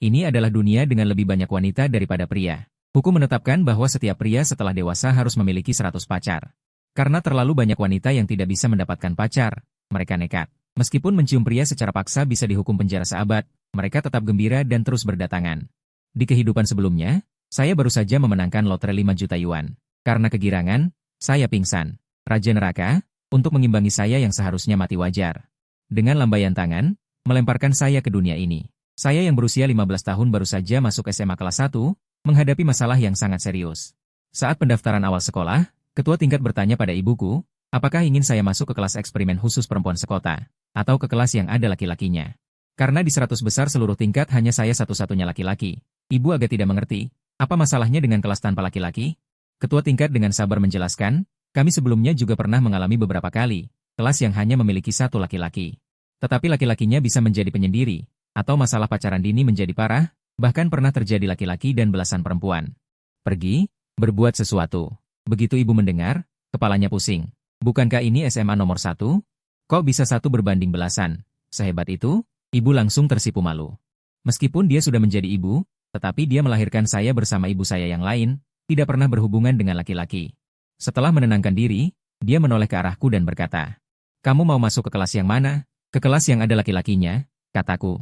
Ini adalah dunia dengan lebih banyak wanita daripada pria. Hukum menetapkan bahwa setiap pria setelah dewasa harus memiliki 100 pacar. Karena terlalu banyak wanita yang tidak bisa mendapatkan pacar, mereka nekat. Meskipun mencium pria secara paksa bisa dihukum penjara seabad, mereka tetap gembira dan terus berdatangan. Di kehidupan sebelumnya, saya baru saja memenangkan lotre 5 juta yuan. Karena kegirangan, saya pingsan. Raja neraka, untuk mengimbangi saya yang seharusnya mati wajar. Dengan lambaian tangan, melemparkan saya ke dunia ini. Saya yang berusia 15 tahun baru saja masuk SMA kelas 1, menghadapi masalah yang sangat serius. Saat pendaftaran awal sekolah, ketua tingkat bertanya pada ibuku, apakah ingin saya masuk ke kelas eksperimen khusus perempuan sekota, atau ke kelas yang ada laki-lakinya. Karena di 100 besar seluruh tingkat hanya saya satu-satunya laki-laki. Ibu agak tidak mengerti, apa masalahnya dengan kelas tanpa laki-laki? Ketua tingkat dengan sabar menjelaskan, kami sebelumnya juga pernah mengalami beberapa kali, kelas yang hanya memiliki satu laki-laki. Tetapi laki-lakinya bisa menjadi penyendiri, atau masalah pacaran dini menjadi parah, bahkan pernah terjadi laki-laki dan belasan perempuan. Pergi, berbuat sesuatu. Begitu ibu mendengar, kepalanya pusing. Bukankah ini SMA nomor 1? Kok bisa 1 berbanding belasan? Sehebat itu, ibu langsung tersipu malu. Meskipun dia sudah menjadi ibu, tetapi dia melahirkan saya bersama ibu saya yang lain, tidak pernah berhubungan dengan laki-laki. Setelah menenangkan diri, dia menoleh ke arahku dan berkata, "Kamu mau masuk ke kelas yang mana?" "Ke kelas yang ada laki-lakinya," kataku.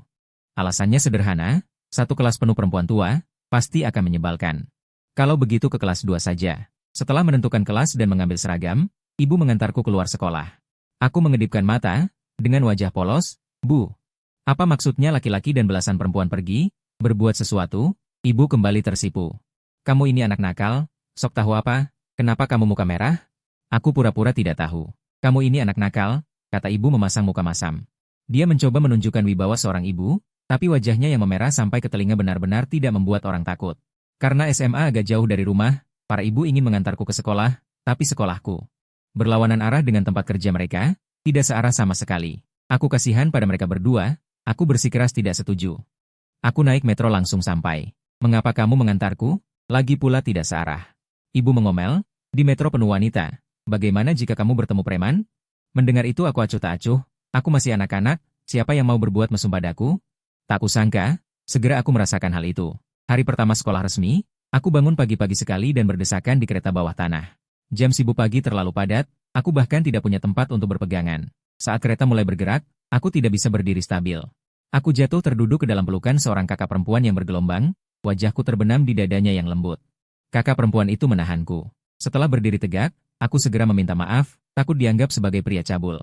Alasannya sederhana, satu kelas penuh perempuan tua, pasti akan menyebalkan. Kalau begitu ke kelas 2 saja. Setelah menentukan kelas dan mengambil seragam, ibu mengantarku keluar sekolah. Aku mengedipkan mata, dengan wajah polos, "Bu, apa maksudnya laki-laki dan belasan perempuan pergi, berbuat sesuatu?" Ibu kembali tersipu. "Kamu ini anak nakal, sok tahu apa? Kenapa kamu muka merah?" Aku pura-pura tidak tahu. "Kamu ini anak nakal," kata ibu memasang muka masam. Dia mencoba menunjukkan wibawa seorang ibu, tapi wajahnya yang memerah sampai ke telinga benar-benar tidak membuat orang takut. Karena SMA agak jauh dari rumah, para ibu ingin mengantarku ke sekolah, tapi sekolahku berlawanan arah dengan tempat kerja mereka, tidak searah sama sekali. Aku kasihan pada mereka berdua, aku bersikeras tidak setuju. Aku naik metro langsung sampai. "Mengapa kamu mengantarku? Lagi pula tidak searah." Ibu mengomel, "Di metro penuh wanita. Bagaimana jika kamu bertemu preman?" Mendengar itu aku acuh tak acuh, aku masih anak-anak, siapa yang mau berbuat mesum padaku? Tak kusangka, segera aku merasakan hal itu. Hari pertama sekolah resmi, aku bangun pagi-pagi sekali dan berdesakan di kereta bawah tanah. Jam sibuk pagi terlalu padat, aku bahkan tidak punya tempat untuk berpegangan. Saat kereta mulai bergerak, aku tidak bisa berdiri stabil. Aku jatuh terduduk ke dalam pelukan seorang kakak perempuan yang bergelombang, wajahku terbenam di dadanya yang lembut. Kakak perempuan itu menahanku. Setelah berdiri tegak, aku segera meminta maaf, takut dianggap sebagai pria cabul.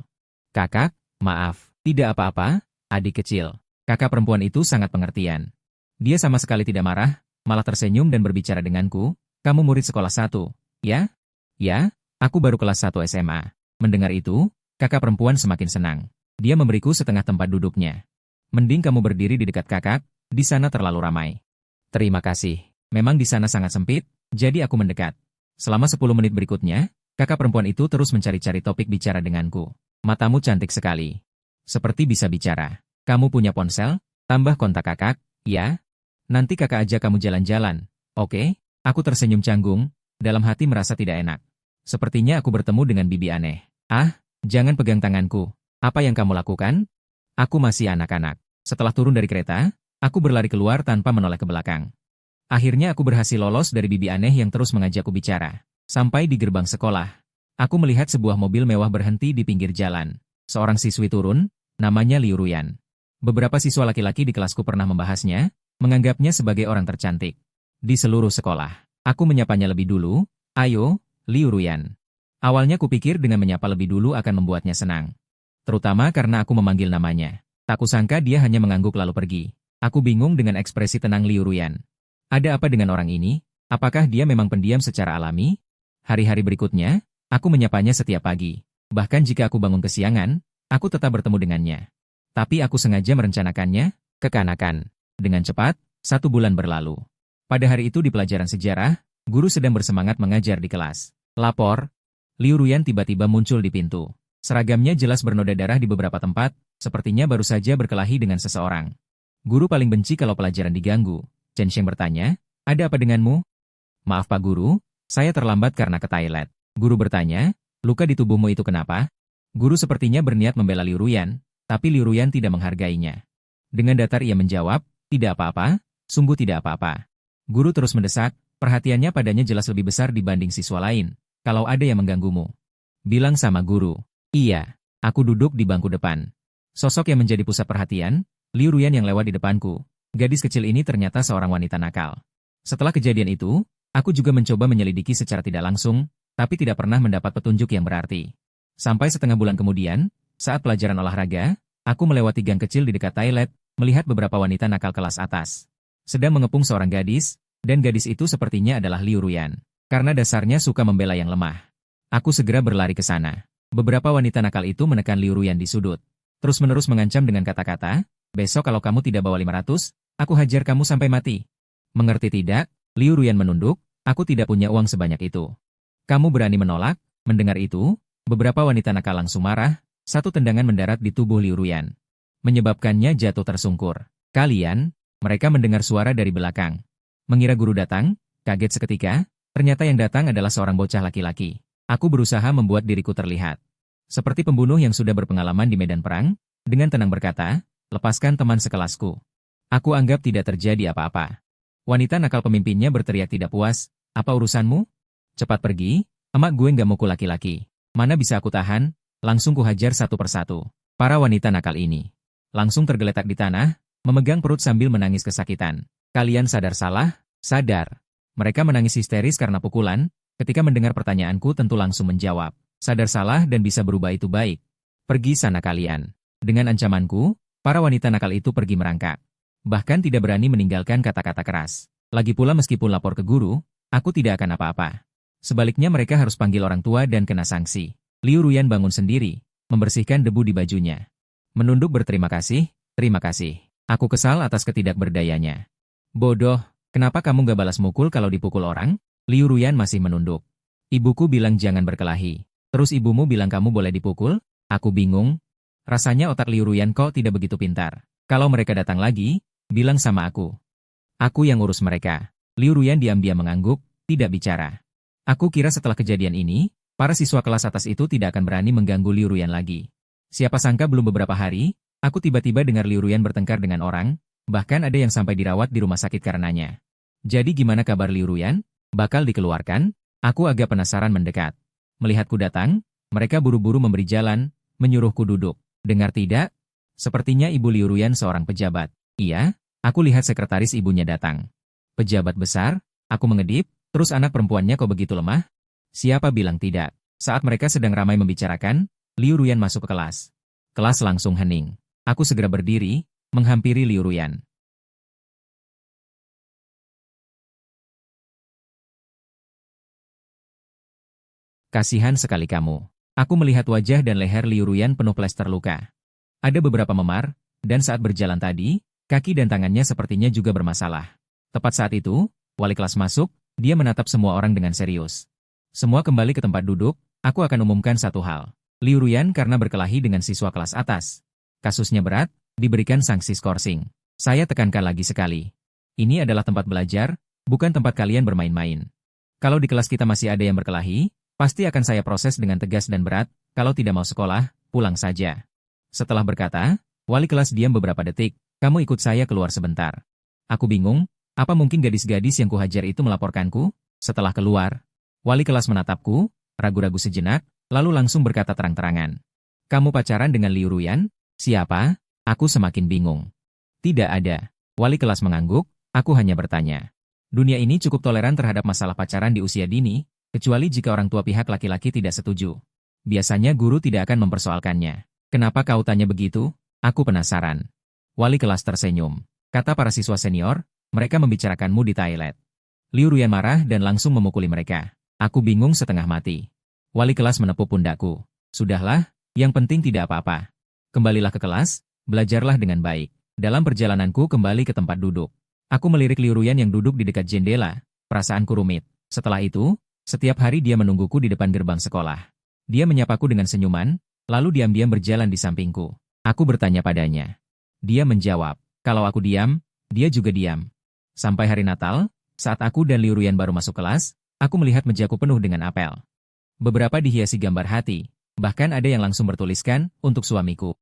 "Kakak, maaf, tidak apa-apa, adik kecil." Kakak perempuan itu sangat pengertian. Dia sama sekali tidak marah, malah tersenyum dan berbicara denganku, "Kamu murid sekolah 1, ya?" "Ya, aku baru kelas 1 SMA." Mendengar itu, kakak perempuan semakin senang. Dia memberiku setengah tempat duduknya. "Mending kamu berdiri di dekat kakak, di sana terlalu ramai." "Terima kasih. Memang di sana sangat sempit, jadi aku mendekat." Selama 10 menit berikutnya, kakak perempuan itu terus mencari-cari topik bicara denganku. "Matamu cantik sekali. Seperti bisa bicara. Kamu punya ponsel? Tambah kontak kakak, ya? Nanti kakak ajak kamu jalan-jalan. Oke?" Aku tersenyum canggung, dalam hati merasa tidak enak. Sepertinya aku bertemu dengan bibi aneh. "Ah, jangan pegang tanganku. Apa yang kamu lakukan?" Aku masih anak-anak. Setelah turun dari kereta, aku berlari keluar tanpa menoleh ke belakang. Akhirnya aku berhasil lolos dari bibi aneh yang terus mengajakku bicara. Sampai di gerbang sekolah, aku melihat sebuah mobil mewah berhenti di pinggir jalan. Seorang siswi turun, namanya Liu Ruyan. Beberapa siswa laki-laki di kelasku pernah membahasnya, menganggapnya sebagai orang tercantik di seluruh sekolah. Aku menyapanya lebih dulu, "Ayo, Liu Ruyan." Awalnya kupikir dengan menyapa lebih dulu akan membuatnya senang. Terutama karena aku memanggil namanya. Tak kusangka dia hanya mengangguk lalu pergi. Aku bingung dengan ekspresi tenang Liu Ruyan. Ada apa dengan orang ini? Apakah dia memang pendiam secara alami? Hari-hari berikutnya, aku menyapanya setiap pagi. Bahkan jika aku bangun kesiangan, aku tetap bertemu dengannya. Tapi aku sengaja merencanakannya, kekanakan. Dengan cepat, 1 bulan berlalu. Pada hari itu di pelajaran sejarah, guru sedang bersemangat mengajar di kelas. "Lapor." Liu Ruyan tiba-tiba muncul di pintu. Seragamnya jelas bernoda darah di beberapa tempat, sepertinya baru saja berkelahi dengan seseorang. Guru paling benci kalau pelajaran diganggu. Chen Sheng bertanya, "Ada apa denganmu?" "Maaf Pak Guru, saya terlambat karena ke toilet." Guru bertanya, "Luka di tubuhmu itu kenapa?" Guru sepertinya berniat membela Liu Ruyan, tapi Liu Ruyan tidak menghargainya. Dengan datar ia menjawab, "Tidak apa-apa, Sungguh tidak apa-apa. Guru terus mendesak, perhatiannya padanya jelas lebih besar dibanding siswa lain. Kalau ada yang mengganggumu, bilang sama guru. Iya, aku duduk di bangku depan. Sosok yang menjadi pusat perhatian, Liu Ruyan yang lewat di depanku. Gadis kecil ini ternyata seorang wanita nakal. Setelah kejadian itu, aku juga mencoba menyelidiki secara tidak langsung, tapi tidak pernah mendapat petunjuk yang berarti. Sampai setengah bulan kemudian, saat pelajaran olahraga, aku melewati gang kecil di dekat toilet, melihat beberapa wanita nakal kelas atas. Sedang mengepung seorang gadis, dan gadis itu sepertinya adalah Liu Ruyan. Karena dasarnya suka membela yang lemah. Aku segera berlari ke sana. Beberapa wanita nakal itu menekan Liu Ruyan di sudut. Terus-menerus mengancam dengan kata-kata, besok kalau kamu tidak bawa 500, aku hajar kamu sampai mati. Mengerti tidak? Liu Ruyan menunduk, aku tidak punya uang sebanyak itu. Kamu berani menolak? Mendengar itu, beberapa wanita nakal langsung marah, satu tendangan mendarat di tubuh Liu Ruyan. Menyebabkannya jatuh tersungkur. Kalian? Mereka mendengar suara dari belakang. Mengira guru datang, kaget seketika, ternyata yang datang adalah seorang bocah laki-laki. Aku berusaha membuat diriku terlihat seperti pembunuh yang sudah berpengalaman di medan perang, dengan tenang berkata, lepaskan teman sekelasku. Aku anggap tidak terjadi apa-apa. Wanita nakal pemimpinnya berteriak tidak puas, apa urusanmu? Cepat pergi, emak gue nggak mukul laki-laki. Mana bisa aku tahan, langsung kuhajar satu persatu. Para wanita nakal ini langsung tergeletak di tanah, memegang perut sambil menangis kesakitan. Kalian sadar salah? Sadar. Mereka menangis histeris karena pukulan, ketika mendengar pertanyaanku tentu langsung menjawab. Sadar salah dan bisa berubah itu baik. Pergi sana kalian. Dengan ancamanku, para wanita nakal itu pergi merangkak. Bahkan tidak berani meninggalkan kata-kata keras. Lagi pula meskipun lapor ke guru, aku tidak akan apa-apa. Sebaliknya mereka harus panggil orang tua dan kena sanksi. Liu Ruyan bangun sendiri, membersihkan debu di bajunya. Menunduk berterima kasih, terima kasih. Aku kesal atas ketidakberdayanya. Bodoh, kenapa kamu gak balas mukul kalau dipukul orang? Liu Ruyan masih menunduk. Ibuku bilang jangan berkelahi. Terus ibumu bilang kamu boleh dipukul? Aku bingung. Rasanya otak Liu Ruyan kok tidak begitu pintar. Kalau mereka datang lagi, bilang sama aku. Aku yang urus mereka. Liu Ruyan diam-diam mengangguk, tidak bicara. Aku kira setelah kejadian ini, para siswa kelas atas itu tidak akan berani mengganggu Liu Ruyan lagi. Siapa sangka belum beberapa hari, aku tiba-tiba dengar Liu Ruyan bertengkar dengan orang, bahkan ada yang sampai dirawat di rumah sakit karenanya. Jadi gimana kabar Liu Ruyan? Bakal dikeluarkan? Aku agak penasaran mendekat. Melihatku datang, mereka buru-buru memberi jalan, menyuruhku duduk. Dengar tidak? Sepertinya Ibu Liu Ruyan seorang pejabat. Iya, aku lihat sekretaris ibunya datang. Pejabat besar? Aku mengedip, terus anak perempuannya kok begitu lemah? Siapa bilang tidak? Saat mereka sedang ramai membicarakan, Liu Ruyan masuk ke kelas. Kelas langsung hening. Aku segera berdiri, menghampiri Liu Ruyan. Kasihan sekali kamu. Aku melihat wajah dan leher Liu Ruyan penuh plester luka. Ada beberapa memar, dan saat berjalan tadi, kaki dan tangannya sepertinya juga bermasalah. Tepat saat itu, wali kelas masuk, dia menatap semua orang dengan serius. Semua kembali ke tempat duduk, aku akan umumkan satu hal. Liu Ruyan karena berkelahi dengan siswa kelas atas. Kasusnya berat, diberikan sanksi skorsing. Saya tekankan lagi sekali. Ini adalah tempat belajar, bukan tempat kalian bermain-main. Kalau di kelas kita masih ada yang berkelahi, pasti akan saya proses dengan tegas dan berat, kalau tidak mau sekolah, pulang saja. Setelah berkata, wali kelas diam beberapa detik, kamu ikut saya keluar sebentar. Aku bingung, apa mungkin gadis-gadis yang kuhajar itu melaporkanku? Setelah keluar, wali kelas menatapku, ragu-ragu sejenak, lalu langsung berkata terang-terangan. Kamu pacaran dengan Liu Ruyan? Siapa? Aku semakin bingung. Tidak ada. Wali kelas mengangguk, aku hanya bertanya. Dunia ini cukup toleran terhadap masalah pacaran di usia dini, kecuali jika orang tua pihak laki-laki tidak setuju. Biasanya guru tidak akan mempersoalkannya. Kenapa kau tanya begitu? Aku penasaran. Wali kelas tersenyum. Kata para siswa senior, mereka membicarakanmu di toilet. Liu Ruyan marah dan langsung memukuli mereka. Aku bingung setengah mati. Wali kelas menepuk pundakku. Sudahlah, yang penting tidak apa-apa. Kembalilah ke kelas, belajarlah dengan baik. Dalam perjalananku kembali ke tempat duduk. Aku melirik Liu Ruyan yang duduk di dekat jendela. Perasaanku rumit. Setelah itu, setiap hari dia menungguku di depan gerbang sekolah. Dia menyapaku dengan senyuman, lalu diam-diam berjalan di sampingku. Aku bertanya padanya. Dia menjawab, kalau aku diam, dia juga diam. Sampai hari Natal, saat aku dan Liu Ruyan baru masuk kelas, aku melihat mejaku penuh dengan apel. Beberapa dihiasi gambar hati, bahkan ada yang langsung bertuliskan, untuk suamiku.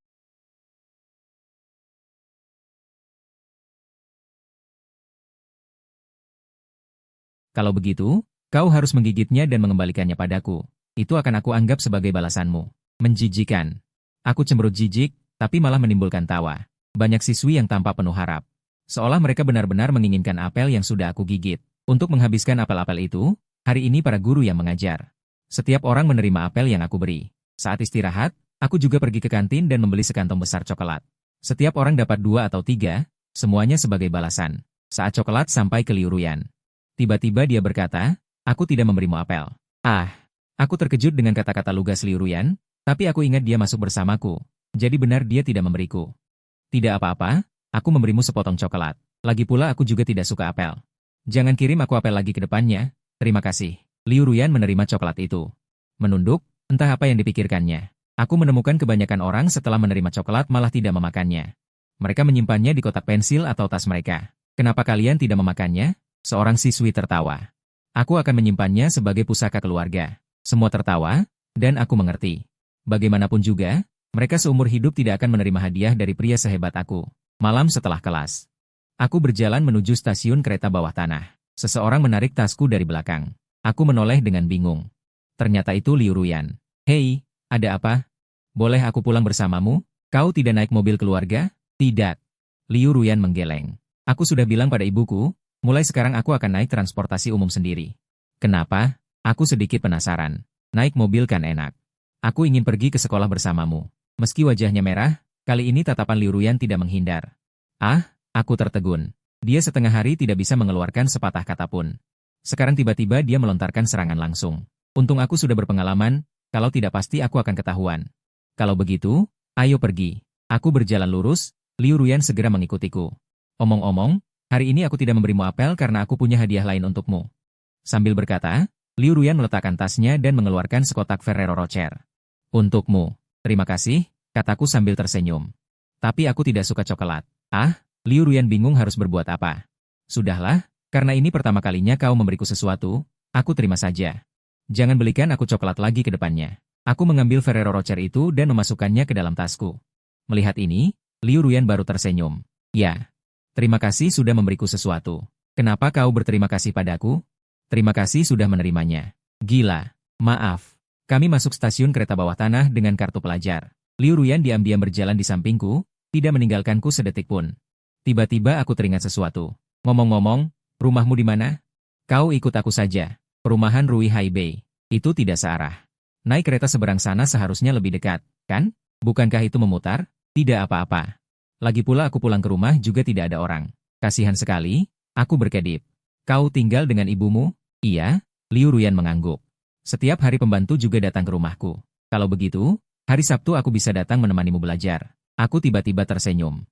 Kalau begitu, kau harus menggigitnya dan mengembalikannya padaku. Itu akan aku anggap sebagai balasanmu. Menjijikan. Aku cemberut jijik, tapi malah menimbulkan tawa. Banyak siswi yang tampak penuh harap. Seolah mereka benar-benar menginginkan apel yang sudah aku gigit. Untuk menghabiskan apel-apel itu, hari ini para guru yang mengajar. Setiap orang menerima apel yang aku beri. Saat istirahat, aku juga pergi ke kantin dan membeli sekantong besar coklat. Setiap orang dapat 2 atau 3, semuanya sebagai balasan. Saat coklat sampai ke Liu Ruyan. Tiba-tiba dia berkata, aku tidak memberimu apel. Ah, aku terkejut dengan kata-kata lugas Liu Ruyan, tapi aku ingat dia masuk bersamaku. Jadi benar dia tidak memberiku. Tidak apa-apa, aku memberimu sepotong coklat. Lagi pula aku juga tidak suka apel. Jangan kirim aku apel lagi ke depannya, terima kasih. Liu Ruyan menerima coklat itu. Menunduk, entah apa yang dipikirkannya. Aku menemukan kebanyakan orang setelah menerima coklat malah tidak memakannya. Mereka menyimpannya di kotak pensil atau tas mereka. Kenapa kalian tidak memakannya? Seorang siswi tertawa. Aku akan menyimpannya sebagai pusaka keluarga. Semua tertawa, dan aku mengerti. Bagaimanapun juga, mereka seumur hidup tidak akan menerima hadiah dari pria sehebat aku. Malam setelah kelas. Aku berjalan menuju stasiun kereta bawah tanah. Seseorang menarik tasku dari belakang. Aku menoleh dengan bingung. Ternyata itu Liu Ruyan. Hei, ada apa? Boleh aku pulang bersamamu? Kau tidak naik mobil keluarga? Tidak. Liu Ruyan menggeleng. Aku sudah bilang pada ibuku, mulai sekarang aku akan naik transportasi umum sendiri. Kenapa? Aku sedikit penasaran. Naik mobil kan enak. Aku ingin pergi ke sekolah bersamamu. Meski wajahnya merah, kali ini tatapan Liu Ruyan tidak menghindar. Ah, aku tertegun. Dia setengah hari tidak bisa mengeluarkan sepatah kata pun. Sekarang tiba-tiba dia melontarkan serangan langsung. Untung aku sudah berpengalaman, kalau tidak pasti aku akan ketahuan. Kalau begitu, ayo pergi. Aku berjalan lurus, Liu Ruyan segera mengikutiku. Omong-omong, hari ini aku tidak memberimu apel karena aku punya hadiah lain untukmu. Sambil berkata, Liu Ruyan meletakkan tasnya dan mengeluarkan sekotak Ferrero Rocher. Untukmu. Terima kasih, kataku sambil tersenyum. Tapi aku tidak suka coklat. Ah, Liu Ruyan bingung harus berbuat apa. Sudahlah, karena ini pertama kalinya kau memberiku sesuatu, aku terima saja. Jangan belikan aku coklat lagi ke depannya. Aku mengambil Ferrero Rocher itu dan memasukkannya ke dalam tasku. Melihat ini, Liu Ruyan baru tersenyum. Ya, terima kasih sudah memberiku sesuatu. Kenapa kau berterima kasih padaku? Terima kasih sudah menerimanya. Gila, maaf. Kami masuk stasiun kereta bawah tanah dengan kartu pelajar. Liu Ruyan diam-diam berjalan di sampingku, tidak meninggalkanku sedetik pun. Tiba-tiba aku teringat sesuatu. Ngomong-ngomong, rumahmu di mana? Kau ikut aku saja. Perumahan Rui Haibei. Itu tidak searah. Naik kereta seberang sana seharusnya lebih dekat, kan? Bukankah itu memutar? Tidak apa-apa. Lagi pula aku pulang ke rumah juga tidak ada orang. Kasihan sekali, aku berkedip. Kau tinggal dengan ibumu? Iya, Liu Ruyan mengangguk. Setiap hari pembantu juga datang ke rumahku. Kalau begitu, hari Sabtu aku bisa datang menemanimu belajar. Aku tiba-tiba tersenyum.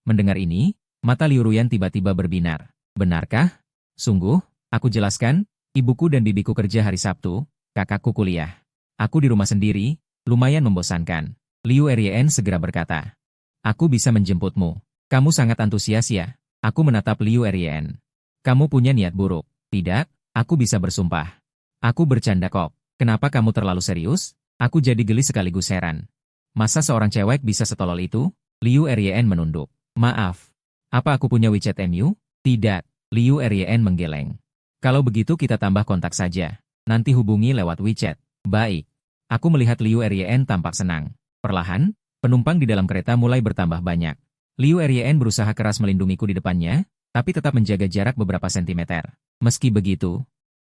Mendengar ini, mata Liu Ruyan tiba-tiba berbinar. Benarkah? Sungguh, aku jelaskan, ibuku dan bibiku kerja hari Sabtu, kakakku kuliah. Aku di rumah sendiri, lumayan membosankan. Liu Ryan segera berkata. Aku bisa menjemputmu. Kamu sangat antusias ya? Aku menatap Liu Ryan. Kamu punya niat buruk. Tidak, aku bisa bersumpah. Aku bercanda kok. Kenapa kamu terlalu serius? Aku jadi geli sekaligus heran. Masa seorang cewek bisa setolol itu? Liu Ryan menunduk. Maaf. Apa aku punya WeChat MU? Tidak. Liu Ryan menggeleng. Kalau begitu kita tambah kontak saja. Nanti hubungi lewat WeChat. Baik. Aku melihat Liu Ryan tampak senang. Perlahan, penumpang di dalam kereta mulai bertambah banyak. Liu Ryan berusaha keras melindungiku di depannya, tapi tetap menjaga jarak beberapa sentimeter. Meski begitu,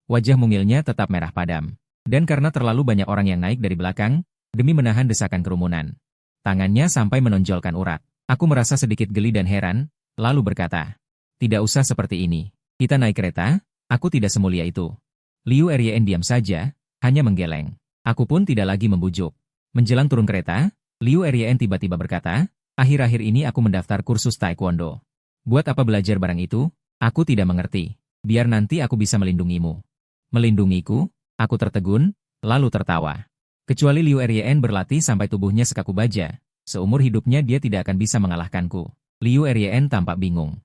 wajah mungilnya tetap merah padam. Dan karena terlalu banyak orang yang naik dari belakang, demi menahan desakan kerumunan. Tangannya sampai menonjolkan urat. Aku merasa sedikit geli dan heran, lalu berkata, tidak usah seperti ini. Kita naik kereta, aku tidak semulia itu. Liu Ryan diam saja, hanya menggeleng. Aku pun tidak lagi membujuk. Menjelang turun kereta, Liu Ryan tiba-tiba berkata, akhir-akhir ini aku mendaftar kursus taekwondo. Buat apa belajar barang itu? Aku tidak mengerti. Biar nanti aku bisa melindungimu. Melindungiku? Aku tertegun, lalu tertawa. Kecuali Liu Ryan berlatih sampai tubuhnya sekaku baja, seumur hidupnya dia tidak akan bisa mengalahkanku. Liu Ryan tampak bingung.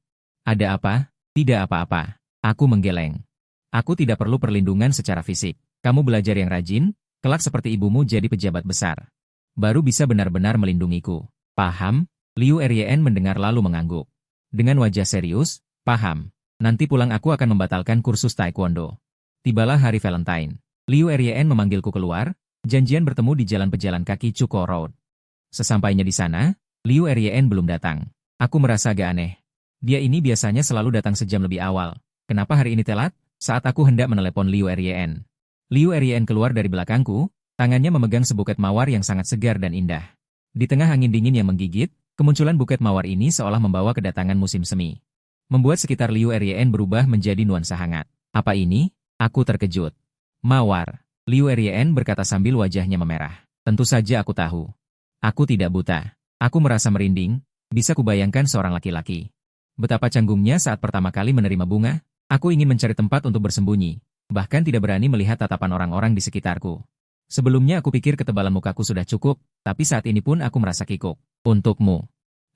Ada apa? Tidak apa-apa. Aku menggeleng. Aku tidak perlu perlindungan secara fisik. Kamu belajar yang rajin, kelak seperti ibumu jadi pejabat besar. Baru bisa benar-benar melindungiku. Paham? Liu Ryan mendengar lalu mengangguk. Dengan wajah serius, paham. Nanti pulang aku akan membatalkan kursus taekwondo. Tibalah hari Valentine. Liu Erien memanggilku keluar, janjian bertemu di jalan pejalan kaki Cuko Road. Sesampainya di sana, Liu Erien belum datang. Aku merasa agak aneh. Dia ini biasanya selalu datang sejam lebih awal. Kenapa hari ini telat? Saat aku hendak menelepon Liu Erien. Liu Erien keluar dari belakangku, tangannya memegang sebuket mawar yang sangat segar dan indah. Di tengah angin dingin yang menggigit, kemunculan buket mawar ini seolah membawa kedatangan musim semi. Membuat sekitar Liu Erien berubah menjadi nuansa hangat. Apa ini? Aku terkejut. Mawar. Liu Erien berkata sambil wajahnya memerah. Tentu saja aku tahu. Aku tidak buta. Aku merasa merinding, bisa kubayangkan seorang laki-laki. Betapa canggungnya saat pertama kali menerima bunga. Aku ingin mencari tempat untuk bersembunyi, bahkan tidak berani melihat tatapan orang-orang di sekitarku. Sebelumnya aku pikir ketebalan mukaku sudah cukup, tapi saat ini pun aku merasa kikuk. Untukmu.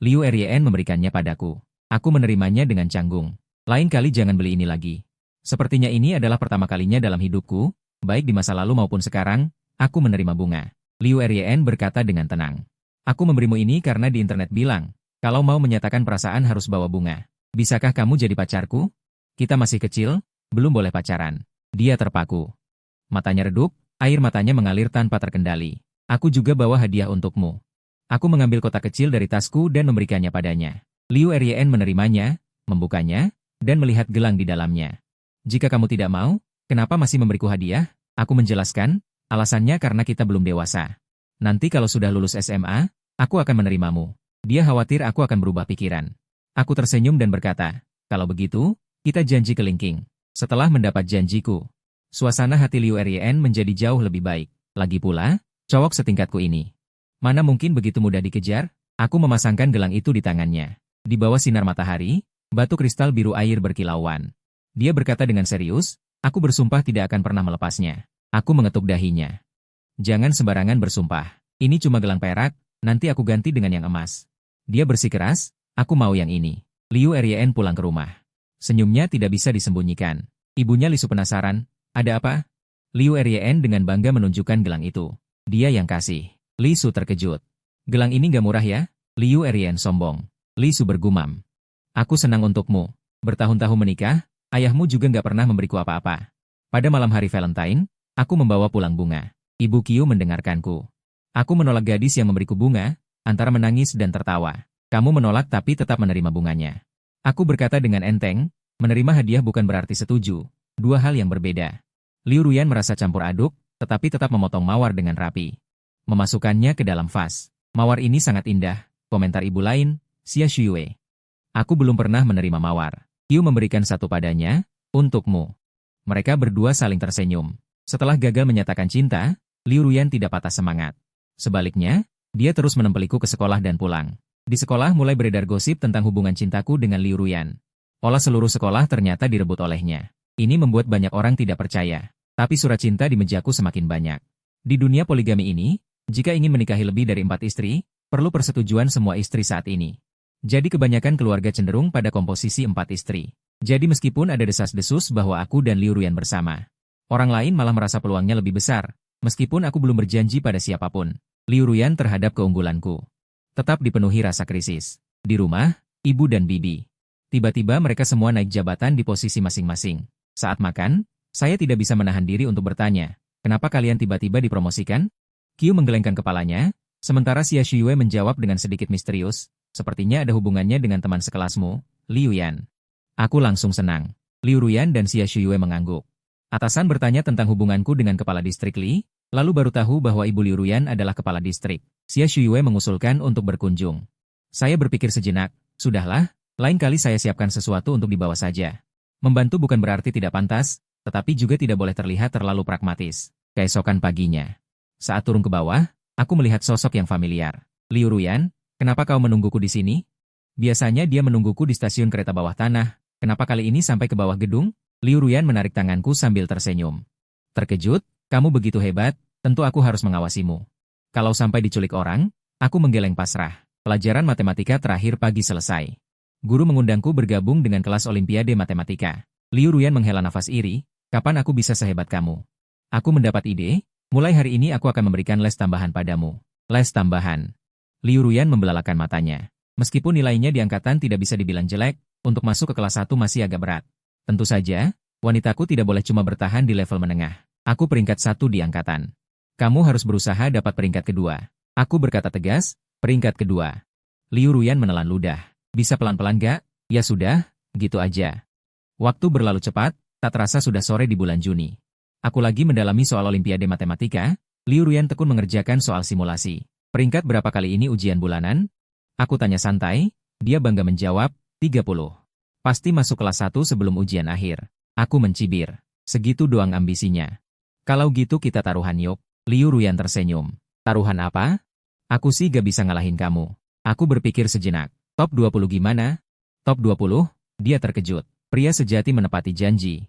Liu Erien memberikannya padaku. Aku menerimanya dengan canggung. Lain kali jangan beli ini lagi. Sepertinya ini adalah pertama kalinya dalam hidupku, baik di masa lalu maupun sekarang, aku menerima bunga. Liu Erien berkata dengan tenang. Aku memberimu ini karena di internet bilang, kalau mau menyatakan perasaan harus bawa bunga. Bisakah kamu jadi pacarku? Kita masih kecil, belum boleh pacaran. Dia terpaku. Matanya redup, air matanya mengalir tanpa terkendali. Aku juga bawa hadiah untukmu. Aku mengambil kotak kecil dari tasku dan memberikannya padanya. Liu Erien menerimanya, membukanya, dan melihat gelang di dalamnya. Jika kamu tidak mau, kenapa masih memberiku hadiah? Aku menjelaskan, alasannya karena kita belum dewasa. Nanti kalau sudah lulus SMA, aku akan menerimamu. Dia khawatir aku akan berubah pikiran. Aku tersenyum dan berkata, kalau begitu, kita janji kelingking. Setelah mendapat janjiku, suasana hati Liu Erien menjadi jauh lebih baik. Lagi pula, cowok setingkatku ini. Mana mungkin begitu mudah dikejar? Aku memasangkan gelang itu di tangannya. Di bawah sinar matahari, batu kristal biru air berkilauan. Dia berkata dengan serius, aku bersumpah tidak akan pernah melepasnya. Aku mengetuk dahinya. Jangan sembarangan bersumpah. Ini cuma gelang perak, nanti aku ganti dengan yang emas. Dia bersikeras, aku mau yang ini. Liu Erien pulang ke rumah. Senyumnya tidak bisa disembunyikan. Ibunya Lisu penasaran, ada apa? Liu Erien dengan bangga menunjukkan gelang itu. Dia yang kasih. Lisu terkejut. Gelang ini gak murah ya? Liu Erien sombong. Lisu bergumam. Aku senang untukmu. Bertahun-tahun menikah, ayahmu juga gak pernah memberiku apa-apa. Pada malam hari Valentine, aku membawa pulang bunga. Ibu Qiu mendengarkanku. Aku menolak gadis yang memberiku bunga, antara menangis dan tertawa. Kamu menolak tapi tetap menerima bunganya. Aku berkata dengan enteng, menerima hadiah bukan berarti setuju. Dua hal yang berbeda. Liu Ruyan merasa campur aduk, tetapi tetap memotong mawar dengan rapi. Memasukkannya ke dalam vas. Mawar ini sangat indah, komentar ibu lain, Xia Xue. Aku belum pernah menerima mawar. Qiu memberikan satu padanya, untukmu. Mereka berdua saling tersenyum. Setelah gagal menyatakan cinta, Liu Ruyan tidak patah semangat. Sebaliknya, dia terus menempeliku ke sekolah dan pulang. Di sekolah mulai beredar gosip tentang hubungan cintaku dengan Liu Ruyan. Olah seluruh sekolah ternyata direbut olehnya. Ini membuat banyak orang tidak percaya. Tapi surat cinta di mejaku semakin banyak. Di dunia poligami ini, jika ingin menikahi lebih dari 4 istri, perlu persetujuan semua istri saat ini. Jadi kebanyakan keluarga cenderung pada komposisi 4 istri. Jadi meskipun ada desas-desus bahwa aku dan Liu Ruyan bersama, orang lain malah merasa peluangnya lebih besar, meskipun aku belum berjanji pada siapapun. Liu Ruyan terhadap keunggulanku tetap dipenuhi rasa krisis. Di rumah, ibu dan bibi. Tiba-tiba mereka semua naik jabatan di posisi masing-masing. Saat makan, saya tidak bisa menahan diri untuk bertanya, kenapa kalian tiba-tiba dipromosikan? Qiu menggelengkan kepalanya, sementara Xia Xue menjawab dengan sedikit misterius, sepertinya ada hubungannya dengan teman sekelasmu, Liu Yan. Aku langsung senang. Liu Ruyan dan Xia Xue mengangguk. Atasan bertanya tentang hubunganku dengan kepala distrik Li, lalu baru tahu bahwa ibu Liu Ruyan adalah kepala distrik. Xia Xue mengusulkan untuk berkunjung. Saya berpikir sejenak, sudahlah, lain kali saya siapkan sesuatu untuk dibawa saja. Membantu bukan berarti tidak pantas, tetapi juga tidak boleh terlihat terlalu pragmatis. Keesokan paginya, saat turun ke bawah, aku melihat sosok yang familiar. Liu Ruyan, kenapa kau menungguku di sini? Biasanya dia menungguku di stasiun kereta bawah tanah, kenapa kali ini sampai ke bawah gedung? Liu Ruyan menarik tanganku sambil tersenyum. Terkejut, kamu begitu hebat, tentu aku harus mengawasimu. Kalau sampai diculik orang, aku menggeleng pasrah. Pelajaran matematika terakhir pagi selesai. Guru mengundangku bergabung dengan kelas Olimpiade Matematika. Liu Ruyan menghela nafas iri, kapan aku bisa sehebat kamu? Aku mendapat ide, mulai hari ini aku akan memberikan les tambahan padamu. Les tambahan. Liu Ruyan membelalakan matanya. Meskipun nilainya di angkatan tidak bisa dibilang jelek, untuk masuk ke kelas 1 masih agak berat. Tentu saja, wanitaku tidak boleh cuma bertahan di level menengah. Aku peringkat 1 di angkatan. Kamu harus berusaha dapat peringkat kedua. Aku berkata tegas, peringkat kedua. Liu Ruyan menelan ludah. Bisa pelan-pelan gak? Ya sudah, gitu aja. Waktu berlalu cepat, tak terasa sudah sore di bulan Juni. Aku lagi mendalami soal Olimpiade Matematika. Liu Ruyan tekun mengerjakan soal simulasi. Peringkat berapa kali ini ujian bulanan? Aku tanya santai, dia bangga menjawab, 30. Pasti masuk kelas 1 sebelum ujian akhir. Aku mencibir. Segitu doang ambisinya. Kalau gitu kita taruhan yuk. Liu Ruyan tersenyum. Taruhan apa? Aku sih gak bisa ngalahin kamu. Aku berpikir sejenak. Top 20 gimana? Top 20? Dia terkejut. Pria sejati menepati janji.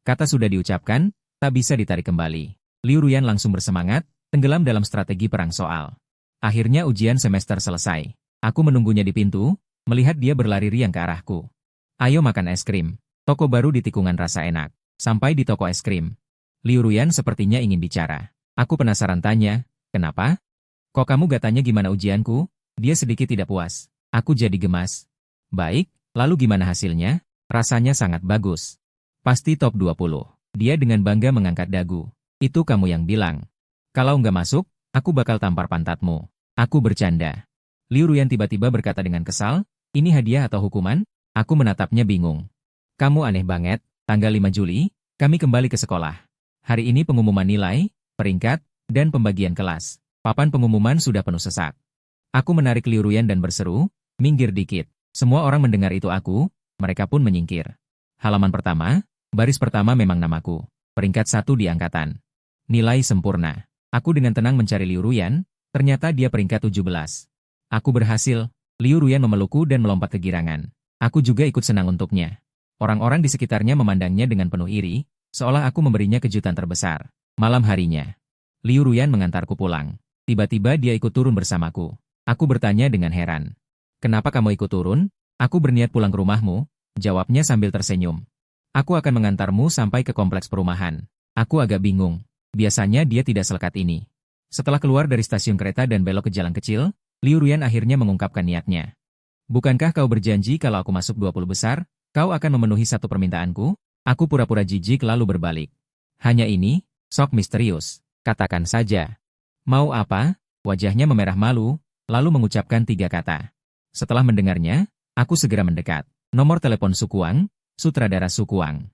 Kata sudah diucapkan, tak bisa ditarik kembali. Liu Ruyan langsung bersemangat, tenggelam dalam strategi perang soal. Akhirnya ujian semester selesai. Aku menunggunya di pintu, melihat dia berlari riang ke arahku. Ayo makan es krim. Toko baru di tikungan rasa enak. Sampai di toko es krim. Liu Ruyan sepertinya ingin bicara. Aku penasaran tanya, kenapa? Kok kamu gak tanya gimana ujianku? Dia sedikit tidak puas. Aku jadi gemas. Baik, lalu gimana hasilnya? Rasanya sangat bagus. Pasti top 20. Dia dengan bangga mengangkat dagu. Itu kamu yang bilang. Kalau nggak masuk, aku bakal tampar pantatmu. Aku bercanda. Liu Ruyan tiba-tiba berkata dengan kesal, ini hadiah atau hukuman? Aku menatapnya bingung. Kamu aneh banget, tanggal 5 Juli, kami kembali ke sekolah. Hari ini pengumuman nilai, peringkat, dan pembagian kelas. Papan pengumuman sudah penuh sesak. Aku menarik Liu Ruyan dan berseru, minggir dikit. Semua orang mendengar itu aku, mereka pun menyingkir. Halaman pertama, baris pertama memang namaku. Peringkat 1 di angkatan. Nilai sempurna. Aku dengan tenang mencari Liu Ruyan, ternyata dia peringkat 17. Aku berhasil. Liu Ruyan memelukku dan melompat kegirangan. Aku juga ikut senang untuknya. Orang-orang di sekitarnya memandangnya dengan penuh iri, seolah aku memberinya kejutan terbesar. Malam harinya, Liu Ruyan mengantarku pulang. Tiba-tiba dia ikut turun bersamaku. Aku bertanya dengan heran. Kenapa kamu ikut turun? Aku berniat pulang ke rumahmu, jawabnya sambil tersenyum. Aku akan mengantarmu sampai ke kompleks perumahan. Aku agak bingung. Biasanya dia tidak selekat ini. Setelah keluar dari stasiun kereta dan belok ke jalan kecil, Liu Ruyan akhirnya mengungkapkan niatnya. Bukankah kau berjanji kalau aku masuk 20 besar, kau akan memenuhi satu permintaanku? Aku pura-pura jijik lalu berbalik. Hanya ini, sok misterius. Katakan saja. Mau apa? Wajahnya memerah malu, lalu mengucapkan 3 kata. Setelah mendengarnya, aku segera mendekat. Nomor telepon Su Kuang, sutradara Su Kuang.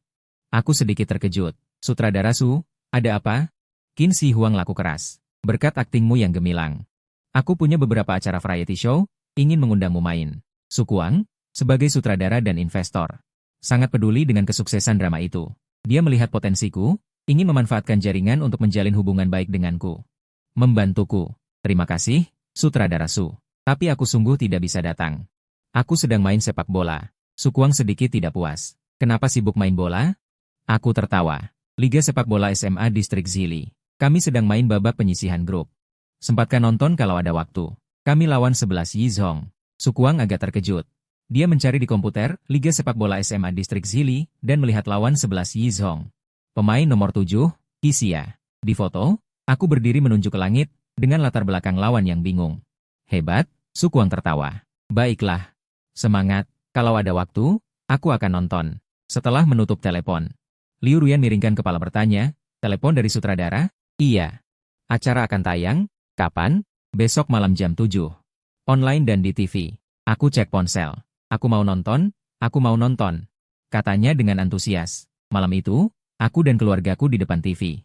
Aku sedikit terkejut. Sutradara Su, ada apa? Qin Shi Huang laku keras. Berkat aktingmu yang gemilang. Aku punya beberapa acara variety show, ingin mengundangmu main. Su Kuang, sebagai sutradara dan investor, sangat peduli dengan kesuksesan drama itu. Dia melihat potensiku, ingin memanfaatkan jaringan untuk menjalin hubungan baik denganku. Membantuku. Terima kasih, sutradara Su. Tapi aku sungguh tidak bisa datang. Aku sedang main sepak bola. Su Kuang sedikit tidak puas. Kenapa sibuk main bola? Aku tertawa. Liga sepak bola SMA Distrik Zili. Kami sedang main babak penyisihan grup. Sempatkan nonton kalau ada waktu. Kami lawan 11 Yizhong. Su Kuang agak terkejut. Dia mencari di komputer Liga sepak bola SMA Distrik Zili dan melihat lawan 11 Yizhong. Pemain nomor 7, Xia. Di foto, aku berdiri menunjuk ke langit dengan latar belakang lawan yang bingung. Hebat, Su Kuang tertawa. Baiklah. Semangat, kalau ada waktu, aku akan nonton. Setelah menutup telepon, Liu Ruyan miringkan kepala bertanya, telepon dari sutradara? Iya. Acara akan tayang? Kapan? Besok malam jam 7. Online dan di TV. Aku cek ponsel. Aku mau nonton, katanya dengan antusias. Malam itu, aku dan keluargaku di depan TV.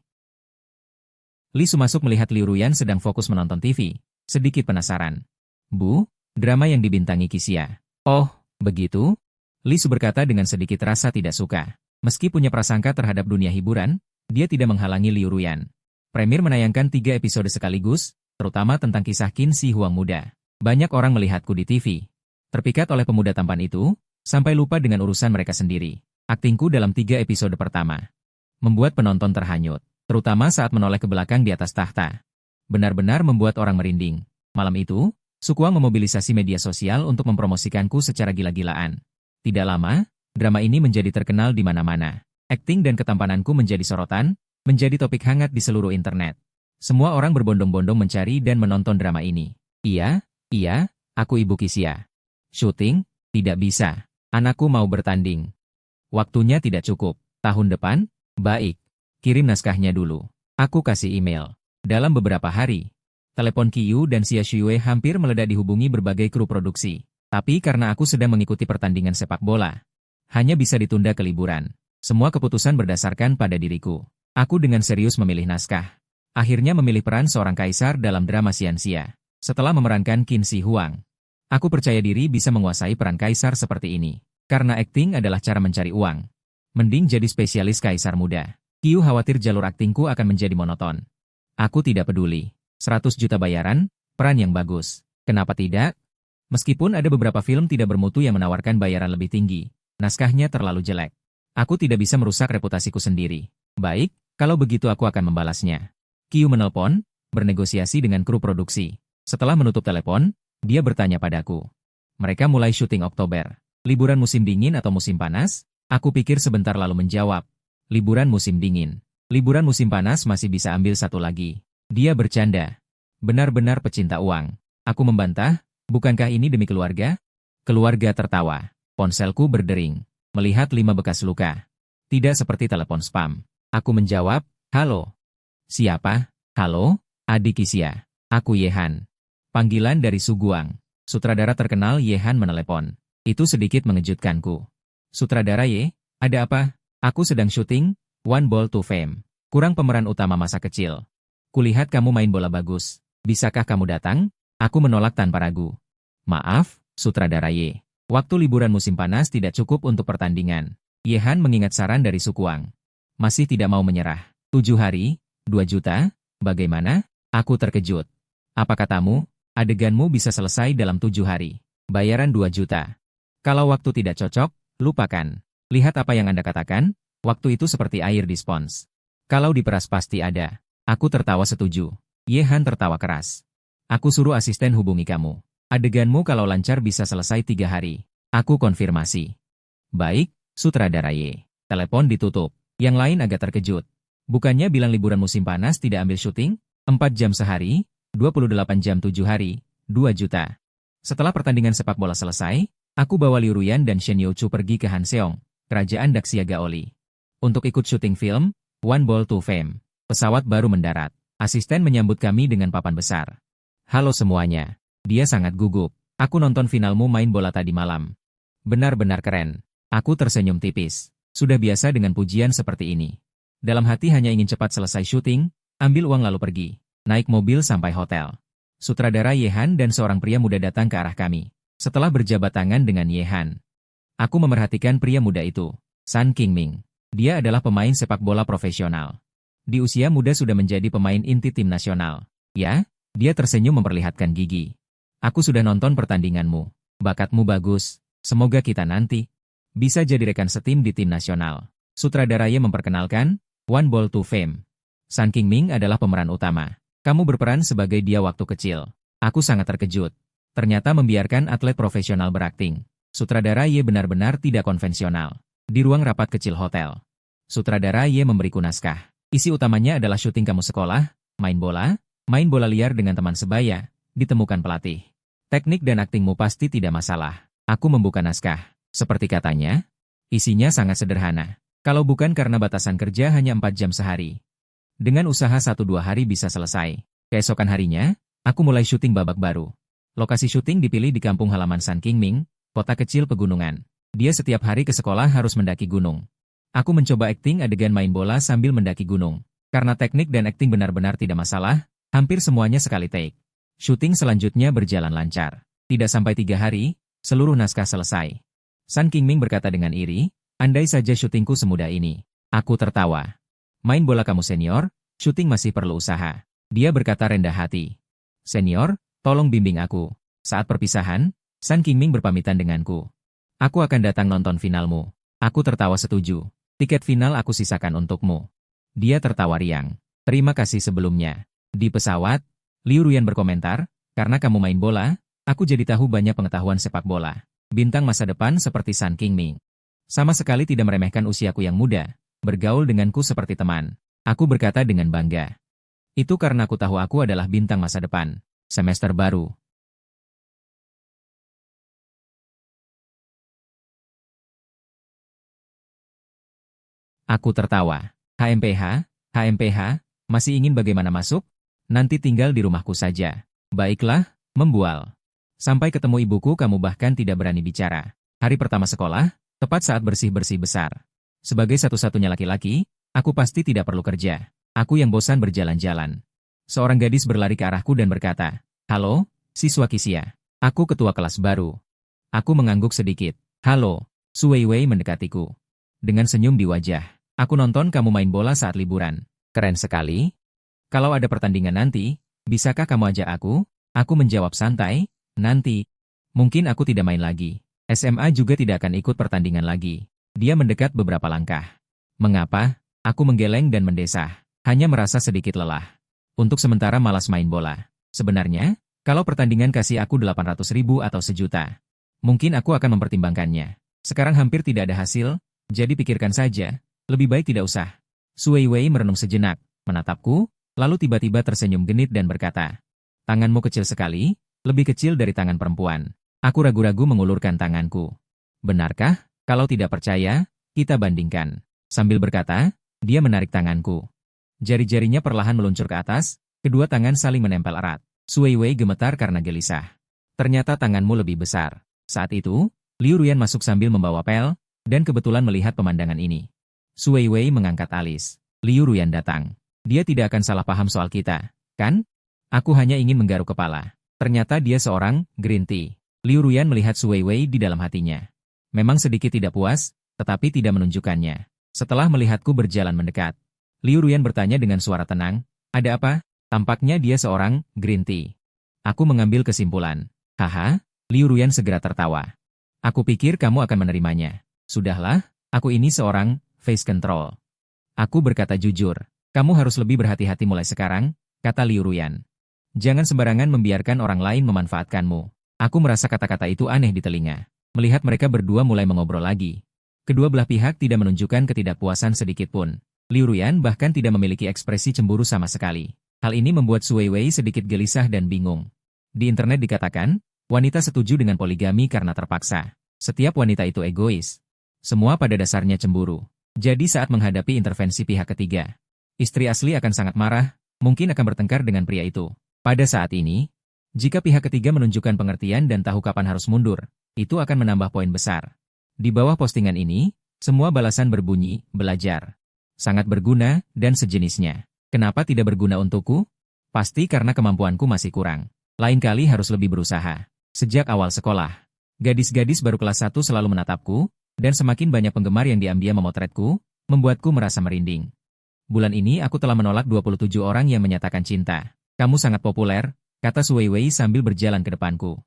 Li Su masuk melihat Liu Ruyan sedang fokus menonton TV. Sedikit penasaran. Bu, drama yang dibintangi Xia. Oh, begitu? Li Su berkata dengan sedikit rasa tidak suka. Meski punya prasangka terhadap dunia hiburan, dia tidak menghalangi Liu Ruyan. Premier menayangkan 3 episode sekaligus, terutama tentang kisah Qin Shi Huang muda. Banyak orang melihatku di TV. Terpikat oleh pemuda tampan itu, sampai lupa dengan urusan mereka sendiri. Aktingku dalam 3 episode pertama membuat penonton terhanyut, terutama saat menoleh ke belakang di atas tahta. Benar-benar membuat orang merinding. Malam itu, Su Kuang memobilisasi media sosial untuk mempromosikanku secara gila-gilaan. Tidak lama, drama ini menjadi terkenal di mana-mana. Akting dan ketampananku menjadi sorotan, menjadi topik hangat di seluruh internet. Semua orang berbondong-bondong mencari dan menonton drama ini. Iya, aku ibu Xia. Syuting? Tidak bisa. Anakku mau bertanding. Waktunya tidak cukup. Tahun depan? Baik. Kirim naskahnya dulu. Aku kasih email. Dalam beberapa hari, telepon Qiu dan Xia Shuwei hampir meledak dihubungi berbagai kru produksi. Tapi karena aku sedang mengikuti pertandingan sepak bola, hanya bisa ditunda ke liburan. Semua keputusan berdasarkan pada diriku. Aku dengan serius memilih naskah. Akhirnya memilih peran seorang kaisar dalam drama Xianxia. Setelah memerankan Qin Shi Huang, aku percaya diri bisa menguasai peran kaisar seperti ini. Karena akting adalah cara mencari uang. Mending jadi spesialis kaisar muda. Qiu khawatir jalur aktingku akan menjadi monoton. Aku tidak peduli. 100 juta bayaran, peran yang bagus. Kenapa tidak? Meskipun ada beberapa film tidak bermutu yang menawarkan bayaran lebih tinggi, naskahnya terlalu jelek. Aku tidak bisa merusak reputasiku sendiri. Baik, kalau begitu aku akan membalasnya. Qiu menelpon, bernegosiasi dengan kru produksi. Setelah menutup telepon, dia bertanya padaku. Mereka mulai syuting Oktober. Liburan musim dingin atau musim panas? Aku pikir sebentar lalu menjawab. Liburan musim dingin. Liburan musim panas masih bisa ambil satu lagi. Dia bercanda. Benar-benar pecinta uang. Aku membantah, bukankah ini demi keluarga? Keluarga tertawa. Ponselku berdering. Melihat 5 bekas luka. Tidak seperti telepon spam. Aku menjawab, halo. Siapa? Halo, adik Xia. Aku Yehan. Panggilan dari Suguang. Sutradara terkenal Yehan menelepon. Itu sedikit mengejutkanku. Sutradara Ye, ada apa? Aku sedang syuting, One Ball to Fame. Kurang pemeran utama masa kecil. Kulihat kamu main bola bagus. Bisakah kamu datang? Aku menolak tanpa ragu. Maaf, Sutradara Ye. Waktu liburan musim panas tidak cukup untuk pertandingan. Yehan mengingat saran dari Sukuang. Masih tidak mau menyerah. 7 hari, 2 juta, bagaimana? Aku terkejut. Apa katamu? Adeganmu bisa selesai dalam 7 hari. Bayaran 2 juta. Kalau waktu tidak cocok, lupakan. Lihat apa yang Anda katakan, waktu itu seperti air di spons. Kalau diperas pasti ada. Aku tertawa setuju. Yehan tertawa keras. Aku suruh asisten hubungi kamu. Adeganmu kalau lancar bisa selesai 3 hari. Aku konfirmasi. Baik, Sutradara Ye. Telepon ditutup. Yang lain agak terkejut. Bukannya bilang liburan musim panas tidak ambil syuting? 4 jam sehari, 28 jam 7 hari, 2 juta. Setelah pertandingan sepak bola selesai, aku bawa Liu Ruyan dan Shen Youchu pergi ke Hanseong, kerajaan Daxia Gaoli. Untuk ikut syuting film, One Ball to Fame. Pesawat baru mendarat. Asisten menyambut kami dengan papan besar. Halo semuanya. Dia sangat gugup. Aku nonton finalmu main bola tadi malam. Benar-benar keren. Aku tersenyum tipis. Sudah biasa dengan pujian seperti ini. Dalam hati hanya ingin cepat selesai syuting, ambil uang lalu pergi. Naik mobil sampai hotel. Sutradara Yehan dan seorang pria muda datang ke arah kami. Setelah berjabat tangan dengan Yehan, aku memerhatikan pria muda itu, Sun Qingming. Dia adalah pemain sepak bola profesional. Di usia muda sudah menjadi pemain inti tim nasional. Ya, dia tersenyum memperlihatkan gigi. Aku sudah nonton pertandinganmu. Bakatmu bagus. Semoga kita nanti bisa jadi rekan setim di tim nasional. Sutradara Ye memperkenalkan, One Ball to Fame. Sun Qingming adalah pemeran utama. Kamu berperan sebagai dia waktu kecil. Aku sangat terkejut. Ternyata membiarkan atlet profesional berakting. Sutradara Ye benar-benar tidak konvensional. Di ruang rapat kecil hotel, Sutradara Ye memberiku naskah. Isi utamanya adalah syuting kamu sekolah, main bola liar dengan teman sebaya, ditemukan pelatih. Teknik dan aktingmu pasti tidak masalah. Aku membuka naskah. Seperti katanya, isinya sangat sederhana. Kalau bukan karena batasan kerja hanya 4 jam sehari. Dengan usaha 1-2 hari bisa selesai. Keesokan harinya, aku mulai syuting babak baru. Lokasi syuting dipilih di kampung halaman Sun Qingming, kota kecil pegunungan. Dia setiap hari ke sekolah harus mendaki gunung. Aku mencoba akting adegan main bola sambil mendaki gunung. Karena teknik dan akting benar-benar tidak masalah, hampir semuanya sekali take. Syuting selanjutnya berjalan lancar. Tidak sampai 3 hari, seluruh naskah selesai. Sun Qingming berkata dengan iri, andai saja syutingku semudah ini. Aku tertawa. Main bola kamu senior, syuting masih perlu usaha. Dia berkata rendah hati. Senior, tolong bimbing aku. Saat perpisahan, Sun Qingming berpamitan denganku. Aku akan datang nonton finalmu. Aku tertawa setuju. Tiket final aku sisakan untukmu. Dia tertawa riang. Terima kasih sebelumnya. Di pesawat, Liu Ruyan berkomentar, karena kamu main bola, aku jadi tahu banyak pengetahuan sepak bola. Bintang masa depan seperti Sun Qingming. Sama sekali tidak meremehkan usiaku yang muda. Bergaul denganku seperti teman. Aku berkata dengan bangga. Itu karena aku tahu aku adalah bintang masa depan. Semester baru. Aku tertawa. HMPH, HMPH, masih ingin bagaimana masuk? Nanti tinggal di rumahku saja. Baiklah, membual. Sampai ketemu ibuku kamu bahkan tidak berani bicara. Hari pertama sekolah, tepat saat bersih-bersih besar. Sebagai satu-satunya laki-laki, aku pasti tidak perlu kerja. Aku yang bosan berjalan-jalan. Seorang gadis berlari ke arahku dan berkata, "Halo, siswa Kisia. Aku ketua kelas baru." Aku mengangguk sedikit. "Halo." Su Weiwei mendekatiku. Dengan senyum di wajah. "Aku nonton kamu main bola saat liburan. Keren sekali. Kalau ada pertandingan nanti, bisakah kamu ajak aku?" Aku menjawab santai, "Nanti. Mungkin aku tidak main lagi. SMA juga tidak akan ikut pertandingan lagi." Dia mendekat beberapa langkah. "Mengapa?" Aku menggeleng dan mendesah. Hanya merasa sedikit lelah. Untuk sementara malas main bola. Sebenarnya, kalau pertandingan kasih aku 800.000 atau sejuta, mungkin aku akan mempertimbangkannya. Sekarang hampir tidak ada hasil, jadi pikirkan saja, lebih baik tidak usah. Su Weiwei merenung sejenak, menatapku, lalu tiba-tiba tersenyum genit dan berkata, "Tanganmu kecil sekali, lebih kecil dari tangan perempuan." Aku ragu-ragu mengulurkan tanganku. "Benarkah? Kalau tidak percaya, kita bandingkan." Sambil berkata, dia menarik tanganku. Jari-jarinya perlahan meluncur ke atas, kedua tangan saling menempel erat. Su Weiwei gemetar karena gelisah. "Ternyata tanganmu lebih besar." Saat itu, Liu Ruyan masuk sambil membawa pel, dan kebetulan melihat pemandangan ini. Su Weiwei mengangkat alis. "Liu Ruyan datang. Dia tidak akan salah paham soal kita, kan?" Aku hanya ingin menggaruk kepala. Ternyata dia seorang green tea. Liu Ruyan melihat Su Weiwei di dalam hatinya. Memang sedikit tidak puas, tetapi tidak menunjukkannya. Setelah melihatku berjalan mendekat, Liu Ruyan bertanya dengan suara tenang, "Ada apa?" Tampaknya dia seorang green tea. Aku mengambil kesimpulan. "Haha." Liu Ruyan segera tertawa. "Aku pikir kamu akan menerimanya." "Sudahlah, aku ini seorang face control." Aku berkata jujur. "Kamu harus lebih berhati-hati mulai sekarang," kata Liu Ruyan. "Jangan sembarangan membiarkan orang lain memanfaatkanmu." Aku merasa kata-kata itu aneh di telinga. Melihat mereka berdua mulai mengobrol lagi. Kedua belah pihak tidak menunjukkan ketidakpuasan sedikit pun. Liu Ruyan bahkan tidak memiliki ekspresi cemburu sama sekali. Hal ini membuat Su Weiwei sedikit gelisah dan bingung. Di internet dikatakan, wanita setuju dengan poligami karena terpaksa. Setiap wanita itu egois. Semua pada dasarnya cemburu. Jadi saat menghadapi intervensi pihak ketiga, istri asli akan sangat marah, mungkin akan bertengkar dengan pria itu. Pada saat ini, jika pihak ketiga menunjukkan pengertian dan tahu kapan harus mundur, itu akan menambah poin besar. Di bawah postingan ini, semua balasan berbunyi, "Belajar. Sangat berguna," dan sejenisnya. Kenapa tidak berguna untukku? Pasti karena kemampuanku masih kurang. Lain kali harus lebih berusaha. Sejak awal sekolah, gadis-gadis baru kelas 1 selalu menatapku, dan semakin banyak penggemar yang diam-diam memotretku, membuatku merasa merinding. Bulan ini aku telah menolak 27 orang yang menyatakan cinta. "Kamu sangat populer," kata Su Weiwei sambil berjalan ke depanku.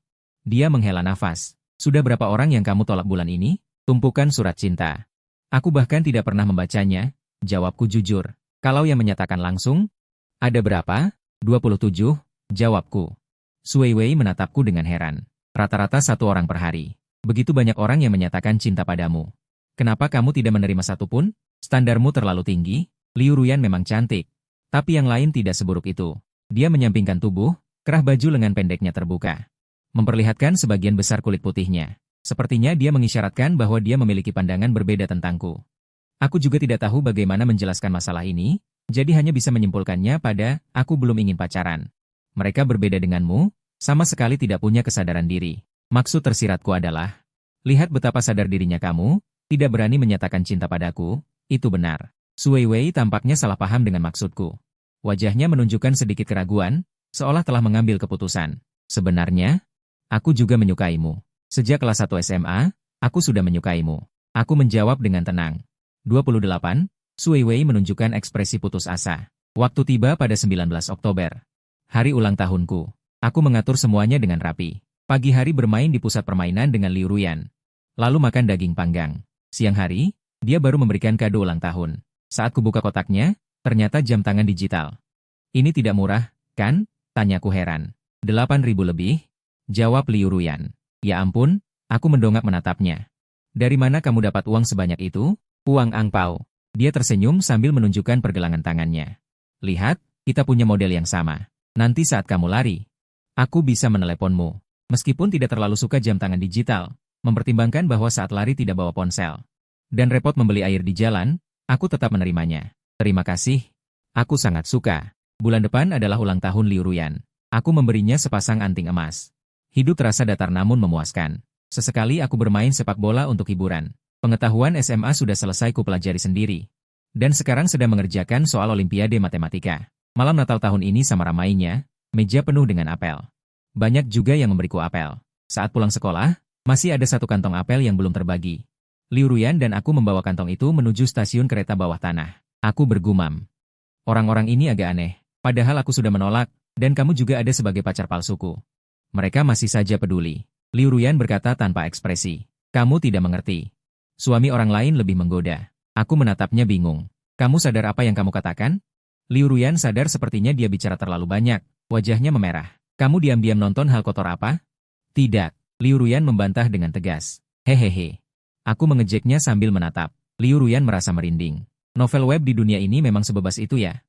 Dia menghela nafas. "Sudah berapa orang yang kamu tolak bulan ini?" "Tumpukan surat cinta. Aku bahkan tidak pernah membacanya," jawabku jujur. "Kalau yang menyatakan langsung?" "Ada berapa?" 27, jawabku. Su Weiwei menatapku dengan heran. "Rata-rata 1 orang per hari. Begitu banyak orang yang menyatakan cinta padamu. Kenapa kamu tidak menerima satu pun? Standarmu terlalu tinggi." Liu Ruyan memang cantik. Tapi yang lain tidak seburuk itu. Dia menyampingkan tubuh, kerah baju lengan pendeknya terbuka, memperlihatkan sebagian besar kulit putihnya. Sepertinya dia mengisyaratkan bahwa dia memiliki pandangan berbeda tentangku. Aku juga tidak tahu bagaimana menjelaskan masalah ini, jadi hanya bisa menyimpulkannya pada, aku belum ingin pacaran. Mereka berbeda denganmu, sama sekali tidak punya kesadaran diri. Maksud tersiratku adalah, lihat betapa sadar dirinya kamu, tidak berani menyatakan cinta padaku, itu benar. Su Weiwei tampaknya salah paham dengan maksudku. Wajahnya menunjukkan sedikit keraguan, seolah telah mengambil keputusan. "Sebenarnya, aku juga menyukaimu. Sejak kelas 1 SMA, aku sudah menyukaimu." Aku menjawab dengan tenang. 28, Su Weiwei menunjukkan ekspresi putus asa. Waktu tiba pada 19 Oktober. Hari ulang tahunku. Aku mengatur semuanya dengan rapi. Pagi hari bermain di pusat permainan dengan Liu Ruyan. Lalu makan daging panggang. Siang hari, dia baru memberikan kado ulang tahun. Saat kubuka kotaknya, ternyata jam tangan digital. "Ini tidak murah, kan?" tanyaku heran. 8.000 lebih, jawab Liu Ruyan. "Ya ampun," aku mendongak menatapnya. "Dari mana kamu dapat uang sebanyak itu?" "Uang angpau." Dia tersenyum sambil menunjukkan pergelangan tangannya. "Lihat, kita punya model yang sama. Nanti saat kamu lari, aku bisa meneleponmu." Meskipun tidak terlalu suka jam tangan digital, mempertimbangkan bahwa saat lari tidak bawa ponsel, dan repot membeli air di jalan, Aku tetap menerimanya. Terima kasih. Aku sangat suka. Bulan depan adalah ulang tahun Liu Ruyan. Aku memberinya sepasang anting emas. Hidup terasa datar namun memuaskan. Sesekali aku bermain sepak bola untuk hiburan. Pengetahuan SMA sudah selesai kupelajari sendiri. Dan sekarang sedang mengerjakan soal Olimpiade Matematika. Malam Natal tahun ini sama ramainya, meja penuh dengan apel. Banyak juga yang memberiku apel. Saat pulang sekolah, masih ada satu kantong apel yang belum terbagi. Liu Ruyan dan aku membawa kantong itu menuju stasiun kereta bawah tanah. Aku bergumam. Orang-orang ini agak aneh, padahal aku sudah menolak, dan kamu juga ada sebagai pacar palsuku. Mereka masih saja peduli. Liu Ruyan berkata tanpa ekspresi. Kamu tidak mengerti. Suami orang lain lebih menggoda. Aku menatapnya bingung. Kamu sadar apa yang kamu katakan? Liu Ruyan sadar sepertinya dia bicara terlalu banyak. Wajahnya memerah. Kamu diam-diam nonton hal kotor apa? Tidak. Liu Ruyan membantah dengan tegas. Hehehe. Aku mengejeknya sambil menatap. Liu Ruyan merasa merinding. Novel web di dunia ini memang sebebas itu ya?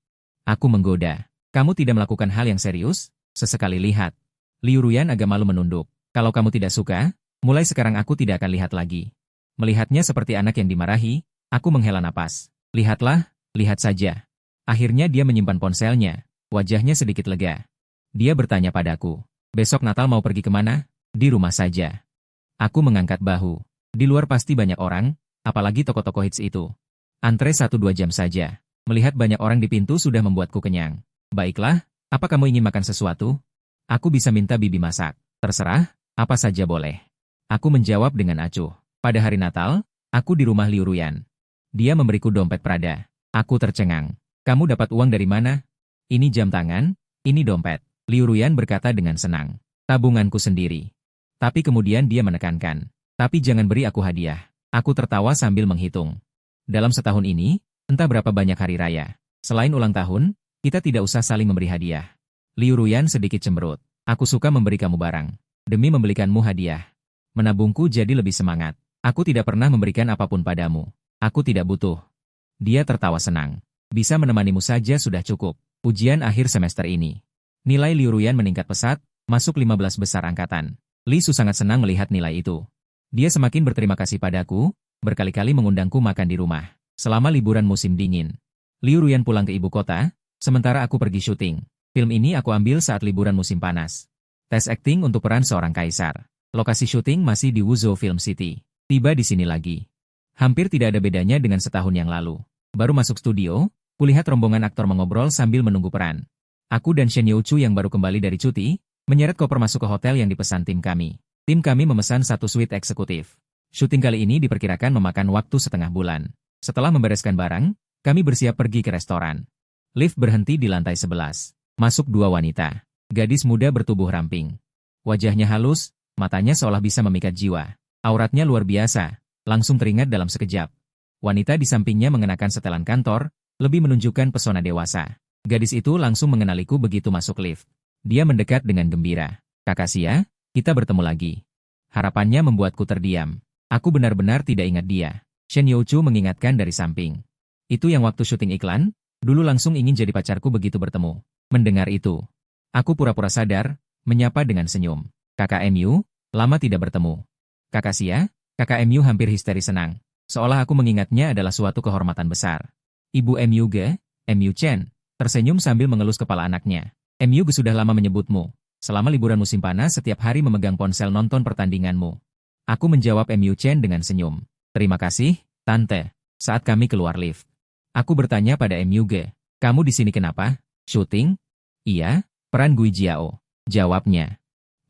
Aku menggoda. Kamu tidak melakukan hal yang serius? Sesekali lihat. Liu Ruyan agak malu menunduk. Kalau kamu tidak suka, mulai sekarang aku tidak akan lihat lagi. Melihatnya seperti anak yang dimarahi, aku menghela napas. Lihatlah, lihat saja. Akhirnya dia menyimpan ponselnya. Wajahnya sedikit lega. Dia bertanya padaku. Besok Natal mau pergi kemana? Di rumah saja. Aku mengangkat bahu. Di luar pasti banyak orang, apalagi toko-toko hits itu. Antre 1-2 jam saja. Melihat banyak orang di pintu sudah membuatku kenyang. Baiklah, apa kamu ingin makan sesuatu? Aku bisa minta bibi masak. Terserah, apa saja boleh. Aku menjawab dengan acuh. Pada hari Natal, aku di rumah Liu Ruyan. Dia memberiku dompet Prada. Aku tercengang. Kamu dapat uang dari mana? Ini jam tangan, ini dompet. Liu Ruyan berkata dengan senang. Tabunganku sendiri. Tapi kemudian dia menekankan. Tapi jangan beri aku hadiah. Aku tertawa sambil menghitung. Dalam setahun ini, entah berapa banyak hari raya. Selain ulang tahun, kita tidak usah saling memberi hadiah. Liu Ruyan sedikit cemberut. Aku suka memberi kamu barang. Demi membelikanmu hadiah. Menabungku jadi lebih semangat. Aku tidak pernah memberikan apapun padamu. Aku tidak butuh. Dia tertawa senang. Bisa menemanimu saja sudah cukup. Ujian akhir semester ini. Nilai Liu Ruyan meningkat pesat, masuk 15 besar angkatan. Li Su sangat senang melihat nilai itu. Dia semakin berterima kasih padaku, berkali-kali mengundangku makan di rumah. Selama liburan musim dingin. Liu Ruyan pulang ke ibu kota, sementara aku pergi syuting. Film ini aku ambil saat liburan musim panas. Tes akting untuk peran seorang kaisar. Lokasi syuting masih di Wuzhou Film City. Tiba di sini lagi. Hampir tidak ada bedanya dengan setahun yang lalu. Baru masuk studio, kulihat rombongan aktor mengobrol sambil menunggu peran. Aku dan Shen Youchu yang baru kembali dari cuti, menyeret koper masuk ke hotel yang dipesan tim kami. Tim kami memesan satu suite eksekutif. Syuting kali ini diperkirakan memakan waktu setengah bulan. Setelah membereskan barang, kami bersiap pergi ke restoran. Lift berhenti di lantai 11. Masuk 2 wanita. Gadis muda bertubuh ramping. Wajahnya halus, matanya seolah bisa memikat jiwa. Auratnya luar biasa, langsung teringat dalam sekejap. Wanita di sampingnya mengenakan setelan kantor, lebih menunjukkan pesona dewasa. Gadis itu langsung mengenaliku begitu masuk lift. Dia mendekat dengan gembira. Kakak Xia, kita bertemu lagi. Harapannya membuatku terdiam. Aku benar-benar tidak ingat dia. Shen Youchu mengingatkan dari samping. Itu yang waktu syuting iklan, dulu langsung ingin jadi pacarku begitu bertemu. Mendengar itu, aku pura-pura sadar, menyapa dengan senyum. Kakak MU, lama tidak bertemu. Kakak Xia, kakak MU hampir histeris senang. Seolah aku mengingatnya adalah suatu kehormatan besar. Ibu MU Ge, MU Chen, tersenyum sambil mengelus kepala anaknya. MU Ge sudah lama menyebutmu. Selama liburan musim panas setiap hari memegang ponsel nonton pertandinganmu. Aku menjawab MU Chen dengan senyum. Terima kasih, Tante. Saat kami keluar lift. Aku bertanya pada MU Ge. Kamu di sini kenapa? Syuting? Iya, peran Gui Jiao. Jawabnya.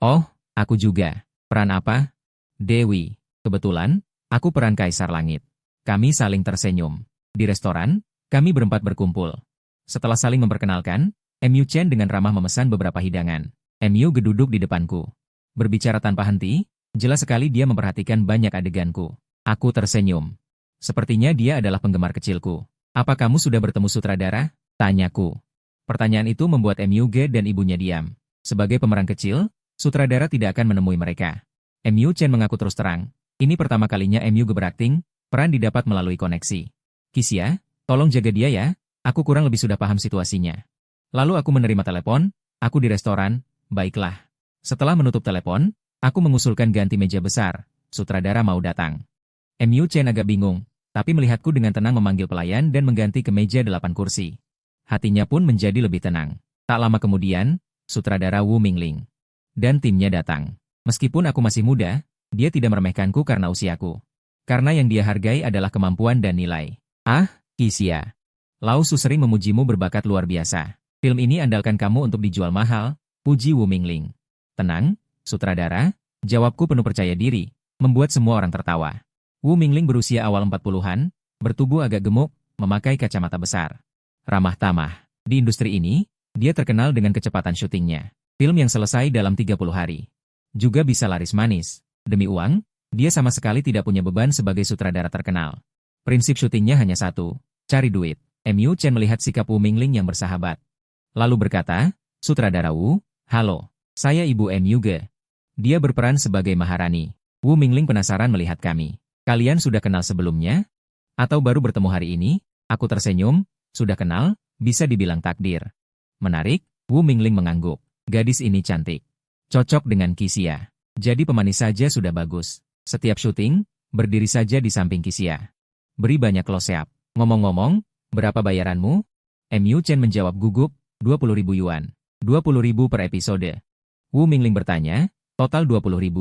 Oh, aku juga. Peran apa? Dewi. Kebetulan, aku peran Kaisar Langit. Kami saling tersenyum. Di restoran, kami berempat berkumpul. Setelah saling memperkenalkan, MU Chen dengan ramah memesan beberapa hidangan. MU Ge duduk di depanku. Berbicara tanpa henti, jelas sekali dia memperhatikan banyak adeganku. Aku tersenyum. Sepertinya dia adalah penggemar kecilku. Apa kamu sudah bertemu sutradara? Tanyaku. Pertanyaan itu membuat MU Ge dan ibunya diam. Sebagai pemeran kecil, sutradara tidak akan menemui mereka. MU Chen mengaku terus terang. Ini pertama kalinya MU Ge berakting, peran didapat melalui koneksi. Xia, tolong jaga dia ya, aku kurang lebih sudah paham situasinya. Lalu aku menerima telepon, aku di restoran, baiklah. Setelah menutup telepon, aku mengusulkan ganti meja besar, sutradara mau datang. MU Chen agak bingung, tapi melihatku dengan tenang memanggil pelayan dan mengganti ke meja 8 kursi. Hatinya pun menjadi lebih tenang. Tak lama kemudian, sutradara Wu Mingling dan timnya datang. Meskipun aku masih muda, dia tidak meremehkanku karena usiaku. Karena yang dia hargai adalah kemampuan dan nilai. Ah, Kisia. Lau Su sering memujimu berbakat luar biasa. Film ini andalkan kamu untuk dijual mahal, puji Wu Mingling. Tenang, sutradara, jawabku penuh percaya diri, membuat semua orang tertawa. Wu Mingling berusia awal 40-an, bertubuh agak gemuk, memakai kacamata besar. Ramah tamah. Di industri ini, dia terkenal dengan kecepatan syutingnya. Film yang selesai dalam 30 hari. Juga bisa laris manis. Demi uang, dia sama sekali tidak punya beban sebagai sutradara terkenal. Prinsip syutingnya hanya satu, cari duit. MU Chen melihat sikap Wu Mingling yang bersahabat. Lalu berkata, sutradara Wu, halo, saya Ibu MU Ge. Dia berperan sebagai Maharani. Wu Mingling penasaran melihat kami. Kalian sudah kenal sebelumnya? Atau baru bertemu hari ini? Aku tersenyum, sudah kenal, bisa dibilang takdir. Menarik, Wu Mingling mengangguk. Gadis ini cantik. Cocok dengan Kisia. Jadi pemanis saja sudah bagus. Setiap syuting, berdiri saja di samping Kisia. Beri banyak close-up. Ngomong-ngomong, berapa bayaranmu? MU Chen menjawab gugup, 20.000 yuan. 20.000 per episode. Wu Mingling bertanya, total 20.000?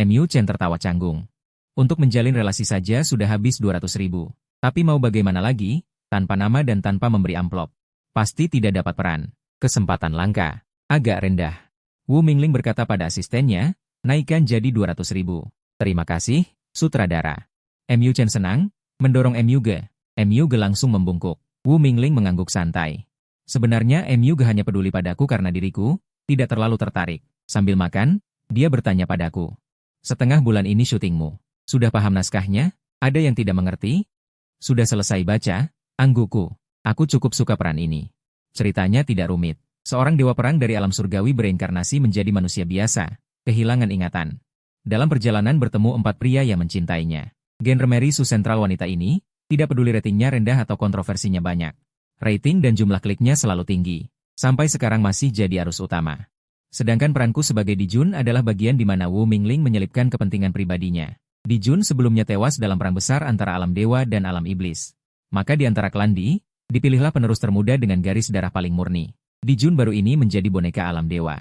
MU Chen tertawa canggung. Untuk menjalin relasi saja sudah habis 200.000. Tapi mau bagaimana lagi, tanpa nama dan tanpa memberi amplop. Pasti tidak dapat peran. Kesempatan langka. Agak rendah. Wu Mingling berkata pada asistennya, naikkan jadi 200.000. Terima kasih, sutradara. MU Chen senang, mendorong MU Ge. MU Ge langsung membungkuk. Wu Mingling mengangguk santai. Sebenarnya MU Ge hanya peduli padaku karena diriku, tidak terlalu tertarik. Sambil makan, dia bertanya padaku. Setengah bulan ini syutingmu. Sudah paham naskahnya? Ada yang tidak mengerti? Sudah selesai baca? Angguku. Aku cukup suka peran ini. Ceritanya tidak rumit. Seorang dewa perang dari alam surgawi bereinkarnasi menjadi manusia biasa, kehilangan ingatan. Dalam perjalanan bertemu 4 pria yang mencintainya. Genre Mary Sue sentral wanita ini, tidak peduli ratingnya rendah atau kontroversinya banyak. Rating dan jumlah kliknya selalu tinggi. Sampai sekarang masih jadi arus utama. Sedangkan peranku sebagai Dijun adalah bagian di mana Wu Mingling menyelipkan kepentingan pribadinya. Dijun sebelumnya tewas dalam perang besar antara alam dewa dan alam iblis. Maka di antara klan Di, dipilihlah penerus termuda dengan garis darah paling murni. Dijun baru ini menjadi boneka alam dewa.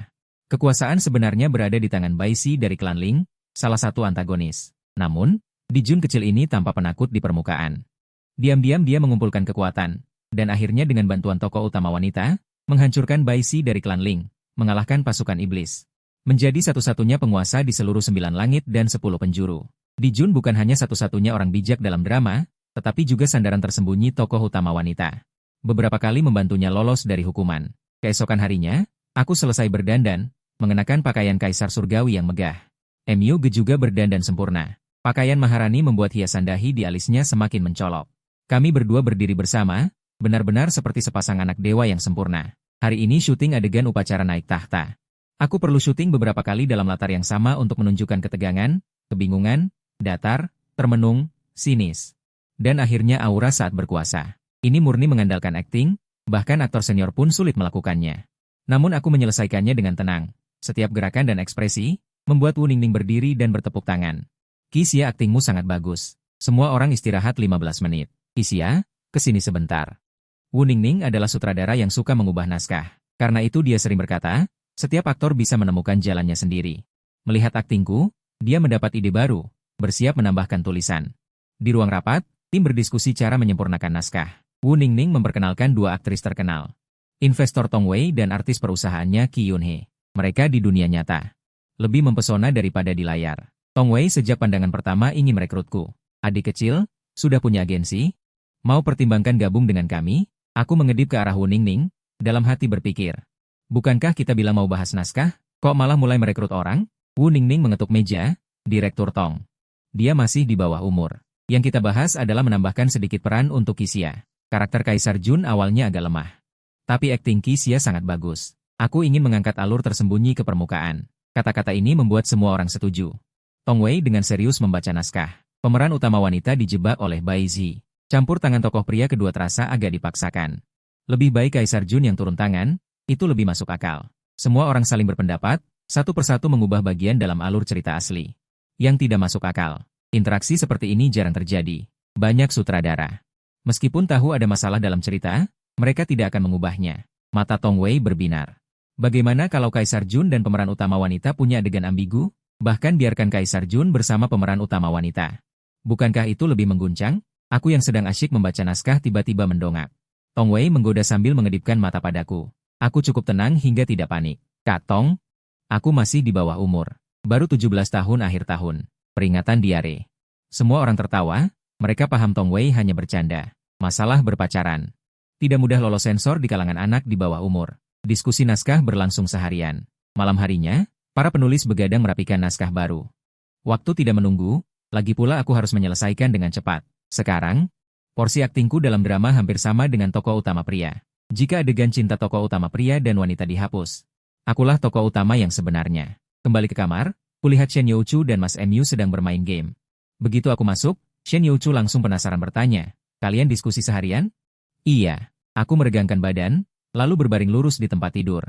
Kekuasaan sebenarnya berada di tangan Bai Si dari klan Ling, salah satu antagonis. Namun, Dijun kecil ini tanpa penakut di permukaan. Diam-diam dia mengumpulkan kekuatan, dan akhirnya dengan bantuan tokoh utama wanita, menghancurkan Bai Si dari klan Ling, mengalahkan pasukan iblis. Menjadi satu-satunya penguasa di seluruh 9 langit dan 10 penjuru. Dijun bukan hanya satu-satunya orang bijak dalam drama, tetapi juga sandaran tersembunyi tokoh utama wanita. Beberapa kali membantunya lolos dari hukuman. Keesokan harinya, aku selesai berdandan, mengenakan pakaian kaisar surgawi yang megah. MU Ge juga berdandan sempurna. Pakaian Maharani membuat hiasan dahi di alisnya semakin mencolok. Kami berdua berdiri bersama, benar-benar seperti sepasang anak dewa yang sempurna. Hari ini syuting adegan upacara naik tahta. Aku perlu syuting beberapa kali dalam latar yang sama untuk menunjukkan ketegangan, kebingungan, datar, termenung, sinis. Dan akhirnya aura saat berkuasa. Ini murni mengandalkan akting, bahkan aktor senior pun sulit melakukannya. Namun aku menyelesaikannya dengan tenang. Setiap gerakan dan ekspresi, membuat Wu Ningning berdiri dan bertepuk tangan. Kisia, aktingmu sangat bagus. Semua orang istirahat 15 menit. Kisia, kesini sebentar. Wu Ningning adalah sutradara yang suka mengubah naskah. Karena itu dia sering berkata, setiap aktor bisa menemukan jalannya sendiri. Melihat aktingku, dia mendapat ide baru, bersiap menambahkan tulisan. Di ruang rapat, tim berdiskusi cara menyempurnakan naskah. Wu Ningning memperkenalkan 2 aktris terkenal. Investor Tong Wei dan artis perusahaannya Qi Yunhe. Mereka di dunia nyata. Lebih mempesona daripada di layar. Tong Wei sejak pandangan pertama ingin merekrutku. Adik kecil, sudah punya agensi? Mau pertimbangkan gabung dengan kami? Aku mengedip ke arah Wu Ningning, dalam hati berpikir. Bukankah kita bilang mau bahas naskah? Kok malah mulai merekrut orang? Wu Ningning mengetuk meja, Direktur Tong. Dia masih di bawah umur. Yang kita bahas adalah menambahkan sedikit peran untuk Kisia. Karakter Kaisar Jun awalnya agak lemah. Tapi akting Kisia sangat bagus. Aku ingin mengangkat alur tersembunyi ke permukaan. Kata-kata ini membuat semua orang setuju. Tong Wei dengan serius membaca naskah. Pemeran utama wanita dijebak oleh Bai Zi. Campur tangan tokoh pria kedua terasa agak dipaksakan. Lebih baik Kaisar Jun yang turun tangan, itu lebih masuk akal. Semua orang saling berpendapat, satu persatu mengubah bagian dalam alur cerita asli. Yang tidak masuk akal. Interaksi seperti ini jarang terjadi. Banyak sutradara. Meskipun tahu ada masalah dalam cerita, mereka tidak akan mengubahnya. Mata Tong Wei berbinar. Bagaimana kalau Kaisar Jun dan pemeran utama wanita punya adegan ambigu? Bahkan biarkan Kaisar Jun bersama pemeran utama wanita. Bukankah itu lebih mengguncang? Aku yang sedang asyik membaca naskah tiba-tiba mendongak. Tong Wei menggoda sambil mengedipkan mata padaku. Aku cukup tenang hingga tidak panik. Kak Tong, aku masih di bawah umur. Baru 17 tahun akhir tahun. Peringatan diare. Semua orang tertawa, mereka paham Tong Wei hanya bercanda. Masalah berpacaran. Tidak mudah lolos sensor di kalangan anak di bawah umur. Diskusi naskah berlangsung seharian. Malam harinya, para penulis begadang merapikan naskah baru. Waktu tidak menunggu, lagi pula aku harus menyelesaikan dengan cepat. Sekarang, porsi aktingku dalam drama hampir sama dengan tokoh utama pria. Jika adegan cinta tokoh utama pria dan wanita dihapus, akulah tokoh utama yang sebenarnya. Kembali ke kamar, kulihat Shen Youchu dan Mas MU sedang bermain game. Begitu aku masuk, Shen Youchu langsung penasaran bertanya, "Kalian diskusi seharian?" "Iya." Aku meregangkan badan, lalu berbaring lurus di tempat tidur.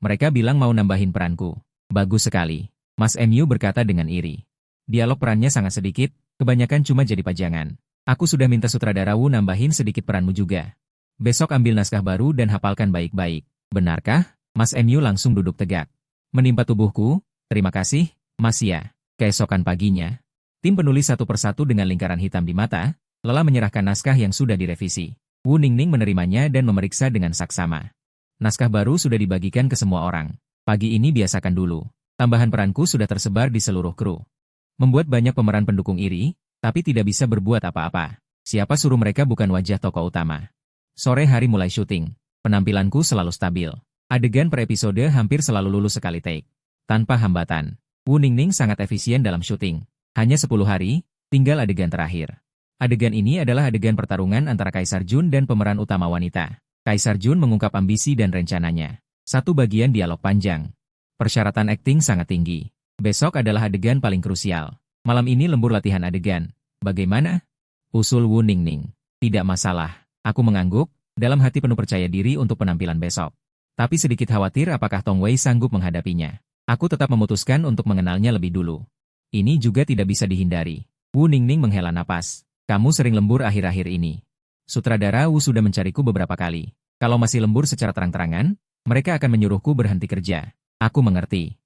Mereka bilang mau nambahin peranku. Bagus sekali. Mas MU berkata dengan iri. Dialog perannya sangat sedikit, kebanyakan cuma jadi pajangan. Aku sudah minta sutradara Wu nambahin sedikit peranmu juga. Besok ambil naskah baru dan hafalkan baik-baik. Benarkah? Mas MU langsung duduk tegak. Menimpa tubuhku, terima kasih, Mas Ya. Keesokan paginya, tim penulis satu persatu dengan lingkaran hitam di mata, lelah menyerahkan naskah yang sudah direvisi. Wu Ningning menerimanya dan memeriksa dengan saksama. Naskah baru sudah dibagikan ke semua orang. Pagi ini biasakan dulu. Tambahan peranku sudah tersebar di seluruh kru. Membuat banyak pemeran pendukung iri, tapi tidak bisa berbuat apa-apa. Siapa suruh mereka bukan wajah tokoh utama. Sore hari mulai syuting. Penampilanku selalu stabil. Adegan per episode hampir selalu lulus sekali take. Tanpa hambatan. Wu Ningning sangat efisien dalam syuting. Hanya 10 hari, tinggal adegan terakhir. Adegan ini adalah adegan pertarungan antara Kaisar Jun dan pemeran utama wanita. Kaisar Jun mengungkap ambisi dan rencananya. Satu bagian dialog panjang. Persyaratan akting sangat tinggi. Besok adalah adegan paling krusial. Malam ini lembur latihan adegan. Bagaimana? Usul Wu Ningning. Tidak masalah. Aku mengangguk, dalam hati penuh percaya diri untuk penampilan besok. Tapi sedikit khawatir apakah Tong Wei sanggup menghadapinya. Aku tetap memutuskan untuk mengenalnya lebih dulu. Ini juga tidak bisa dihindari. Wu Ningning menghela napas. Kamu sering lembur akhir-akhir ini. Sutradara Wu sudah mencariku beberapa kali. Kalau masih lembur secara terang-terangan, mereka akan menyuruhku berhenti kerja. Aku mengerti.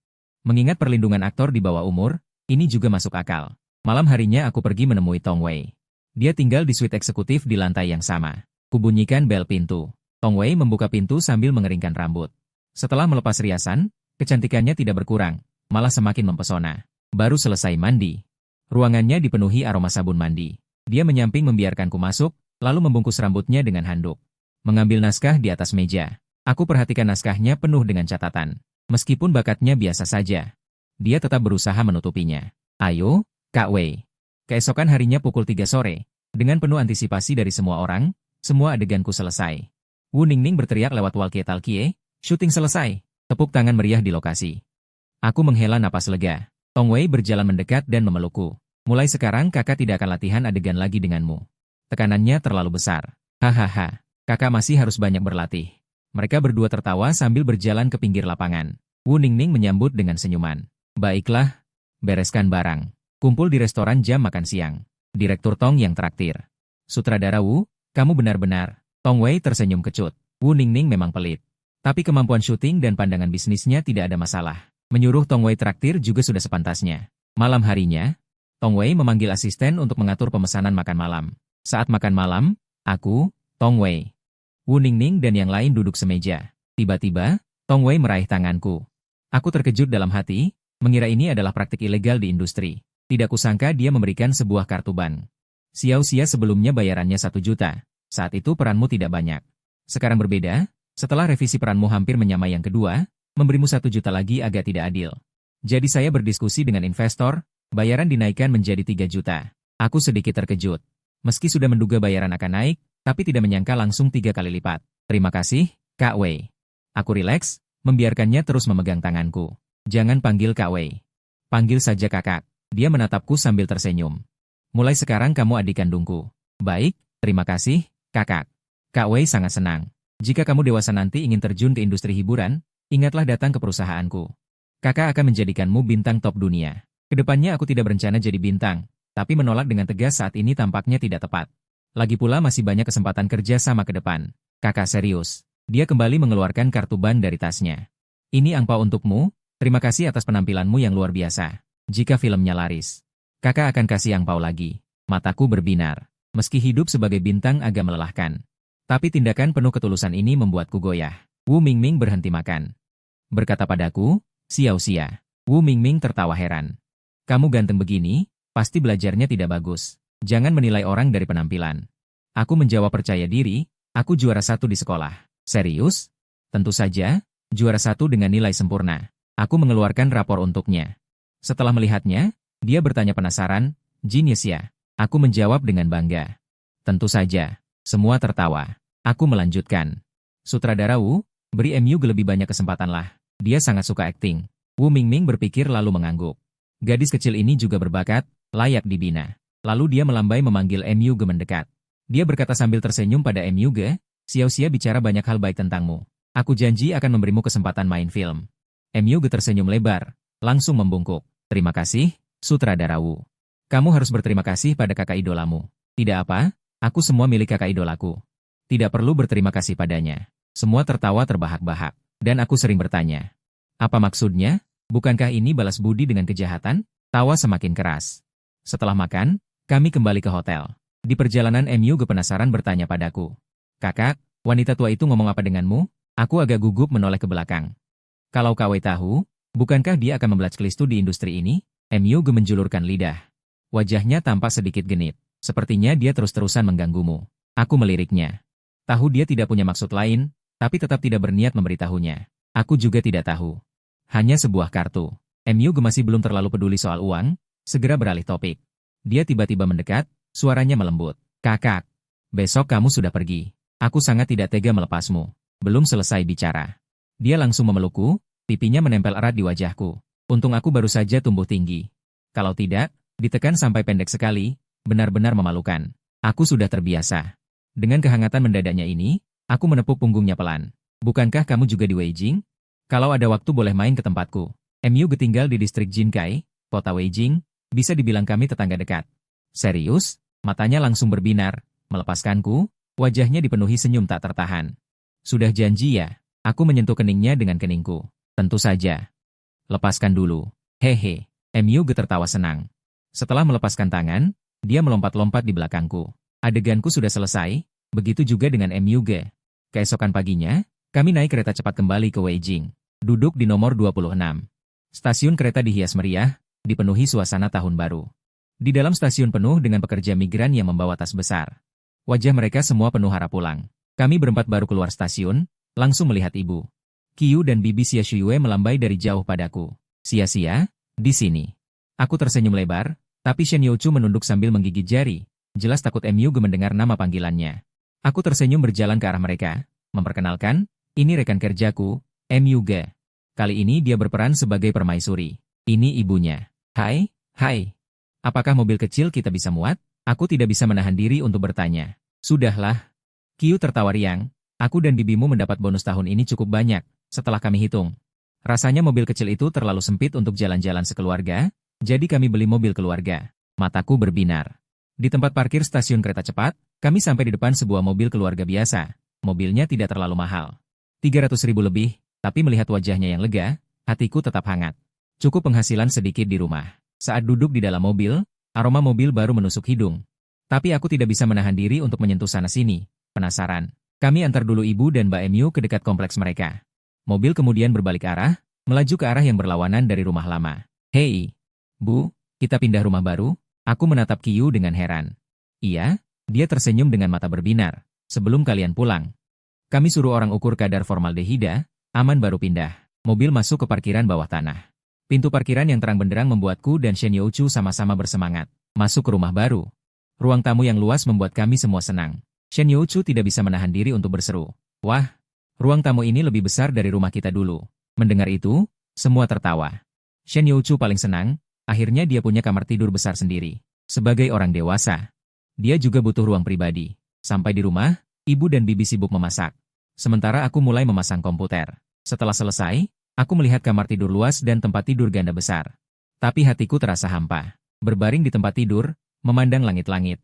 Mengingat perlindungan aktor di bawah umur, ini juga masuk akal. Malam harinya aku pergi menemui Tong Wei. Dia tinggal di suite eksekutif di lantai yang sama. Kubunyikan bel pintu. Tong Wei membuka pintu sambil mengeringkan rambut. Setelah melepas riasan, kecantikannya tidak berkurang, malah semakin mempesona. Baru selesai mandi. Ruangannya dipenuhi aroma sabun mandi. Dia menyamping membiarkanku masuk, lalu membungkus rambutnya dengan handuk. Mengambil naskah di atas meja. Aku perhatikan naskahnya penuh dengan catatan. Meskipun bakatnya biasa saja, dia tetap berusaha menutupinya. Ayo, Kak Wei. Keesokan harinya pukul 3 sore, dengan penuh antisipasi dari semua orang, semua adeganku selesai. Wu Ningning berteriak lewat walkie-talkie, syuting selesai. Tepuk tangan meriah di lokasi. Aku menghela napas lega. Tong Wei berjalan mendekat dan memelukku. Mulai sekarang kakak tidak akan latihan adegan lagi denganmu. Tekanannya terlalu besar. Hahaha, kakak masih harus banyak berlatih. Mereka berdua tertawa sambil berjalan ke pinggir lapangan. Wu Ningning menyambut dengan senyuman. Baiklah, bereskan barang. Kumpul di restoran jam makan siang. Direktur Tong yang traktir. Sutradara Wu, kamu benar-benar. Tong Wei tersenyum kecut. Wu Ningning memang pelit. Tapi kemampuan syuting dan pandangan bisnisnya tidak ada masalah. Menyuruh Tong Wei traktir juga sudah sepantasnya. Malam harinya, Tong Wei memanggil asisten untuk mengatur pemesanan makan malam. Saat makan malam, aku, Tong Wei, Wu Ningning dan yang lain duduk semeja. Tiba-tiba, Tong Wei meraih tanganku. Aku terkejut dalam hati, mengira ini adalah praktik ilegal di industri. Tidak kusangka dia memberikan sebuah kartu bank. Sia-sia sebelumnya bayarannya 1 juta. Saat itu peranmu tidak banyak. Sekarang berbeda, setelah revisi peranmu hampir menyamai yang kedua, memberimu 1 juta lagi agak tidak adil. Jadi saya berdiskusi dengan investor, bayaran dinaikkan menjadi 3 juta. Aku sedikit terkejut. Meski sudah menduga bayaran akan naik, tapi tidak menyangka langsung 3 kali lipat. Terima kasih, Kak Wei. Aku rileks, membiarkannya terus memegang tanganku. Jangan panggil Kak Wei. Panggil saja kakak. Dia menatapku sambil tersenyum. Mulai sekarang kamu adik kandungku. Baik, terima kasih, kakak. Kak Wei sangat senang. Jika kamu dewasa nanti ingin terjun ke industri hiburan, ingatlah datang ke perusahaanku. Kakak akan menjadikanmu bintang top dunia. Kedepannya aku tidak berencana jadi bintang, tapi menolak dengan tegas saat ini tampaknya tidak tepat. Lagi pula masih banyak kesempatan kerja sama ke depan. Kakak serius. Dia kembali mengeluarkan kartu ban dari tasnya. Ini angpau untukmu, terima kasih atas penampilanmu yang luar biasa. Jika filmnya laris, kakak akan kasih angpau lagi. Mataku berbinar. Meski hidup sebagai bintang agak melelahkan. Tapi tindakan penuh ketulusan ini membuatku goyah. Wu Mingming berhenti makan. Berkata padaku, Xiao Xia. Wu Mingming tertawa heran. Kamu ganteng begini, pasti belajarnya tidak bagus. Jangan menilai orang dari penampilan. Aku menjawab percaya diri, aku juara 1 di sekolah. Serius? Tentu saja, juara 1 dengan nilai sempurna. Aku mengeluarkan rapor untuknya. Setelah melihatnya, dia bertanya penasaran, Genius ya? Aku menjawab dengan bangga. Tentu saja. Semua tertawa. Aku melanjutkan. Sutradara Wu, beri MU lebih banyak kesempatan lah. Dia sangat suka akting. Wu Mingming berpikir lalu mengangguk. Gadis kecil ini juga berbakat, layak dibina. Lalu dia melambai memanggil MU mendekat. Dia berkata sambil tersenyum pada MU, Xiao Xia bicara banyak hal baik tentangmu. Aku janji akan memberimu kesempatan main film. MU tersenyum lebar, langsung membungkuk. Terima kasih, Sutradara Wu. Kamu harus berterima kasih pada kakak idolamu. Tidak apa, aku semua milik kakak idolaku. Tidak perlu berterima kasih padanya. Semua tertawa terbahak-bahak. Dan aku sering bertanya. Apa maksudnya? Bukankah ini balas budi dengan kejahatan? Tawa semakin keras. Setelah makan, kami kembali ke hotel. Di perjalanan MU penasaran bertanya padaku. Kakak, wanita tua itu ngomong apa denganmu? Aku agak gugup menoleh ke belakang. Kalau kau tahu, bukankah dia akan membelajkelistu di industri ini? MU menjulurkan lidah. Wajahnya tampak sedikit genit. Sepertinya dia terus-terusan mengganggumu. Aku meliriknya. Tahu dia tidak punya maksud lain, tapi tetap tidak berniat memberitahunya. Aku juga tidak tahu. Hanya sebuah kartu. MU masih belum terlalu peduli soal uang, segera beralih topik. Dia tiba-tiba mendekat, suaranya melembut. Kakak, besok kamu sudah pergi. Aku sangat tidak tega melepasmu. Belum selesai bicara. Dia langsung memelukku, pipinya menempel erat di wajahku. Untung aku baru saja tumbuh tinggi. Kalau tidak, ditekan sampai pendek sekali, benar-benar memalukan. Aku sudah terbiasa. Dengan kehangatan mendadaknya ini, aku menepuk punggungnya pelan. Bukankah kamu juga di Weijing? Kalau ada waktu boleh main ke tempatku. MU tinggal di distrik Jinkai, kota Weijing, bisa dibilang kami tetangga dekat. Serius? Matanya langsung berbinar, melepaskanku, wajahnya dipenuhi senyum tak tertahan. Sudah janji ya? Aku menyentuh keningnya dengan keningku. Tentu saja. Lepaskan dulu. Hehe. MU tertawa senang. Setelah melepaskan tangan, dia melompat-lompat di belakangku. Adeganku sudah selesai, begitu juga dengan MUG. Keesokan paginya, kami naik kereta cepat kembali ke Weijing. Duduk di nomor 26. Stasiun kereta dihias meriah, dipenuhi suasana tahun baru. Di dalam stasiun penuh dengan pekerja migran yang membawa tas besar. Wajah mereka semua penuh harap pulang. Kami berempat baru keluar stasiun, langsung melihat ibu. Qiu dan bibi Xia Shuiyue melambai dari jauh padaku. Sia-sia, di sini. Aku tersenyum lebar, tapi Shen Youchu menunduk sambil menggigit jari. Jelas takut MU mendengar nama panggilannya. Aku tersenyum berjalan ke arah mereka, memperkenalkan, ini rekan kerjaku, MU. Kali ini dia berperan sebagai permaisuri. Ini ibunya. Hai. Apakah mobil kecil kita bisa muat? Aku tidak bisa menahan diri untuk bertanya. Sudahlah. Qiu tertawa riang. Aku dan bibimu mendapat bonus tahun ini cukup banyak, setelah kami hitung. Rasanya mobil kecil itu terlalu sempit untuk jalan-jalan sekeluarga, jadi kami beli mobil keluarga. Mataku berbinar. Di tempat parkir stasiun kereta cepat, kami sampai di depan sebuah mobil keluarga biasa. Mobilnya tidak terlalu mahal. 300.000 lebih, tapi melihat wajahnya yang lega, hatiku tetap hangat. Cukup penghasilan sedikit di rumah. Saat duduk di dalam mobil, aroma mobil baru menusuk hidung. Tapi aku tidak bisa menahan diri untuk menyentuh sana-sini. Penasaran. Kami antar dulu ibu dan Mbak MU ke dekat kompleks mereka. Mobil kemudian berbalik arah, melaju ke arah yang berlawanan dari rumah lama. Hei, Bu, kita pindah rumah baru? Aku menatap Qiu dengan heran. Iya, dia tersenyum dengan mata berbinar. Sebelum kalian pulang. Kami suruh orang ukur kadar formaldehida, aman baru pindah. Mobil masuk ke parkiran bawah tanah. Pintu parkiran yang terang benderang membuatku dan Shen Youchu sama-sama bersemangat. Masuk ke rumah baru. Ruang tamu yang luas membuat kami semua senang. Shen Youchu tidak bisa menahan diri untuk berseru. Wah, ruang tamu ini lebih besar dari rumah kita dulu. Mendengar itu, semua tertawa. Shen Youchu paling senang, akhirnya dia punya kamar tidur besar sendiri. Sebagai orang dewasa, dia juga butuh ruang pribadi. Sampai di rumah, ibu dan bibi sibuk memasak. Sementara aku mulai memasang komputer. Setelah selesai, aku melihat kamar tidur luas dan tempat tidur ganda besar. Tapi hatiku terasa hampa. Berbaring di tempat tidur, memandang langit-langit.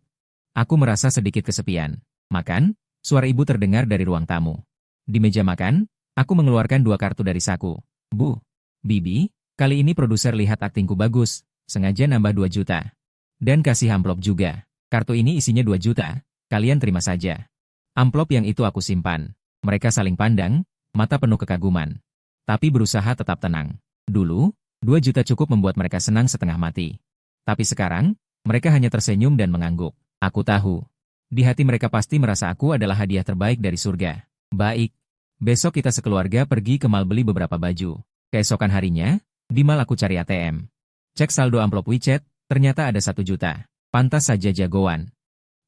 Aku merasa sedikit kesepian. Makan? Suara ibu terdengar dari ruang tamu. Di meja makan, aku mengeluarkan 2 kartu dari saku. Bu, Bibi, kali ini produser lihat aktingku bagus, sengaja nambah 2 juta. Dan kasih amplop juga. Kartu ini isinya 2 juta, kalian terima saja. Amplop yang itu aku simpan. Mereka saling pandang, mata penuh kekaguman. Tapi berusaha tetap tenang. Dulu, 2 juta cukup membuat mereka senang setengah mati. Tapi sekarang, mereka hanya tersenyum dan mengangguk. Aku tahu. Di hati mereka pasti merasa aku adalah hadiah terbaik dari surga. Baik. Besok kita sekeluarga pergi ke mall beli beberapa baju. Keesokan harinya, di mall aku cari ATM. Cek saldo amplop WeChat, ternyata ada 1 juta. Pantas saja jagoan.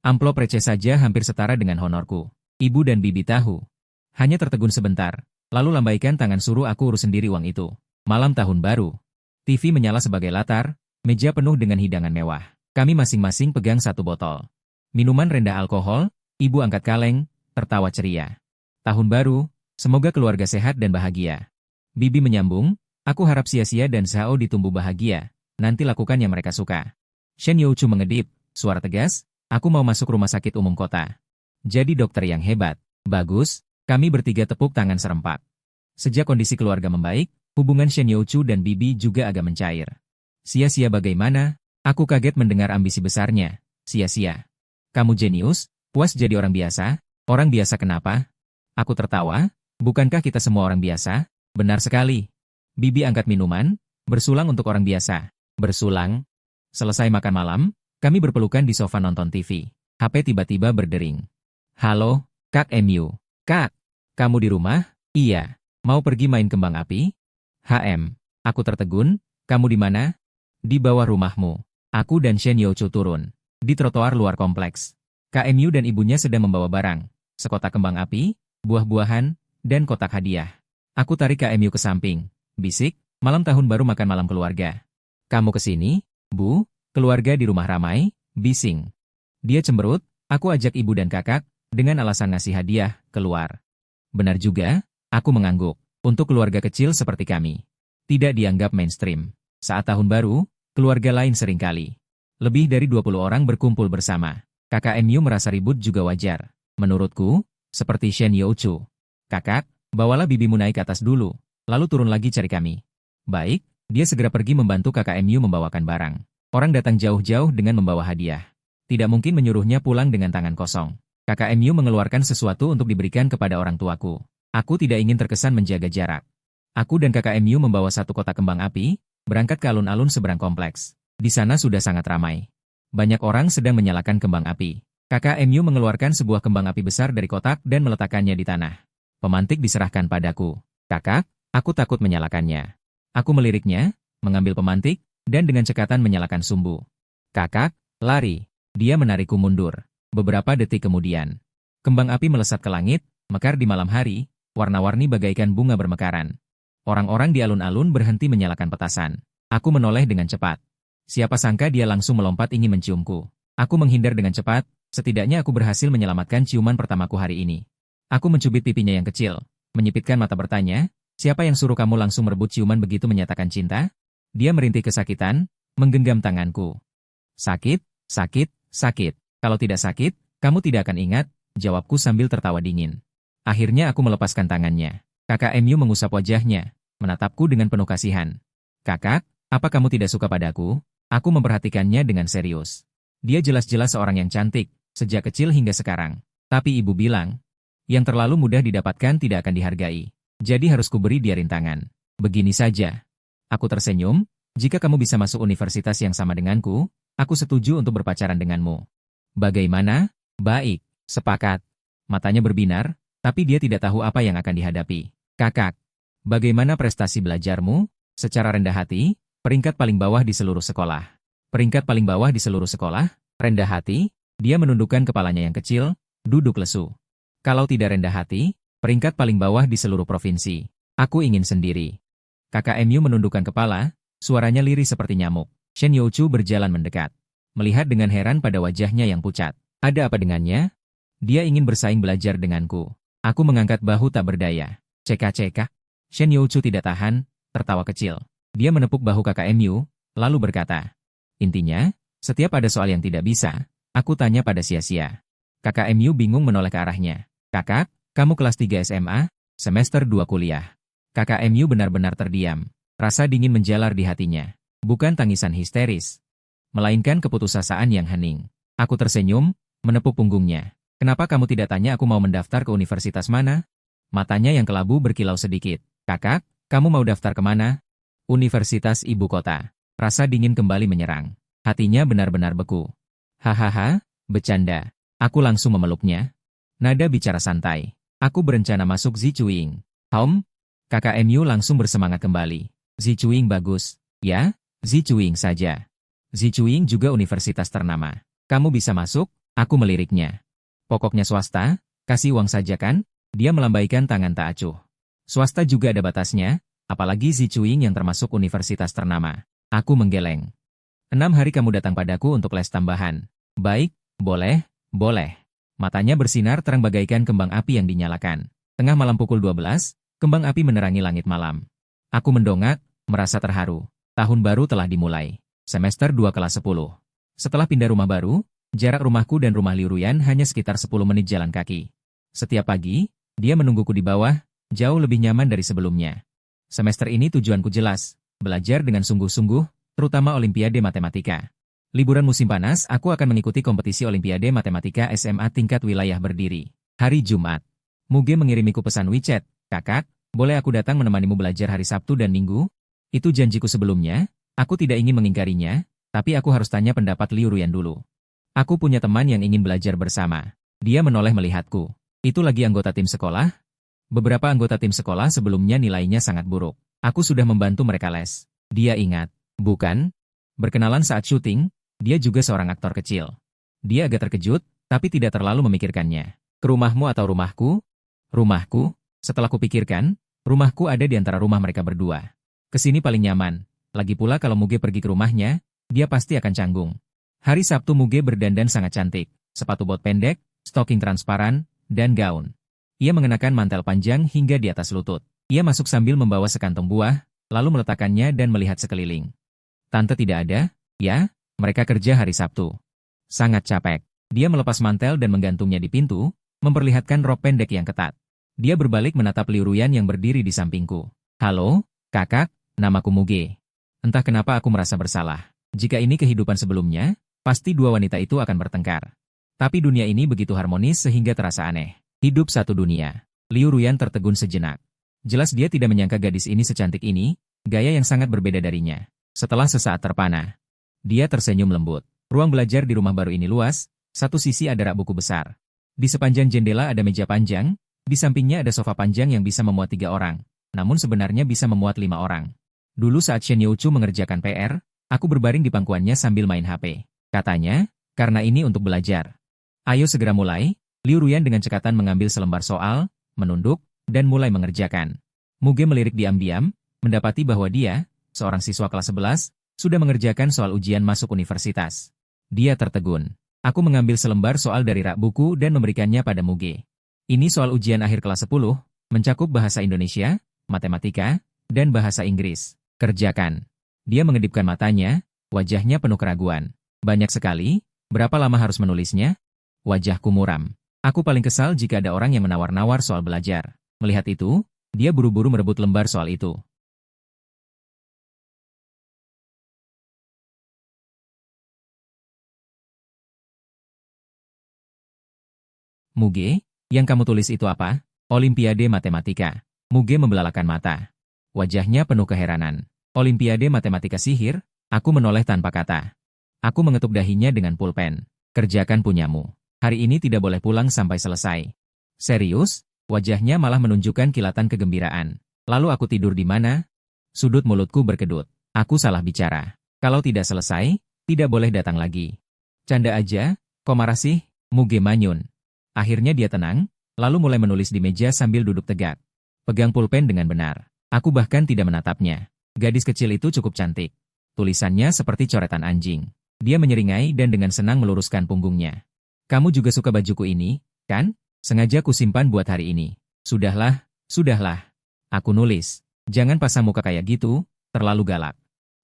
Amplop receh saja hampir setara dengan honorku. Ibu dan Bibi tahu. Hanya tertegun sebentar, lalu lambaikan tangan suruh aku urus sendiri uang itu. Malam tahun baru. TV menyala sebagai latar, meja penuh dengan hidangan mewah. Kami masing-masing pegang 1 botol. Minuman rendah alkohol, ibu angkat kaleng, tertawa ceria. Tahun baru, semoga keluarga sehat dan bahagia. Bibi menyambung, aku harap sia-sia dan Zhao ditumbuh bahagia, nanti lakukan yang mereka suka. Shen Youchu mengedip, suara tegas, aku mau masuk rumah sakit umum kota. Jadi dokter yang hebat. Bagus, kami bertiga tepuk tangan serempak. Sejak kondisi keluarga membaik, hubungan Shen Youchu dan Bibi juga agak mencair. Sia-sia bagaimana? Aku kaget mendengar ambisi besarnya. Sia-sia. Kamu jenius, puas jadi orang biasa? Orang biasa kenapa? Aku tertawa, bukankah kita semua orang biasa? Benar sekali. Bibi angkat minuman, bersulang untuk orang biasa. Bersulang. Selesai makan malam, kami berpelukan di sofa nonton TV. HP tiba-tiba berdering. Halo, Kak MU. Kak, kamu di rumah? Iya. Mau pergi main kembang api? HM. Aku tertegun, kamu di mana? Di bawah rumahmu. Aku dan Shen Youchu turun. Di trotoar luar kompleks. KMU dan ibunya sedang membawa barang. Sekotak kembang api, buah-buahan, dan kotak hadiah. Aku tarik KMU ke samping. Bisik, malam tahun baru makan malam keluarga. Kamu kesini, Bu? Keluarga di rumah ramai, bising. Dia cemberut, aku ajak ibu dan kakak, dengan alasan ngasih hadiah, keluar. Benar juga, aku mengangguk. Untuk keluarga kecil seperti kami. Tidak dianggap mainstream. Saat tahun baru, keluarga lain seringkali. Lebih dari 20 orang berkumpul bersama. Kakak MU merasa ribut juga wajar. Menurutku, seperti Shen Youchu. Kakak, bawalah bibimu naik ke atas dulu, lalu turun lagi cari kami. Baik, dia segera pergi membantu kakak MU membawakan barang. Orang datang jauh-jauh dengan membawa hadiah. Tidak mungkin menyuruhnya pulang dengan tangan kosong. Kakak MU mengeluarkan sesuatu untuk diberikan kepada orang tuaku. Aku tidak ingin terkesan menjaga jarak. Aku dan kakak MU membawa 1 kotak kembang api, berangkat ke alun-alun seberang kompleks. Di sana sudah sangat ramai. Banyak orang sedang menyalakan kembang api. Kakak MU mengeluarkan sebuah kembang api besar dari kotak dan meletakkannya di tanah. Pemantik diserahkan padaku. Kakak, aku takut menyalakannya. Aku meliriknya, mengambil pemantik, dan dengan cekatan menyalakan sumbu. Kakak, lari. Dia menarikku mundur. Beberapa detik kemudian, kembang api melesat ke langit, mekar di malam hari, warna-warni bagaikan bunga bermekaran. Orang-orang di alun-alun berhenti menyalakan petasan. Aku menoleh dengan cepat. Siapa sangka dia langsung melompat ingin menciumku. Aku menghindar dengan cepat, setidaknya aku berhasil menyelamatkan ciuman pertamaku hari ini. Aku mencubit pipinya yang kecil, menyipitkan mata bertanya, siapa yang suruh kamu langsung merebut ciuman begitu menyatakan cinta? Dia merintih kesakitan, menggenggam tanganku. Sakit, sakit, sakit. Kalau tidak sakit, kamu tidak akan ingat, jawabku sambil tertawa dingin. Akhirnya aku melepaskan tangannya. Kakak MU mengusap wajahnya, menatapku dengan penuh kasihan. Kakak, apa kamu tidak suka padaku? Aku memperhatikannya dengan serius. Dia jelas-jelas seorang yang cantik, sejak kecil hingga sekarang. Tapi ibu bilang, yang terlalu mudah didapatkan tidak akan dihargai. Jadi harus kuberi dia rintangan. Begini saja. Aku tersenyum, jika kamu bisa masuk universitas yang sama denganku, aku setuju untuk berpacaran denganmu. Bagaimana? Baik, sepakat. Matanya berbinar, tapi dia tidak tahu apa yang akan dihadapi. Kakak, bagaimana prestasi belajarmu? Secara rendah hati, peringkat paling bawah di seluruh sekolah. Peringkat paling bawah di seluruh sekolah? Rendah hati? Dia menundukkan kepalanya yang kecil, duduk lesu. Kalau tidak rendah hati, peringkat paling bawah di seluruh provinsi. Aku ingin sendiri. Kakak MU menundukkan kepala, suaranya lirih seperti nyamuk. Shen Youchu berjalan mendekat. Melihat dengan heran pada wajahnya yang pucat. Ada apa dengannya? Dia ingin bersaing belajar denganku. Aku mengangkat bahu tak berdaya. Cekak-cekak. Shen Youchu tidak tahan, tertawa kecil. Dia menepuk bahu kakak MU, lalu berkata. Intinya, Setiap ada soal yang tidak bisa, aku tanya pada sia-sia. Kakak MU bingung menoleh ke arahnya. Kakak, kamu kelas 3 SMA, semester 2 kuliah. Kakak MU benar-benar terdiam. Rasa dingin menjalar di hatinya. Bukan tangisan histeris, melainkan keputusasaan yang hening. Aku tersenyum, menepuk punggungnya. Kenapa kamu tidak tanya aku mau mendaftar ke universitas mana? Matanya yang kelabu berkilau sedikit. Kakak, kamu mau daftar kemana? Universitas Ibu Kota. Rasa dingin kembali menyerang. Hatinya benar-benar beku. Hahaha, bercanda. Aku langsung memeluknya. Nada bicara santai. Aku berencana masuk Zichuing. Kakak MU langsung bersemangat kembali. Zichuing bagus. Ya, Zichuing saja. Zichuing juga universitas ternama. Kamu bisa masuk? Aku meliriknya. Pokoknya swasta, kasih uang saja kan? Dia melambaikan tangan tak acuh. Swasta juga ada batasnya, apalagi Zichuing yang termasuk universitas ternama. Aku menggeleng. 6 hari kamu datang padaku untuk les tambahan. Baik, boleh. Matanya bersinar terang bagaikan kembang api yang dinyalakan. Tengah malam pukul 12, kembang api menerangi langit malam. Aku mendongak, merasa terharu. Tahun baru telah dimulai. Semester 2 kelas 10. Setelah pindah rumah baru, jarak rumahku dan rumah Liu Ruyan hanya sekitar 10 menit jalan kaki. Setiap pagi, dia menungguku di bawah, jauh lebih nyaman dari sebelumnya. Semester ini tujuanku jelas, belajar dengan sungguh-sungguh, terutama Olimpiade Matematika. Liburan musim panas, aku akan mengikuti kompetisi Olimpiade Matematika SMA tingkat wilayah berdiri. Hari Jumat. Muge mengirimiku pesan WeChat, Kakak, boleh aku datang menemanimu belajar hari Sabtu dan Minggu? Itu janjiku sebelumnya, aku tidak ingin mengingkarinya, tapi aku harus tanya pendapat Liu Ruyan dulu. Aku punya teman yang ingin belajar bersama. Dia menoleh melihatku. Itu lagi anggota tim sekolah? Beberapa anggota tim sekolah sebelumnya nilainya sangat buruk. Aku sudah membantu mereka les. Dia ingat, bukan? Berkenalan saat syuting, dia juga seorang aktor kecil. Dia agak terkejut, tapi tidak terlalu memikirkannya. Ke rumahmu atau rumahku? Rumahku? Setelah kupikirkan, rumahku ada di antara rumah mereka berdua. Kesini paling nyaman. Lagi pula kalau Muge pergi ke rumahnya, dia pasti akan canggung. Hari Sabtu Muge berdandan sangat cantik. Sepatu bot pendek, stocking transparan, dan gaun. Ia mengenakan mantel panjang hingga di atas lutut. Ia masuk sambil membawa sekantong buah, lalu meletakkannya dan melihat sekeliling. Tante tidak ada? Ya, mereka kerja hari Sabtu. Sangat capek. Dia melepas mantel dan menggantungnya di pintu, memperlihatkan rok pendek yang ketat. Dia berbalik menatap Liu Ruyan yang berdiri di sampingku. Halo, kakak, namaku Muge. Entah kenapa aku merasa bersalah. Jika ini kehidupan sebelumnya, pasti dua wanita itu akan bertengkar. Tapi dunia ini begitu harmonis sehingga terasa aneh. Hidup satu dunia. Liu Ruyan tertegun sejenak. Jelas dia tidak menyangka gadis ini secantik ini, gaya yang sangat berbeda darinya. Setelah sesaat terpana, dia tersenyum lembut. Ruang belajar di rumah baru ini luas, satu sisi ada rak buku besar. Di sepanjang jendela ada meja panjang, di sampingnya ada sofa panjang yang bisa memuat 3 orang, namun sebenarnya bisa memuat 5 orang. Dulu saat Shen Youchu mengerjakan PR, aku berbaring di pangkuannya sambil main HP. Katanya, karena ini untuk belajar. Ayo segera mulai. Liu Ruyan dengan cekatan mengambil selembar soal, menunduk, dan mulai mengerjakan. Muge melirik diam-diam, mendapati bahwa dia, seorang siswa kelas 11, sudah mengerjakan soal ujian masuk universitas. Dia tertegun. Aku mengambil selembar soal dari rak buku dan memberikannya pada Muge. Ini soal ujian akhir kelas 10, mencakup bahasa Indonesia, matematika, dan bahasa Inggris. Kerjakan. Dia mengedipkan matanya, wajahnya penuh keraguan. Banyak sekali, berapa lama harus menulisnya? Wajahku muram. Aku paling kesal jika ada orang yang menawar-nawar soal belajar. Melihat itu, dia buru-buru merebut lembar soal itu. Muge, yang kamu tulis itu apa? Olimpiade Matematika. Muge membelalakan mata. Wajahnya penuh keheranan. Olimpiade Matematika sihir? Aku menoleh tanpa kata. Aku mengetuk dahinya dengan pulpen. Kerjakan punyamu. Hari ini tidak boleh pulang sampai selesai. Serius? Wajahnya malah menunjukkan kilatan kegembiraan. Lalu aku tidur di mana? Sudut mulutku berkedut. Aku salah bicara. Kalau tidak selesai, tidak boleh datang lagi. Canda aja, kok marah sih? Muge manyun. Akhirnya dia tenang, lalu mulai menulis di meja sambil duduk tegak. Pegang pulpen dengan benar. Aku bahkan tidak menatapnya. Gadis kecil itu cukup cantik. Tulisannya seperti coretan anjing. Dia menyeringai dan dengan senang meluruskan punggungnya. Kamu juga suka bajuku ini, kan? Sengaja kusimpan buat hari ini. Sudahlah, sudahlah. Aku nulis. Jangan pasang muka kayak gitu, terlalu galak.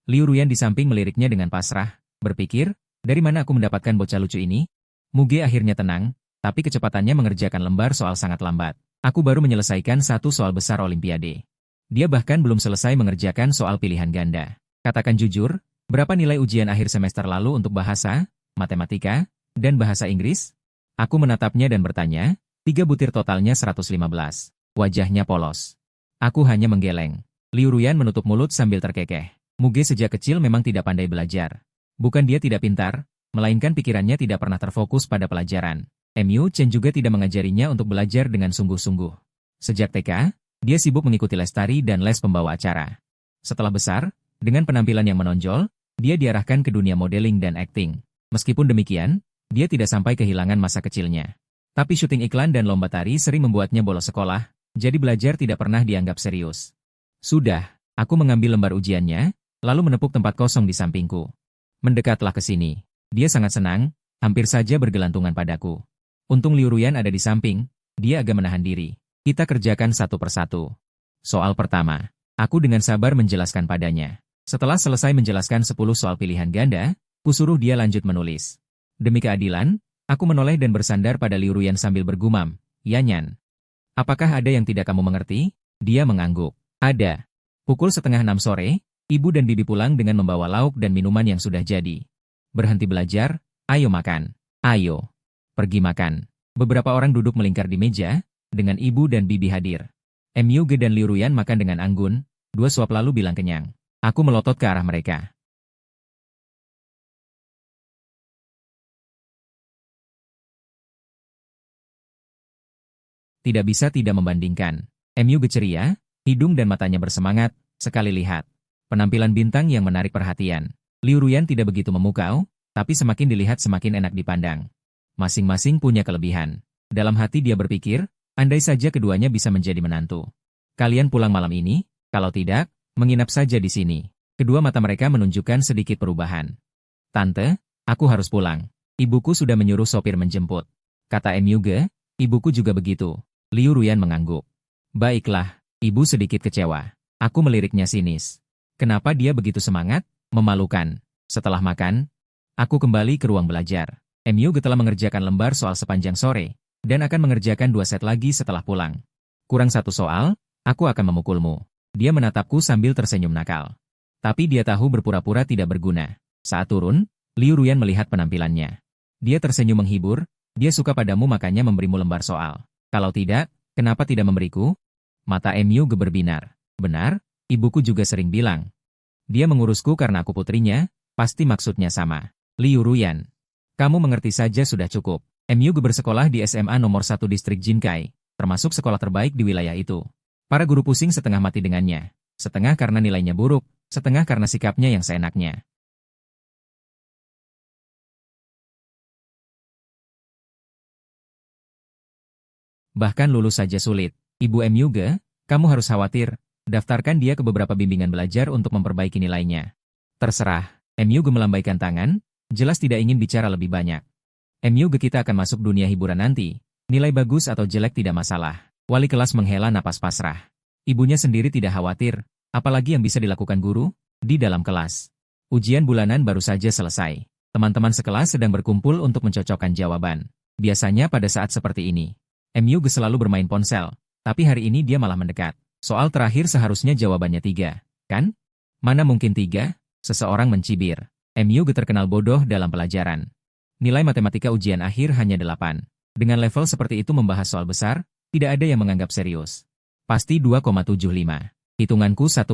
Liu Ruyan di samping meliriknya dengan pasrah, berpikir, Dari mana aku mendapatkan bocah lucu ini? Muge akhirnya tenang, tapi kecepatannya mengerjakan lembar soal sangat lambat. Aku baru menyelesaikan satu soal besar Olimpiade. Dia bahkan belum selesai mengerjakan soal pilihan ganda. Katakan jujur, berapa nilai ujian akhir semester lalu untuk bahasa, matematika, dan bahasa Inggris? Aku menatapnya dan bertanya, 3 butir totalnya 115. Wajahnya polos. Aku hanya menggeleng. Liu Ruyan menutup mulut sambil terkekeh. Muge sejak kecil memang tidak pandai belajar. Bukan dia tidak pintar, melainkan pikirannya tidak pernah terfokus pada pelajaran. Mu Chen juga tidak mengajarinya untuk belajar dengan sungguh-sungguh. Sejak TK, dia sibuk mengikuti les tari dan les pembawa acara. Setelah besar, dengan penampilan yang menonjol, dia diarahkan ke dunia modeling dan akting. Meskipun demikian, dia tidak sampai kehilangan masa kecilnya. Tapi syuting iklan dan lomba tari sering membuatnya bolos sekolah, jadi belajar tidak pernah dianggap serius. Sudah, aku mengambil lembar ujiannya, lalu menepuk tempat kosong di sampingku. Mendekatlah ke sini. Dia sangat senang, hampir saja bergelantungan padaku. Untung Liu Ruyan ada di samping, dia agak menahan diri. Kita kerjakan satu persatu. Soal pertama, aku dengan sabar menjelaskan padanya. Setelah selesai menjelaskan 10 soal pilihan ganda, kusuruh dia lanjut menulis. Demi keadilan, aku menoleh dan bersandar pada Liu Ruyan sambil bergumam, "Yanyan, apakah ada yang tidak kamu mengerti?" Dia mengangguk. Ada. Pukul 5:30 sore, ibu dan bibi pulang dengan membawa lauk dan minuman yang sudah jadi. Berhenti belajar, ayo makan. Ayo. Pergi makan. Beberapa orang duduk melingkar di meja, dengan ibu dan bibi hadir. Mu Ge dan Liu Ruyan makan dengan anggun, 2 suap lalu bilang kenyang. Aku melotot ke arah mereka. Tidak bisa tidak membandingkan. Mu Ge ceria, hidung dan matanya bersemangat, sekali lihat. Penampilan bintang yang menarik perhatian. Liu Ruyan tidak begitu memukau, tapi semakin dilihat semakin enak dipandang. Masing-masing punya kelebihan. Dalam hati dia berpikir, andai saja keduanya bisa menjadi menantu. Kalian pulang malam ini, kalau tidak, menginap saja di sini. Kedua mata mereka menunjukkan sedikit perubahan. Tante, aku harus pulang. Ibuku sudah menyuruh sopir menjemput. Kata Mu Ge, ibuku juga begitu. Liu Ruyan mengangguk. Baiklah, ibu sedikit kecewa. Aku meliriknya sinis. Kenapa dia begitu semangat? Memalukan. Setelah makan, aku kembali ke ruang belajar. Mu Ge telah mengerjakan lembar soal sepanjang sore, dan akan mengerjakan 2 set lagi setelah pulang. Kurang 1 soal, aku akan memukulmu. Dia menatapku sambil tersenyum nakal. Tapi dia tahu berpura-pura tidak berguna. Saat turun, Liu Ruyan melihat penampilannya. Dia tersenyum menghibur, dia suka padamu makanya memberimu lembar soal. Kalau tidak, kenapa tidak memberiku? Mata Mu Ge berbinar. Benar, ibuku juga sering bilang. Dia mengurusku karena aku putrinya, pasti maksudnya sama. Liu Ruyan. Kamu mengerti saja sudah cukup. Mu Ge bersekolah di SMA nomor 1 distrik Jinkai, termasuk sekolah terbaik di wilayah itu. Para guru pusing setengah mati dengannya. Setengah karena nilainya buruk, setengah karena sikapnya yang seenaknya. Bahkan lulus saja sulit. Ibu Mu Ge, kamu harus khawatir. Daftarkan dia ke beberapa bimbingan belajar untuk memperbaiki nilainya. Terserah. Mu Ge melambaikan tangan, jelas tidak ingin bicara lebih banyak. Mu Ge, kita akan masuk dunia hiburan nanti. Nilai bagus atau jelek tidak masalah. Wali kelas menghela napas pasrah. Ibunya sendiri tidak khawatir, apalagi yang bisa dilakukan guru di dalam kelas. Ujian bulanan baru saja selesai. Teman-teman sekelas sedang berkumpul untuk mencocokkan jawaban. Biasanya pada saat seperti ini, Mu Ge selalu bermain ponsel, tapi hari ini dia malah mendekat. Soal terakhir seharusnya jawabannya 3, kan? Mana mungkin 3? Seseorang mencibir. Mu Ge terkenal bodoh dalam pelajaran. Nilai matematika ujian akhir hanya 8. Dengan level seperti itu membahas soal besar, tidak ada yang menganggap serius. Pasti 2,75. Hitunganku 1,2.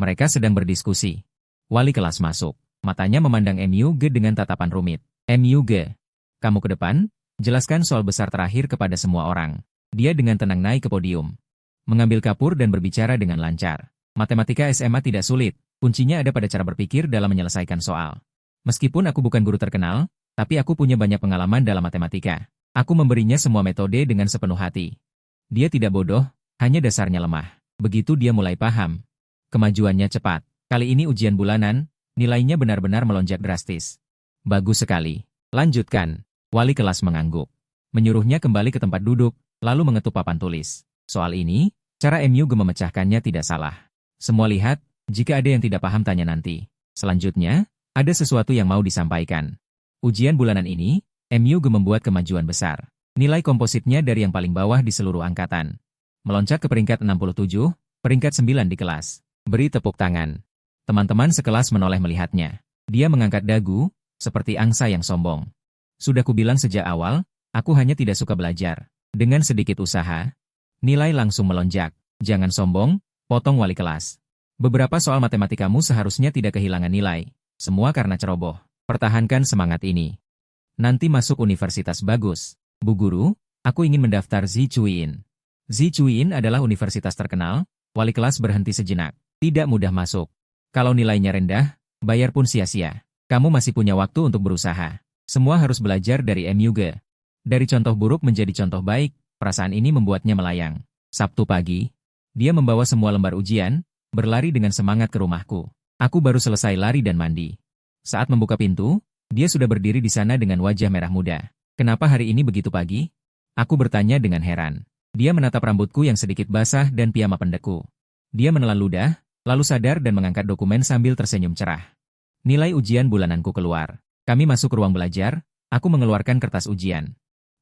Mereka sedang berdiskusi. Wali kelas masuk. Matanya memandang Mu Ge dengan tatapan rumit. Mu Ge, kamu ke depan, jelaskan soal besar terakhir kepada semua orang. Dia dengan tenang naik ke podium. Mengambil kapur dan berbicara dengan lancar. Matematika SMA tidak sulit, kuncinya ada pada cara berpikir dalam menyelesaikan soal. Meskipun aku bukan guru terkenal, tapi aku punya banyak pengalaman dalam matematika. Aku memberinya semua metode dengan sepenuh hati. Dia tidak bodoh, hanya dasarnya lemah. Begitu dia mulai paham. Kemajuannya cepat. Kali ini ujian bulanan, nilainya benar-benar melonjak drastis. Bagus sekali. Lanjutkan. Wali kelas mengangguk. Menyuruhnya kembali ke tempat duduk, lalu mengetuk papan tulis. Soal ini, cara Mu Ge memecahkannya tidak salah. Semua lihat, jika ada yang tidak paham tanya nanti. Selanjutnya, Ada sesuatu yang mau disampaikan. Ujian bulanan ini, MUG membuat kemajuan besar. Nilai kompositnya dari yang paling bawah di seluruh angkatan. Melonjak ke peringkat 67, peringkat 9 di kelas. Beri tepuk tangan. Teman-teman sekelas menoleh melihatnya. Dia mengangkat dagu, seperti angsa yang sombong. Sudah kubilang sejak awal, aku hanya tidak suka belajar. Dengan sedikit usaha, nilai langsung melonjak. Jangan sombong, potong wali kelas. Beberapa soal matematikamu seharusnya tidak kehilangan nilai. Semua karena ceroboh. Pertahankan semangat ini. Nanti masuk universitas bagus. Bu Guru, aku ingin mendaftar Zichuin. Zichuin adalah universitas terkenal. Wali kelas berhenti sejenak. Tidak mudah masuk. Kalau nilainya rendah, bayar pun sia-sia. Kamu masih punya waktu untuk berusaha. Semua harus belajar dari MUG. Dari contoh buruk menjadi contoh baik, perasaan ini membuatnya melayang. Sabtu pagi, dia membawa semua lembar ujian, berlari dengan semangat ke rumahku. Aku baru selesai lari dan mandi. Saat membuka pintu, dia sudah berdiri di sana dengan wajah merah muda. Kenapa hari ini begitu pagi? Aku bertanya dengan heran. Dia menatap rambutku yang sedikit basah dan piyama pendekku. Dia menelan ludah, lalu sadar dan mengangkat dokumen sambil tersenyum cerah. Nilai ujian bulananku keluar. Kami masuk ruang belajar, aku mengeluarkan kertas ujian.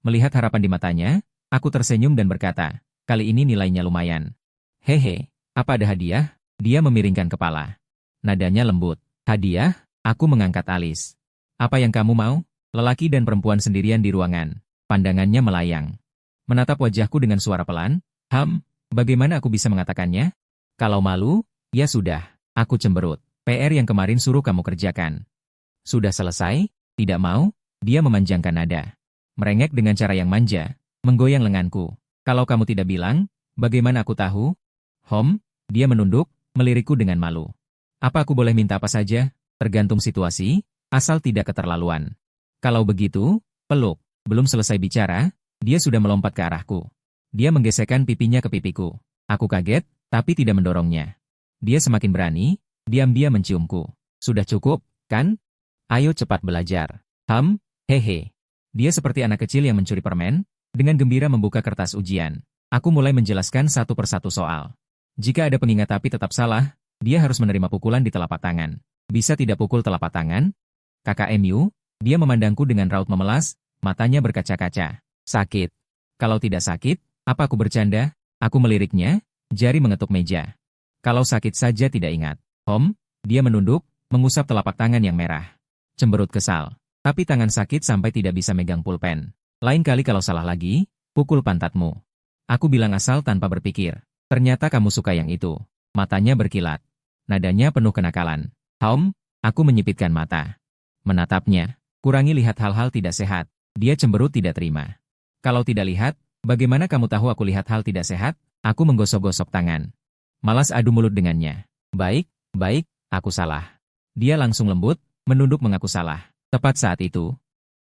Melihat harapan di matanya, aku tersenyum dan berkata, kali ini nilainya lumayan. Hehe, apa ada hadiah? Dia memiringkan kepala. Nadanya lembut. Hadiah? Aku mengangkat alis. Apa yang kamu mau? Lelaki dan perempuan sendirian di ruangan. Pandangannya melayang. Menatap wajahku dengan suara pelan. Bagaimana aku bisa mengatakannya? Kalau malu, ya sudah. Aku cemberut. PR yang kemarin suruh kamu kerjakan. Sudah selesai? Tidak mau? Dia memanjangkan nada. Merengek dengan cara yang manja, menggoyang lenganku. Kalau kamu tidak bilang, bagaimana aku tahu? Dia menunduk, melirikku dengan malu. Apa aku boleh minta apa saja? Tergantung situasi, asal tidak keterlaluan. Kalau begitu, peluk. Belum selesai bicara, dia sudah melompat ke arahku. Dia menggesekkan pipinya ke pipiku. Aku kaget, tapi tidak mendorongnya. Dia semakin berani, diam-diam menciumku. Sudah cukup, kan? Ayo cepat belajar. Hehe. Dia seperti anak kecil yang mencuri permen, dengan gembira membuka kertas ujian. Aku mulai menjelaskan satu persatu soal. Jika ada pengingat tapi tetap salah, dia harus menerima pukulan di telapak tangan. Bisa tidak pukul telapak tangan? KKMU, dia memandangku dengan raut memelas, matanya berkaca-kaca. Sakit. Kalau tidak sakit, apa aku bercanda? Aku meliriknya, jari mengetuk meja. Kalau sakit saja tidak ingat. Dia menunduk, mengusap telapak tangan yang merah. Cemberut kesal. Tapi tangan sakit sampai tidak bisa megang pulpen. Lain kali kalau salah lagi, pukul pantatmu. Aku bilang asal tanpa berpikir. Ternyata kamu suka yang itu. Matanya berkilat. Nadanya penuh kenakalan. Aku menyipitkan mata. Menatapnya. Kurangi lihat hal-hal tidak sehat. Dia cemberut tidak terima. Kalau tidak lihat, bagaimana kamu tahu aku lihat hal tidak sehat? Aku menggosok-gosok tangan. Malas adu mulut dengannya. Baik, aku salah. Dia langsung lembut, menunduk mengaku salah. Tepat saat itu,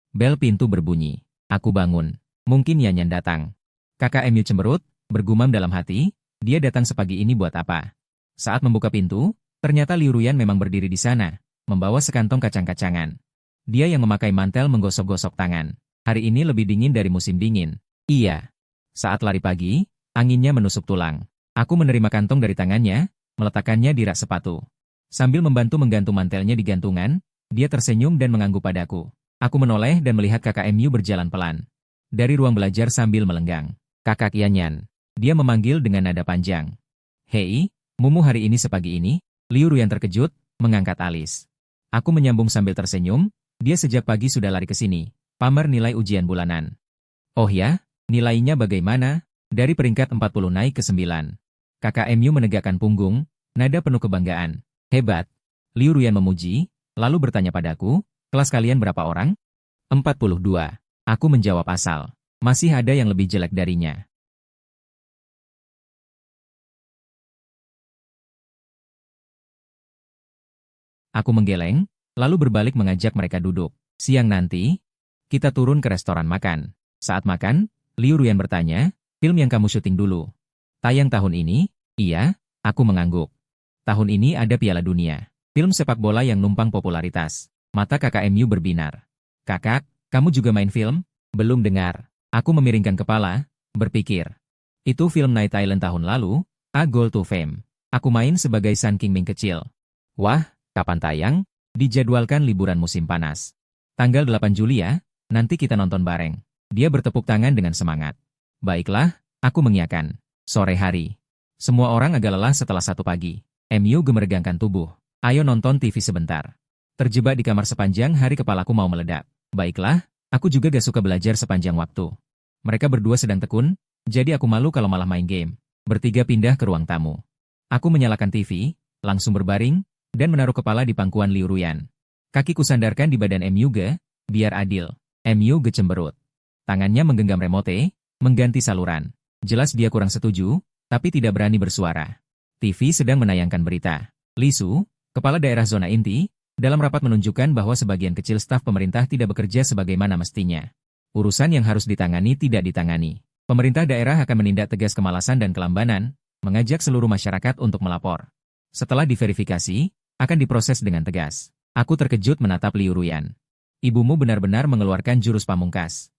bel pintu berbunyi. Aku bangun. Mungkin Yanyan datang. KKMU cemberut, bergumam dalam hati, dia datang sepagi ini buat apa? Saat membuka pintu, ternyata Liu Ruyan memang berdiri di sana, membawa sekantong kacang-kacangan. Dia yang memakai mantel menggosok-gosok tangan. Hari ini lebih dingin dari musim dingin. Iya. Saat lari pagi, anginnya menusuk tulang. Aku menerima kantong dari tangannya, meletakkannya di rak sepatu. Sambil membantu menggantung mantelnya di gantungan, dia tersenyum dan mengangguk padaku. Aku menoleh dan melihat KKMU berjalan pelan. Dari ruang belajar sambil melenggang. Kakak Yanyan. Dia memanggil dengan nada panjang. Hei, mumu hari ini sepagi ini? Liu Ruyan terkejut, mengangkat alis. Aku menyambung sambil tersenyum, dia sejak pagi sudah lari ke sini. Pamer nilai ujian bulanan. Oh ya, nilainya bagaimana? Dari peringkat 40 naik ke 9. KKMU menegakkan punggung, nada penuh kebanggaan. Hebat. Liu Ruyan memuji, lalu bertanya padaku, kelas kalian berapa orang? 42. Aku menjawab asal. Masih ada yang lebih jelek darinya. Aku menggeleng, lalu berbalik mengajak mereka duduk. Siang nanti, kita turun ke restoran makan. Saat makan, Liu Ruyan bertanya, film yang kamu syuting dulu. Tayang tahun ini? Iya, aku mengangguk. Tahun ini ada Piala Dunia. Film sepak bola yang numpang popularitas. Mata KKMU berbinar. Kakak, kamu juga main film? Belum dengar. Aku memiringkan kepala, berpikir. Itu film Night Island tahun lalu, A Goal to Fame. Aku main sebagai Sun Kingming kecil. Wah, kapan tayang? Dijadwalkan liburan musim panas. Tanggal 8 Juli ya, nanti kita nonton bareng. Dia bertepuk tangan dengan semangat. Baiklah, aku mengiyakan. Sore hari. Semua orang agak lelah setelah 1 pagi. MU gemergangkan tubuh. Ayo nonton TV sebentar. Terjebak di kamar sepanjang hari kepalaku mau meledak. Baiklah, aku juga gak suka belajar sepanjang waktu. Mereka berdua sedang tekun, jadi aku malu kalau malah main game. Bertiga pindah ke ruang tamu. Aku menyalakan TV, langsung berbaring, dan menaruh kepala di pangkuan Liu Ruyan. Kakiku sandarkan di badan MU Ge, biar adil. MU Ge cemberut. Tangannya menggenggam remote, mengganti saluran. Jelas dia kurang setuju, tapi tidak berani bersuara. TV sedang menayangkan berita. Li Su, kepala daerah zona inti, dalam rapat menunjukkan bahwa sebagian kecil staf pemerintah tidak bekerja sebagaimana mestinya. Urusan yang harus ditangani tidak ditangani. Pemerintah daerah akan menindak tegas kemalasan dan kelambanan, mengajak seluruh masyarakat untuk melapor. Setelah diverifikasi, akan diproses dengan tegas. Aku terkejut menatap Liu Ruyan. Ibumu benar-benar mengeluarkan jurus pamungkas.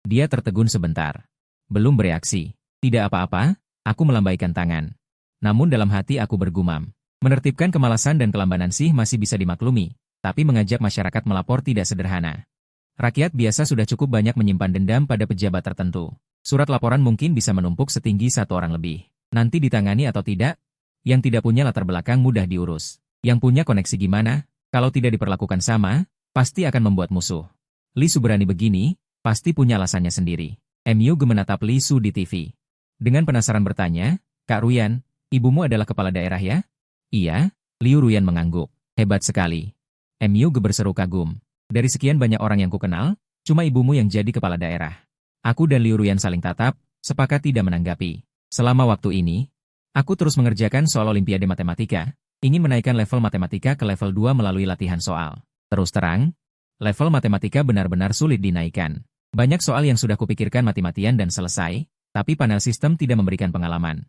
Dia tertegun sebentar. Belum bereaksi. Tidak apa-apa, aku melambaikan tangan. Namun dalam hati aku bergumam. Menertibkan kemalasan dan kelambanan sih masih bisa dimaklumi, tapi mengajak masyarakat melapor tidak sederhana. Rakyat biasa sudah cukup banyak menyimpan dendam pada pejabat tertentu. Surat laporan mungkin bisa menumpuk setinggi 1 orang lebih. Nanti ditangani atau tidak? Yang tidak punya latar belakang mudah diurus. Yang punya koneksi gimana? Kalau tidak diperlakukan sama, pasti akan membuat musuh. Li Su berani begini, pasti punya alasannya sendiri. MU Ge menatap Li Su di TV. Dengan penasaran bertanya, Kak Ruyan, ibumu adalah kepala daerah ya? Iya, Liu Ruyan mengangguk. Hebat sekali. MU Ge berseru kagum. Dari sekian banyak orang yang kukenal, cuma ibumu yang jadi kepala daerah. Aku dan Liu Ruyan saling tatap, sepakat tidak menanggapi. Selama waktu ini, aku terus mengerjakan soal Olimpiade Matematika, ingin menaikkan level matematika ke level 2 melalui latihan soal. Terus terang, level matematika benar-benar sulit dinaikkan. Banyak soal yang sudah kupikirkan mati-matian dan selesai, tapi panel sistem tidak memberikan pengalaman.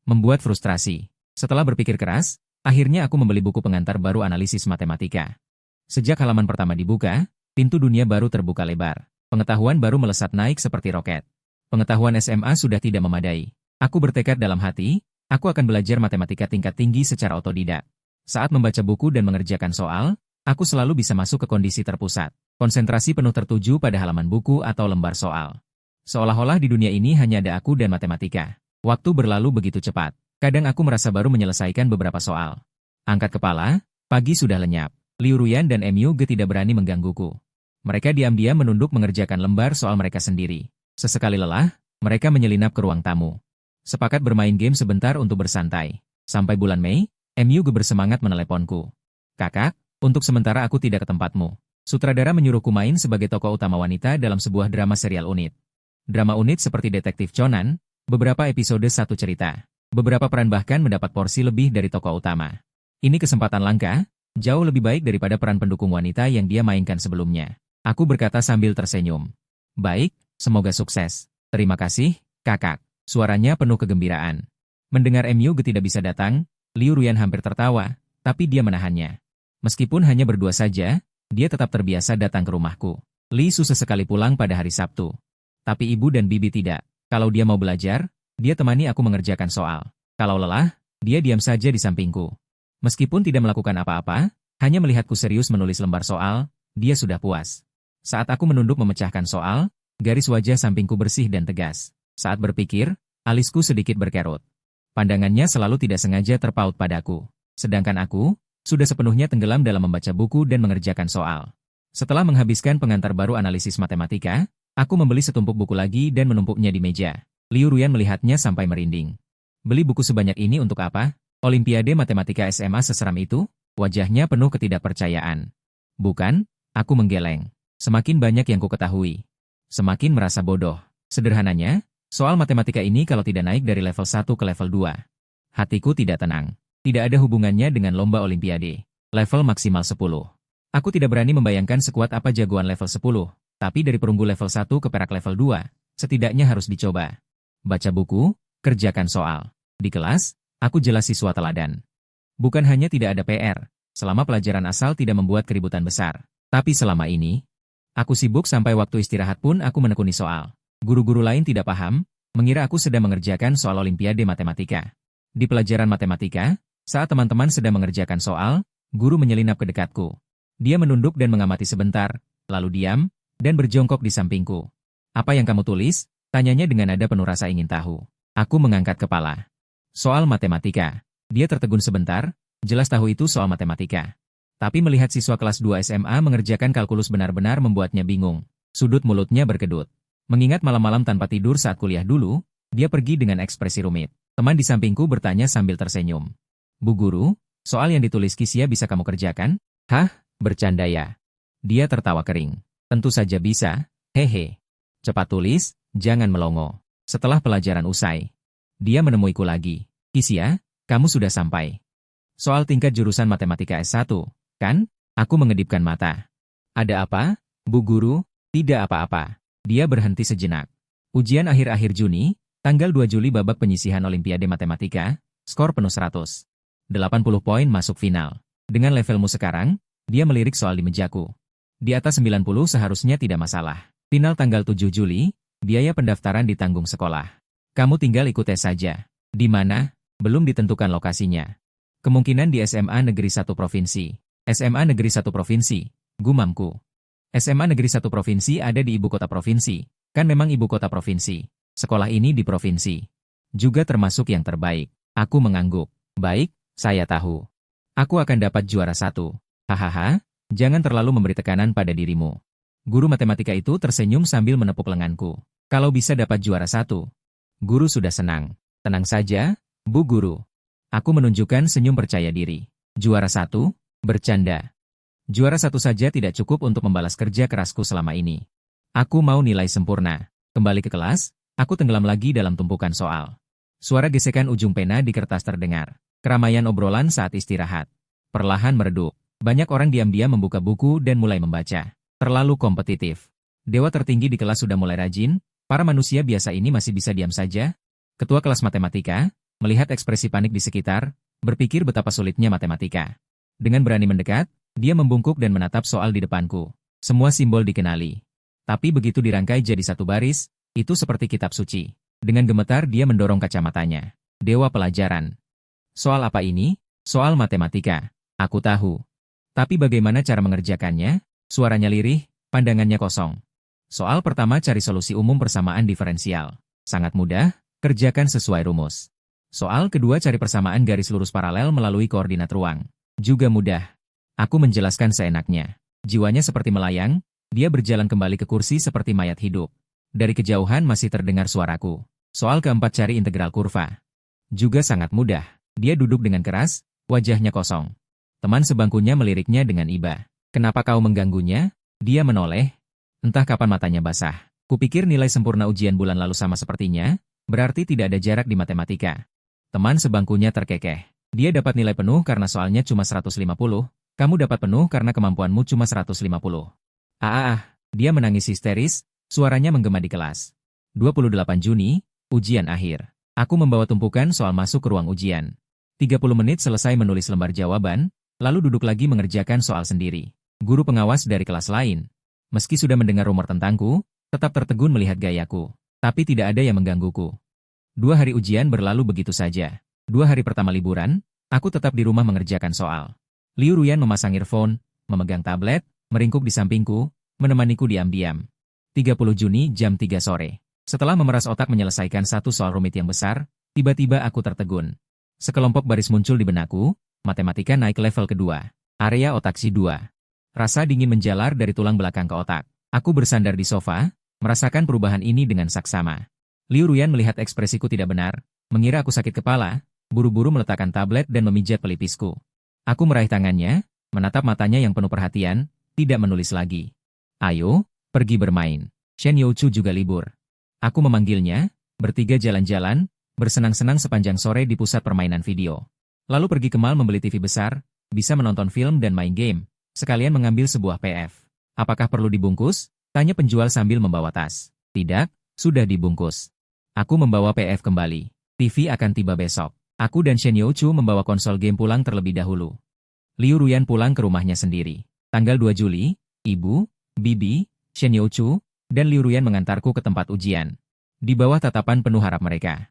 Membuat frustrasi. Setelah berpikir keras, akhirnya aku membeli buku pengantar baru analisis matematika. Sejak halaman pertama dibuka, pintu dunia baru terbuka lebar. Pengetahuan baru melesat naik seperti roket. Pengetahuan SMA sudah tidak memadai. Aku bertekad dalam hati, aku akan belajar matematika tingkat tinggi secara otodidak. Saat membaca buku dan mengerjakan soal, aku selalu bisa masuk ke kondisi terpusat. Konsentrasi penuh tertuju pada halaman buku atau lembar soal. Seolah-olah di dunia ini hanya ada aku dan matematika. Waktu berlalu begitu cepat. Kadang aku merasa baru menyelesaikan beberapa soal. Angkat kepala, pagi sudah lenyap. Liu Ruyan dan MU Ge tidak berani menggangguku. Mereka diam-diam menunduk mengerjakan lembar soal mereka sendiri. Sesekali lelah, mereka menyelinap ke ruang tamu. Sepakat bermain game sebentar untuk bersantai. Sampai bulan Mei, MU Ge bersemangat meneleponku. Kakak, untuk sementara aku tidak ke tempatmu. Sutradara menyuruhku main sebagai tokoh utama wanita dalam sebuah drama serial unit. Drama unit seperti Detektif Conan, beberapa episode satu cerita. Beberapa peran bahkan mendapat porsi lebih dari tokoh utama. Ini kesempatan langka, jauh lebih baik daripada peran pendukung wanita yang dia mainkan sebelumnya. Aku berkata sambil tersenyum. Baik, semoga sukses. Terima kasih, kakak. Suaranya penuh kegembiraan. Mendengar MU Ge tidak bisa datang, Liu Ruyan hampir tertawa, tapi dia menahannya. Meskipun hanya berdua saja, dia tetap terbiasa datang ke rumahku. Li Su sesekali pulang pada hari Sabtu. Tapi ibu dan bibi tidak. Kalau dia mau belajar, dia temani aku mengerjakan soal. Kalau lelah, dia diam saja di sampingku. Meskipun tidak melakukan apa-apa, hanya melihatku serius menulis lembar soal, dia sudah puas. Saat aku menunduk memecahkan soal, garis wajah sampingku bersih dan tegas. Saat berpikir, alisku sedikit berkerut. Pandangannya selalu tidak sengaja terpaut padaku. Sedangkan aku, sudah sepenuhnya tenggelam dalam membaca buku dan mengerjakan soal. Setelah menghabiskan pengantar baru analisis matematika, aku membeli setumpuk buku lagi dan menumpuknya di meja. Liu Ruyan melihatnya sampai merinding. Beli buku sebanyak ini untuk apa? Olimpiade Matematika SMA seseram itu? Wajahnya penuh ketidakpercayaan. Bukan, aku menggeleng. Semakin banyak yang kuketahui, semakin merasa bodoh. Sederhananya, soal matematika ini kalau tidak naik dari level 1 ke level 2, hatiku tidak tenang. Tidak ada hubungannya dengan lomba olimpiade. Level maksimal 10. Aku tidak berani membayangkan sekuat apa jagoan level 10, tapi dari perunggu level 1 ke perak level 2, setidaknya harus dicoba. Baca buku, kerjakan soal. Di kelas, aku jelas siswa teladan. Bukan hanya tidak ada PR, selama pelajaran asal tidak membuat keributan besar. Tapi selama ini, aku sibuk sampai waktu istirahat pun aku menekuni soal. Guru-guru lain tidak paham, mengira aku sedang mengerjakan soal Olimpiade Matematika. Di pelajaran matematika, saat teman-teman sedang mengerjakan soal, guru menyelinap ke dekatku. Dia menunduk dan mengamati sebentar, lalu diam, dan berjongkok di sampingku. Apa yang kamu tulis? Tanyanya dengan nada penuh rasa ingin tahu. Aku mengangkat kepala. Soal matematika. Dia tertegun sebentar, jelas tahu itu soal matematika. Tapi melihat siswa kelas 2 SMA mengerjakan kalkulus benar-benar membuatnya bingung. Sudut mulutnya berkedut. Mengingat malam-malam tanpa tidur saat kuliah dulu, dia pergi dengan ekspresi rumit. Teman di sampingku bertanya sambil tersenyum. Bu guru, soal yang ditulis Kisya bisa kamu kerjakan? Hah? Bercanda ya? Dia tertawa kering. Tentu saja bisa, hehe. Cepat tulis, jangan melongo. Setelah pelajaran usai, dia menemuiku lagi. Kisya, kamu sudah sampai. Soal tingkat jurusan matematika S1, kan? Aku mengedipkan mata. Ada apa? Bu guru, tidak apa-apa. Dia berhenti sejenak. Ujian akhir-akhir Juni, tanggal 2 Juli babak penyisihan Olimpiade Matematika, skor penuh 100. 80 poin masuk final. Dengan levelmu sekarang, dia melirik soal di mejaku. Di atas 90 seharusnya tidak masalah. Final tanggal 7 Juli, biaya pendaftaran ditanggung sekolah. Kamu tinggal ikut tes saja. Di mana? Belum ditentukan lokasinya. Kemungkinan di SMA Negeri 1 Provinsi. SMA Negeri 1 Provinsi, gumamku. SMA Negeri 1 Provinsi ada di ibu kota provinsi. Kan memang ibu kota provinsi. Sekolah ini di provinsi. Juga termasuk yang terbaik. Aku mengangguk. Baik, saya tahu. Aku akan dapat juara 1. Hahaha, jangan terlalu memberi tekanan pada dirimu. Guru matematika itu tersenyum sambil menepuk lenganku. Kalau bisa dapat juara 1. Guru sudah senang. Tenang saja, Bu Guru. Aku menunjukkan senyum percaya diri. Juara 1? Bercanda. Juara 1 saja tidak cukup untuk membalas kerja kerasku selama ini. Aku mau nilai sempurna. Kembali ke kelas, aku tenggelam lagi dalam tumpukan soal. Suara gesekan ujung pena di kertas terdengar. Keramaian obrolan saat istirahat. Perlahan meredup. Banyak orang diam-diam membuka buku dan mulai membaca. Terlalu kompetitif. Dewa tertinggi di kelas sudah mulai rajin, para manusia biasa ini masih bisa diam saja. Ketua kelas matematika, melihat ekspresi panik di sekitar, berpikir betapa sulitnya matematika. Dengan berani mendekat, dia membungkuk dan menatap soal di depanku. Semua simbol dikenali. Tapi begitu dirangkai jadi satu baris, itu seperti kitab suci. Dengan gemetar dia mendorong kacamatanya. Dewa pelajaran. Soal apa ini? Soal matematika. Aku tahu. Tapi bagaimana cara mengerjakannya? Suaranya lirih, pandangannya kosong. Soal pertama cari solusi umum persamaan diferensial. Sangat mudah, kerjakan sesuai rumus. Soal kedua cari persamaan garis lurus paralel melalui koordinat ruang. Juga mudah. Aku menjelaskan seenaknya. Jiwanya seperti melayang, dia berjalan kembali ke kursi seperti mayat hidup. Dari kejauhan masih terdengar suaraku. Soal keempat cari integral kurva. Juga sangat mudah. Dia duduk dengan keras, wajahnya kosong. Teman sebangkunya meliriknya dengan iba. Kenapa kau mengganggunya? Dia menoleh. Entah kapan matanya basah. Kupikir nilai sempurna ujian bulan lalu sama sepertinya, berarti tidak ada jarak di matematika. Teman sebangkunya terkekeh. Dia dapat nilai penuh karena soalnya cuma 150, kamu dapat penuh karena kemampuanmu cuma 150. Dia menangis histeris, suaranya menggema di kelas. 28 Juni, ujian akhir. Aku membawa tumpukan soal masuk ke ruang ujian. 30 menit selesai menulis lembar jawaban, lalu duduk lagi mengerjakan soal sendiri. Guru pengawas dari kelas lain, meski sudah mendengar rumor tentangku, tetap tertegun melihat gayaku. Tapi tidak ada yang menggangguku. 2 hari ujian berlalu begitu saja. 2 hari pertama liburan, aku tetap di rumah mengerjakan soal. Liu Ruyan memasang earphone, memegang tablet, meringkuk di sampingku, menemaniku diam-diam. 30 Juni jam 3 sore. Setelah memeras otak menyelesaikan satu soal rumit yang besar, tiba-tiba aku tertegun. Sekelompok baris muncul di benakku, matematika naik level kedua. Area otak si 2. Rasa dingin menjalar dari tulang belakang ke otak. Aku bersandar di sofa, merasakan perubahan ini dengan saksama. Liu Ruyan melihat ekspresiku tidak benar, mengira aku sakit kepala, buru-buru meletakkan tablet dan memijat pelipisku. Aku meraih tangannya, menatap matanya yang penuh perhatian, tidak menulis lagi. Ayo, pergi bermain. Shen Youchu juga libur. Aku memanggilnya, bertiga jalan-jalan, bersenang-senang sepanjang sore di pusat permainan video. Lalu pergi ke mall membeli TV besar, bisa menonton film dan main game, sekalian mengambil sebuah PF. Apakah perlu dibungkus? Tanya penjual sambil membawa tas. Tidak, sudah dibungkus. Aku membawa PF kembali. TV akan tiba besok. Aku dan Shen Youchu membawa konsol game pulang terlebih dahulu. Liu Ruyan pulang ke rumahnya sendiri. Tanggal 2 Juli, Ibu, Bibi, Shen Youchu, dan Liu Ruyan mengantarku ke tempat ujian. Di bawah tatapan penuh harap mereka.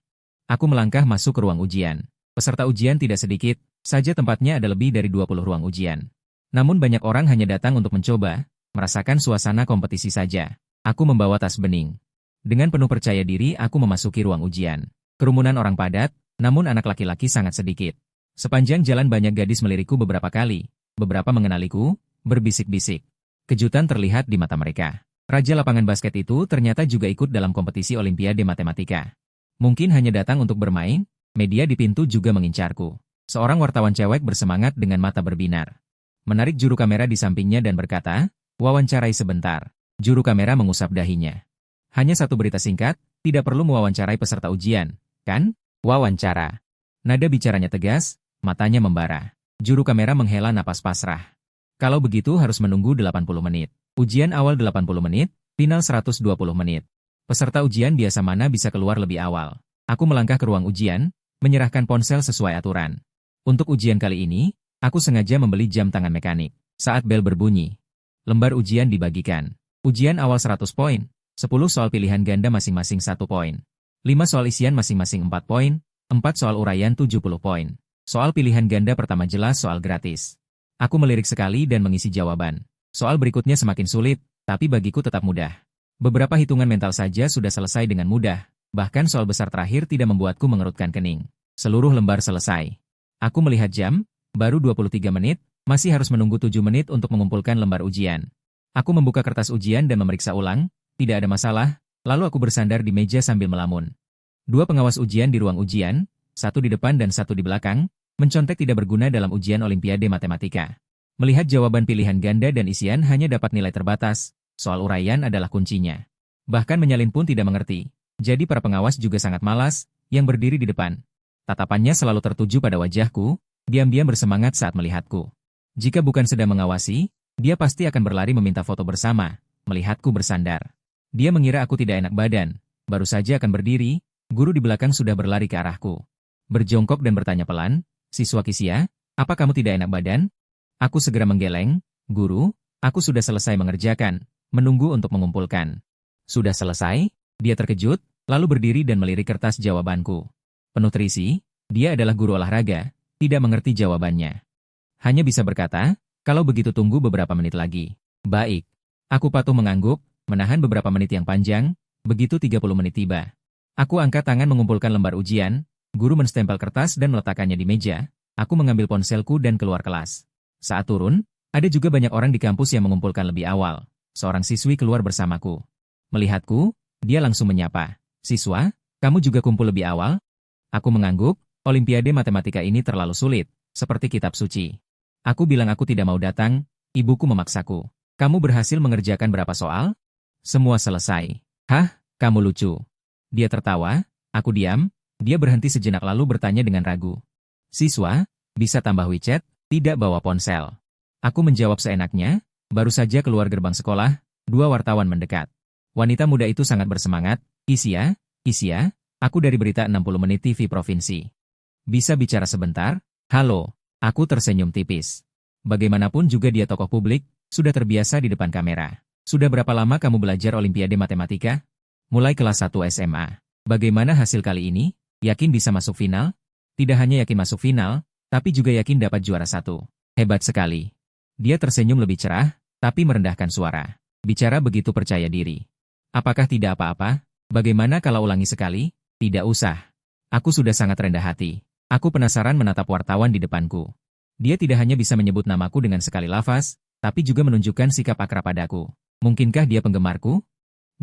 Aku melangkah masuk ke ruang ujian. Peserta ujian tidak sedikit, saja tempatnya ada lebih dari 20 ruang ujian. Namun banyak orang hanya datang untuk mencoba, merasakan suasana kompetisi saja. Aku membawa tas bening. Dengan penuh percaya diri aku memasuki ruang ujian. Kerumunan orang padat, namun anak laki-laki sangat sedikit. Sepanjang jalan banyak gadis melirikku beberapa kali. Beberapa mengenaliku, berbisik-bisik. Kejutan terlihat di mata mereka. Raja lapangan basket itu ternyata juga ikut dalam kompetisi Olimpiade Matematika. Mungkin hanya datang untuk bermain, media di pintu juga mengincarku. Seorang wartawan cewek bersemangat dengan mata berbinar. Menarik juru kamera di sampingnya dan berkata, "Wawancarai sebentar." Juru kamera mengusap dahinya. Hanya satu berita singkat, tidak perlu mewawancarai peserta ujian, kan? Wawancara. Nada bicaranya tegas, matanya membara. Juru kamera menghela napas pasrah. Kalau begitu harus menunggu 80 menit. Ujian awal 80 menit, final 120 menit. Peserta ujian biasa mana bisa keluar lebih awal. Aku melangkah ke ruang ujian, menyerahkan ponsel sesuai aturan. Untuk ujian kali ini, aku sengaja membeli jam tangan mekanik. Saat bel berbunyi, lembar ujian dibagikan. Ujian awal 100 poin. 10 soal pilihan ganda masing-masing 1 poin. 5 soal isian masing-masing 4 poin, 4 soal uraian 70 poin. Soal pilihan ganda pertama jelas soal gratis. Aku melirik sekali dan mengisi jawaban. Soal berikutnya semakin sulit, tapi bagiku tetap mudah. Beberapa hitungan mental saja sudah selesai dengan mudah, bahkan soal besar terakhir tidak membuatku mengerutkan kening. Seluruh lembar selesai. Aku melihat jam, baru 23 menit, masih harus menunggu 7 menit untuk mengumpulkan lembar ujian. Aku membuka kertas ujian dan memeriksa ulang. Tidak ada masalah, lalu aku bersandar di meja sambil melamun. 2 pengawas ujian di ruang ujian, 1 di depan dan 1 di belakang, mencontek tidak berguna dalam ujian Olimpiade Matematika. Melihat jawaban pilihan ganda dan isian hanya dapat nilai terbatas, soal uraian adalah kuncinya. Bahkan menyalin pun tidak mengerti, jadi para pengawas juga sangat malas, yang berdiri di depan. Tatapannya selalu tertuju pada wajahku, diam-diam bersemangat saat melihatku. Jika bukan sedang mengawasi, dia pasti akan berlari meminta foto bersama, melihatku bersandar. Dia mengira aku tidak enak badan, baru saja akan berdiri, guru di belakang sudah berlari ke arahku. Berjongkok dan bertanya pelan, "Siswa Kisia, apa kamu tidak enak badan?" Aku segera menggeleng, "Guru, aku sudah selesai mengerjakan, menunggu untuk mengumpulkan." "Sudah selesai?" Dia terkejut, lalu berdiri dan melirik kertas jawabanku. Penuh terisi, dia adalah guru olahraga, tidak mengerti jawabannya. Hanya bisa berkata, "Kalau begitu tunggu beberapa menit lagi." "Baik." Aku patuh mengangguk, menahan beberapa menit yang panjang, begitu 30 menit tiba. Aku angkat tangan mengumpulkan lembar ujian, guru menstempel kertas dan meletakkannya di meja, aku mengambil ponselku dan keluar kelas. Saat turun, ada juga banyak orang di kampus yang mengumpulkan lebih awal. Seorang siswi keluar bersamaku. Melihatku, dia langsung menyapa, "Siswa, kamu juga kumpul lebih awal?" Aku mengangguk, Olimpiade Matematika ini terlalu sulit, seperti kitab suci. Aku bilang aku tidak mau datang, ibuku memaksaku. "Kamu berhasil mengerjakan berapa soal?" "Semua selesai." "Hah, kamu lucu." Dia tertawa, aku diam, dia berhenti sejenak lalu bertanya dengan ragu. "Siswa, bisa tambah WeChat, tidak bawa ponsel." Aku menjawab seenaknya, baru saja keluar gerbang sekolah, 2 wartawan mendekat. Wanita muda itu sangat bersemangat, Isia, aku dari berita 60 menit TV Provinsi. Bisa bicara sebentar?" "Halo." Aku tersenyum tipis. Bagaimanapun juga dia tokoh publik, sudah terbiasa di depan kamera. "Sudah berapa lama kamu belajar Olimpiade Matematika?" "Mulai kelas 1 SMA. Bagaimana hasil kali ini? Yakin bisa masuk final?" "Tidak hanya yakin masuk final, tapi juga yakin dapat juara 1. "Hebat sekali." Dia tersenyum lebih cerah, tapi merendahkan suara. Bicara begitu percaya diri. "Apakah tidak apa-apa? Bagaimana kalau ulangi sekali?" "Tidak usah." Aku sudah sangat rendah hati. Aku penasaran menatap wartawan di depanku. Dia tidak hanya bisa menyebut namaku dengan sekali lafaz, tapi juga menunjukkan sikap akrab padaku. "Mungkinkah dia penggemarku?"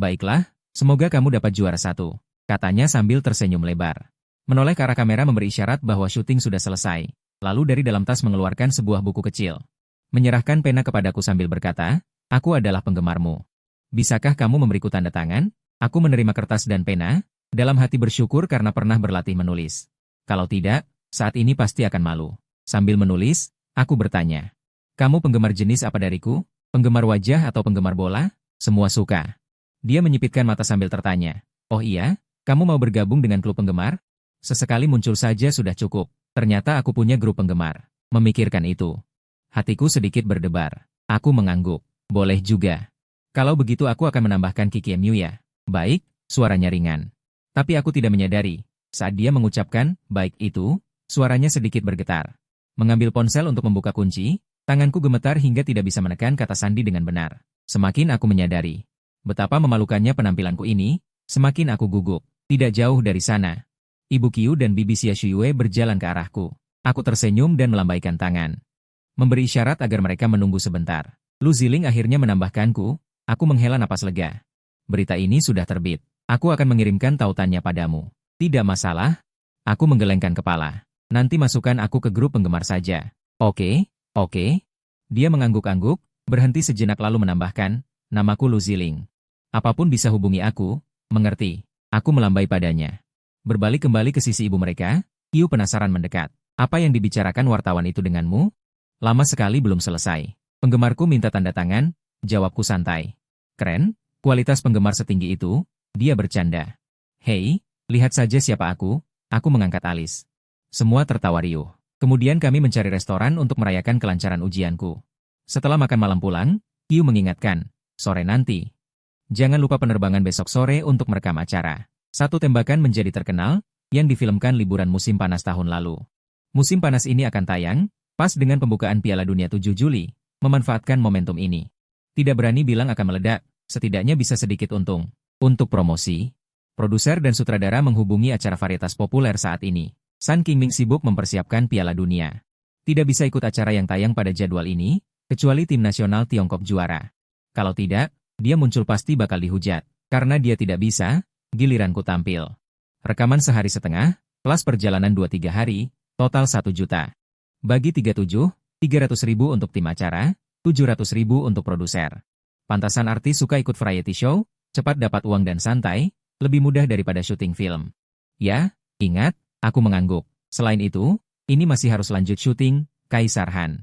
"Baiklah, semoga kamu dapat juara 1, katanya sambil tersenyum lebar. Menoleh ke arah kamera memberi isyarat bahwa syuting sudah selesai, lalu dari dalam tas mengeluarkan sebuah buku kecil. Menyerahkan pena kepadaku sambil berkata, "Aku adalah penggemarmu. Bisakah kamu memberiku tanda tangan?" Aku menerima kertas dan pena, dalam hati bersyukur karena pernah berlatih menulis. Kalau tidak, saat ini pasti akan malu. Sambil menulis, aku bertanya, "Kamu penggemar jenis apa dariku? Penggemar wajah atau penggemar bola?" "Semua suka." Dia menyipitkan mata sambil tertanya, "Oh iya, kamu mau bergabung dengan klub penggemar?" Sesekali muncul saja sudah cukup. Ternyata aku punya grup penggemar. Memikirkan itu, hatiku sedikit berdebar. Aku mengangguk. "Boleh juga. Kalau begitu aku akan menambahkan Kiki MU ya." "Baik," suaranya ringan. Tapi aku tidak menyadari. Saat dia mengucapkan, "baik" itu, suaranya sedikit bergetar. Mengambil ponsel untuk membuka kunci, Tanganku gemetar hingga tidak bisa menekan kata sandi dengan benar. Semakin aku menyadari betapa memalukannya penampilanku ini, semakin aku gugup. Tidak jauh dari sana, Ibu Qiu dan Bibi Xia Shuyue berjalan ke arahku. Aku tersenyum dan melambaikan tangan, memberi isyarat agar mereka menunggu sebentar. Lu Ziling akhirnya menambahkanku, aku menghela napas lega. Berita ini sudah terbit. Aku akan mengirimkan tautannya padamu. Tidak masalah. Aku menggelengkan kepala. Nanti masukkan aku ke grup penggemar saja. Oke. Dia mengangguk-angguk, berhenti sejenak lalu menambahkan, namaku Lu Ziling. Apapun bisa hubungi aku, mengerti. Aku melambai padanya. Berbalik kembali ke sisi ibu mereka, Qiu penasaran mendekat. Apa yang dibicarakan wartawan itu denganmu? Lama sekali belum selesai. Penggemarku minta tanda tangan, jawabku santai. Keren, kualitas penggemar setinggi itu, dia bercanda. Hei, lihat saja siapa aku mengangkat alis. Semua tertawa riuh. Kemudian kami mencari restoran untuk merayakan kelancaran ujianku. Setelah makan malam pulang, Qiu mengingatkan, sore nanti. Jangan lupa penerbangan besok sore untuk merekam acara. Satu tembakan menjadi terkenal, yang difilmkan liburan musim panas tahun lalu. Musim panas ini akan tayang, pas dengan pembukaan Piala Dunia 7 Juli, memanfaatkan momentum ini. Tidak berani bilang akan meledak, setidaknya bisa sedikit untung. Untuk promosi, produser dan sutradara menghubungi acara varietas populer saat ini. Sun Qingming sibuk mempersiapkan Piala Dunia. Tidak bisa ikut acara yang tayang pada jadwal ini, kecuali tim nasional Tiongkok juara. Kalau tidak, dia muncul pasti bakal dihujat. Karena dia tidak bisa, giliranku tampil. Rekaman sehari setengah, kelas perjalanan 2-3 hari, total 1 juta. Bagi 37, 300.000 untuk tim acara, 700.000 untuk produser. Pantasan artis suka ikut variety show, cepat dapat uang dan santai, lebih mudah daripada syuting film. Ya, ingat, aku mengangguk. Selain itu, ini masih harus lanjut syuting, Kaisar Han.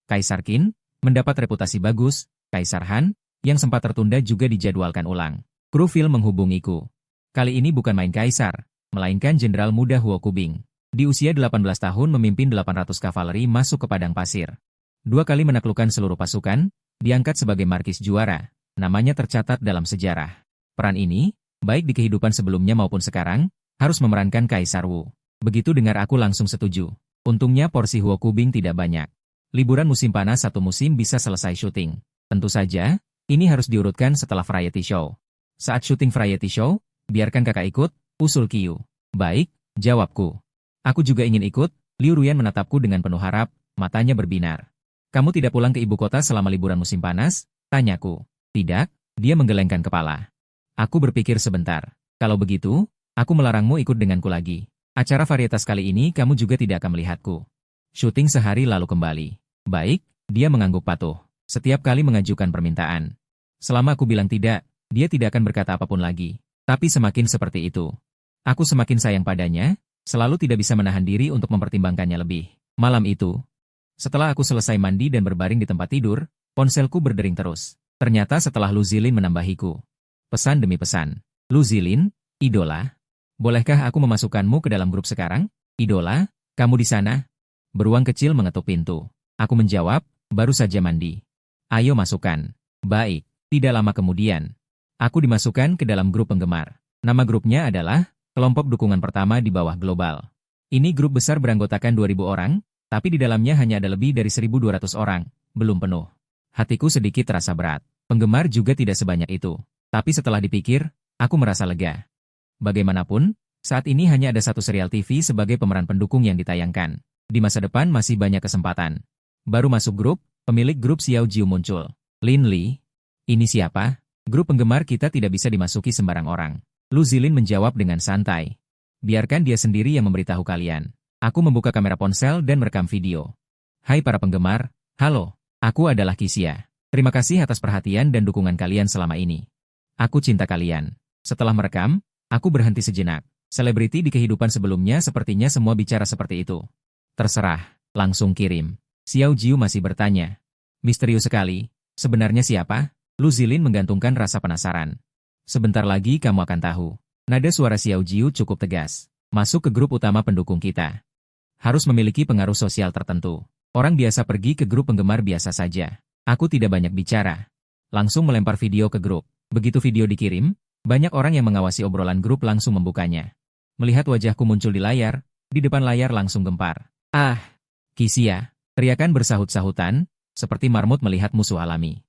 Kaisar Qin, mendapat reputasi bagus, Kaisar Han, yang sempat tertunda juga dijadwalkan ulang. Kru film menghubungiku. Kali ini bukan main Kaisar, melainkan Jenderal Muda Huo Kubing. Di usia 18 tahun memimpin 800 kavaleri masuk ke padang pasir. 2 kali menaklukkan seluruh pasukan, diangkat sebagai markis juara, namanya tercatat dalam sejarah. Peran ini, baik di kehidupan sebelumnya maupun sekarang, harus memerankan Kaisar Wu. Begitu dengar aku langsung setuju. Untungnya porsi Huo Kubing tidak banyak. Liburan musim panas 1 musim bisa selesai syuting. Tentu saja, ini harus diurutkan setelah variety show. Saat syuting variety show, biarkan kakak ikut, usul Qiu. Baik, jawabku. Aku juga ingin ikut, Liu Ruyan menatapku dengan penuh harap, matanya berbinar. Kamu tidak pulang ke ibu kota selama liburan musim panas? Tanyaku. Tidak, dia menggelengkan kepala. Aku berpikir sebentar. Kalau begitu, aku melarangmu ikut denganku lagi. Acara varietas kali ini kamu juga tidak akan melihatku. Syuting sehari lalu kembali. Baik, dia mengangguk patuh. Setiap kali mengajukan permintaan. Selama aku bilang tidak, dia tidak akan berkata apapun lagi. Tapi semakin seperti itu, aku semakin sayang padanya, selalu tidak bisa menahan diri untuk mempertimbangkannya lebih. Malam itu, setelah aku selesai mandi dan berbaring di tempat tidur, ponselku berdering terus. Ternyata setelah Lu Zilin menambahiku. Pesan demi pesan. Lu Zilin, idola. Bolehkah aku memasukkanmu ke dalam grup sekarang? Idola, kamu di sana? Beruang kecil mengetuk pintu. Aku menjawab, baru saja mandi. Ayo masukkan. Baik, tidak lama kemudian. Aku dimasukkan ke dalam grup penggemar. Nama grupnya adalah Kelompok Dukungan Pertama di Bawah Global. Ini grup besar beranggotakan 2.000 orang, tapi di dalamnya hanya ada lebih dari 1.200 orang, belum penuh. Hatiku sedikit terasa berat. Penggemar juga tidak sebanyak itu. Tapi setelah dipikir, aku merasa lega. Bagaimanapun, saat ini hanya ada satu serial TV sebagai pemeran pendukung yang ditayangkan. Di masa depan masih banyak kesempatan. Baru masuk grup, pemilik grup Xiao Jiu muncul. Lin Li, ini siapa? Grup penggemar kita tidak bisa dimasuki sembarang orang. Lu Zilin menjawab dengan santai. Biarkan dia sendiri yang memberitahu kalian. Aku membuka kamera ponsel dan merekam video. Hai para penggemar, halo, aku adalah Qixia. Terima kasih atas perhatian dan dukungan kalian selama ini. Aku cinta kalian. Setelah merekam, aku berhenti sejenak. Selebriti di kehidupan sebelumnya sepertinya semua bicara seperti itu. Terserah, langsung kirim. Xiao Jiu masih bertanya. Misterius sekali, sebenarnya siapa? Lu Zilin menggantungkan rasa penasaran. Sebentar lagi kamu akan tahu. Nada suara Xiao Jiu cukup tegas. Masuk ke grup utama pendukung kita. Harus memiliki pengaruh sosial tertentu. Orang biasa pergi ke grup penggemar biasa saja. Aku tidak banyak bicara. Langsung melempar video ke grup. Begitu video dikirim, banyak orang yang mengawasi obrolan grup langsung membukanya. Melihat wajahku muncul di layar, di depan layar langsung gempar. Ah, Qixia, teriakan bersahut-sahutan, seperti marmut melihat musuh alami.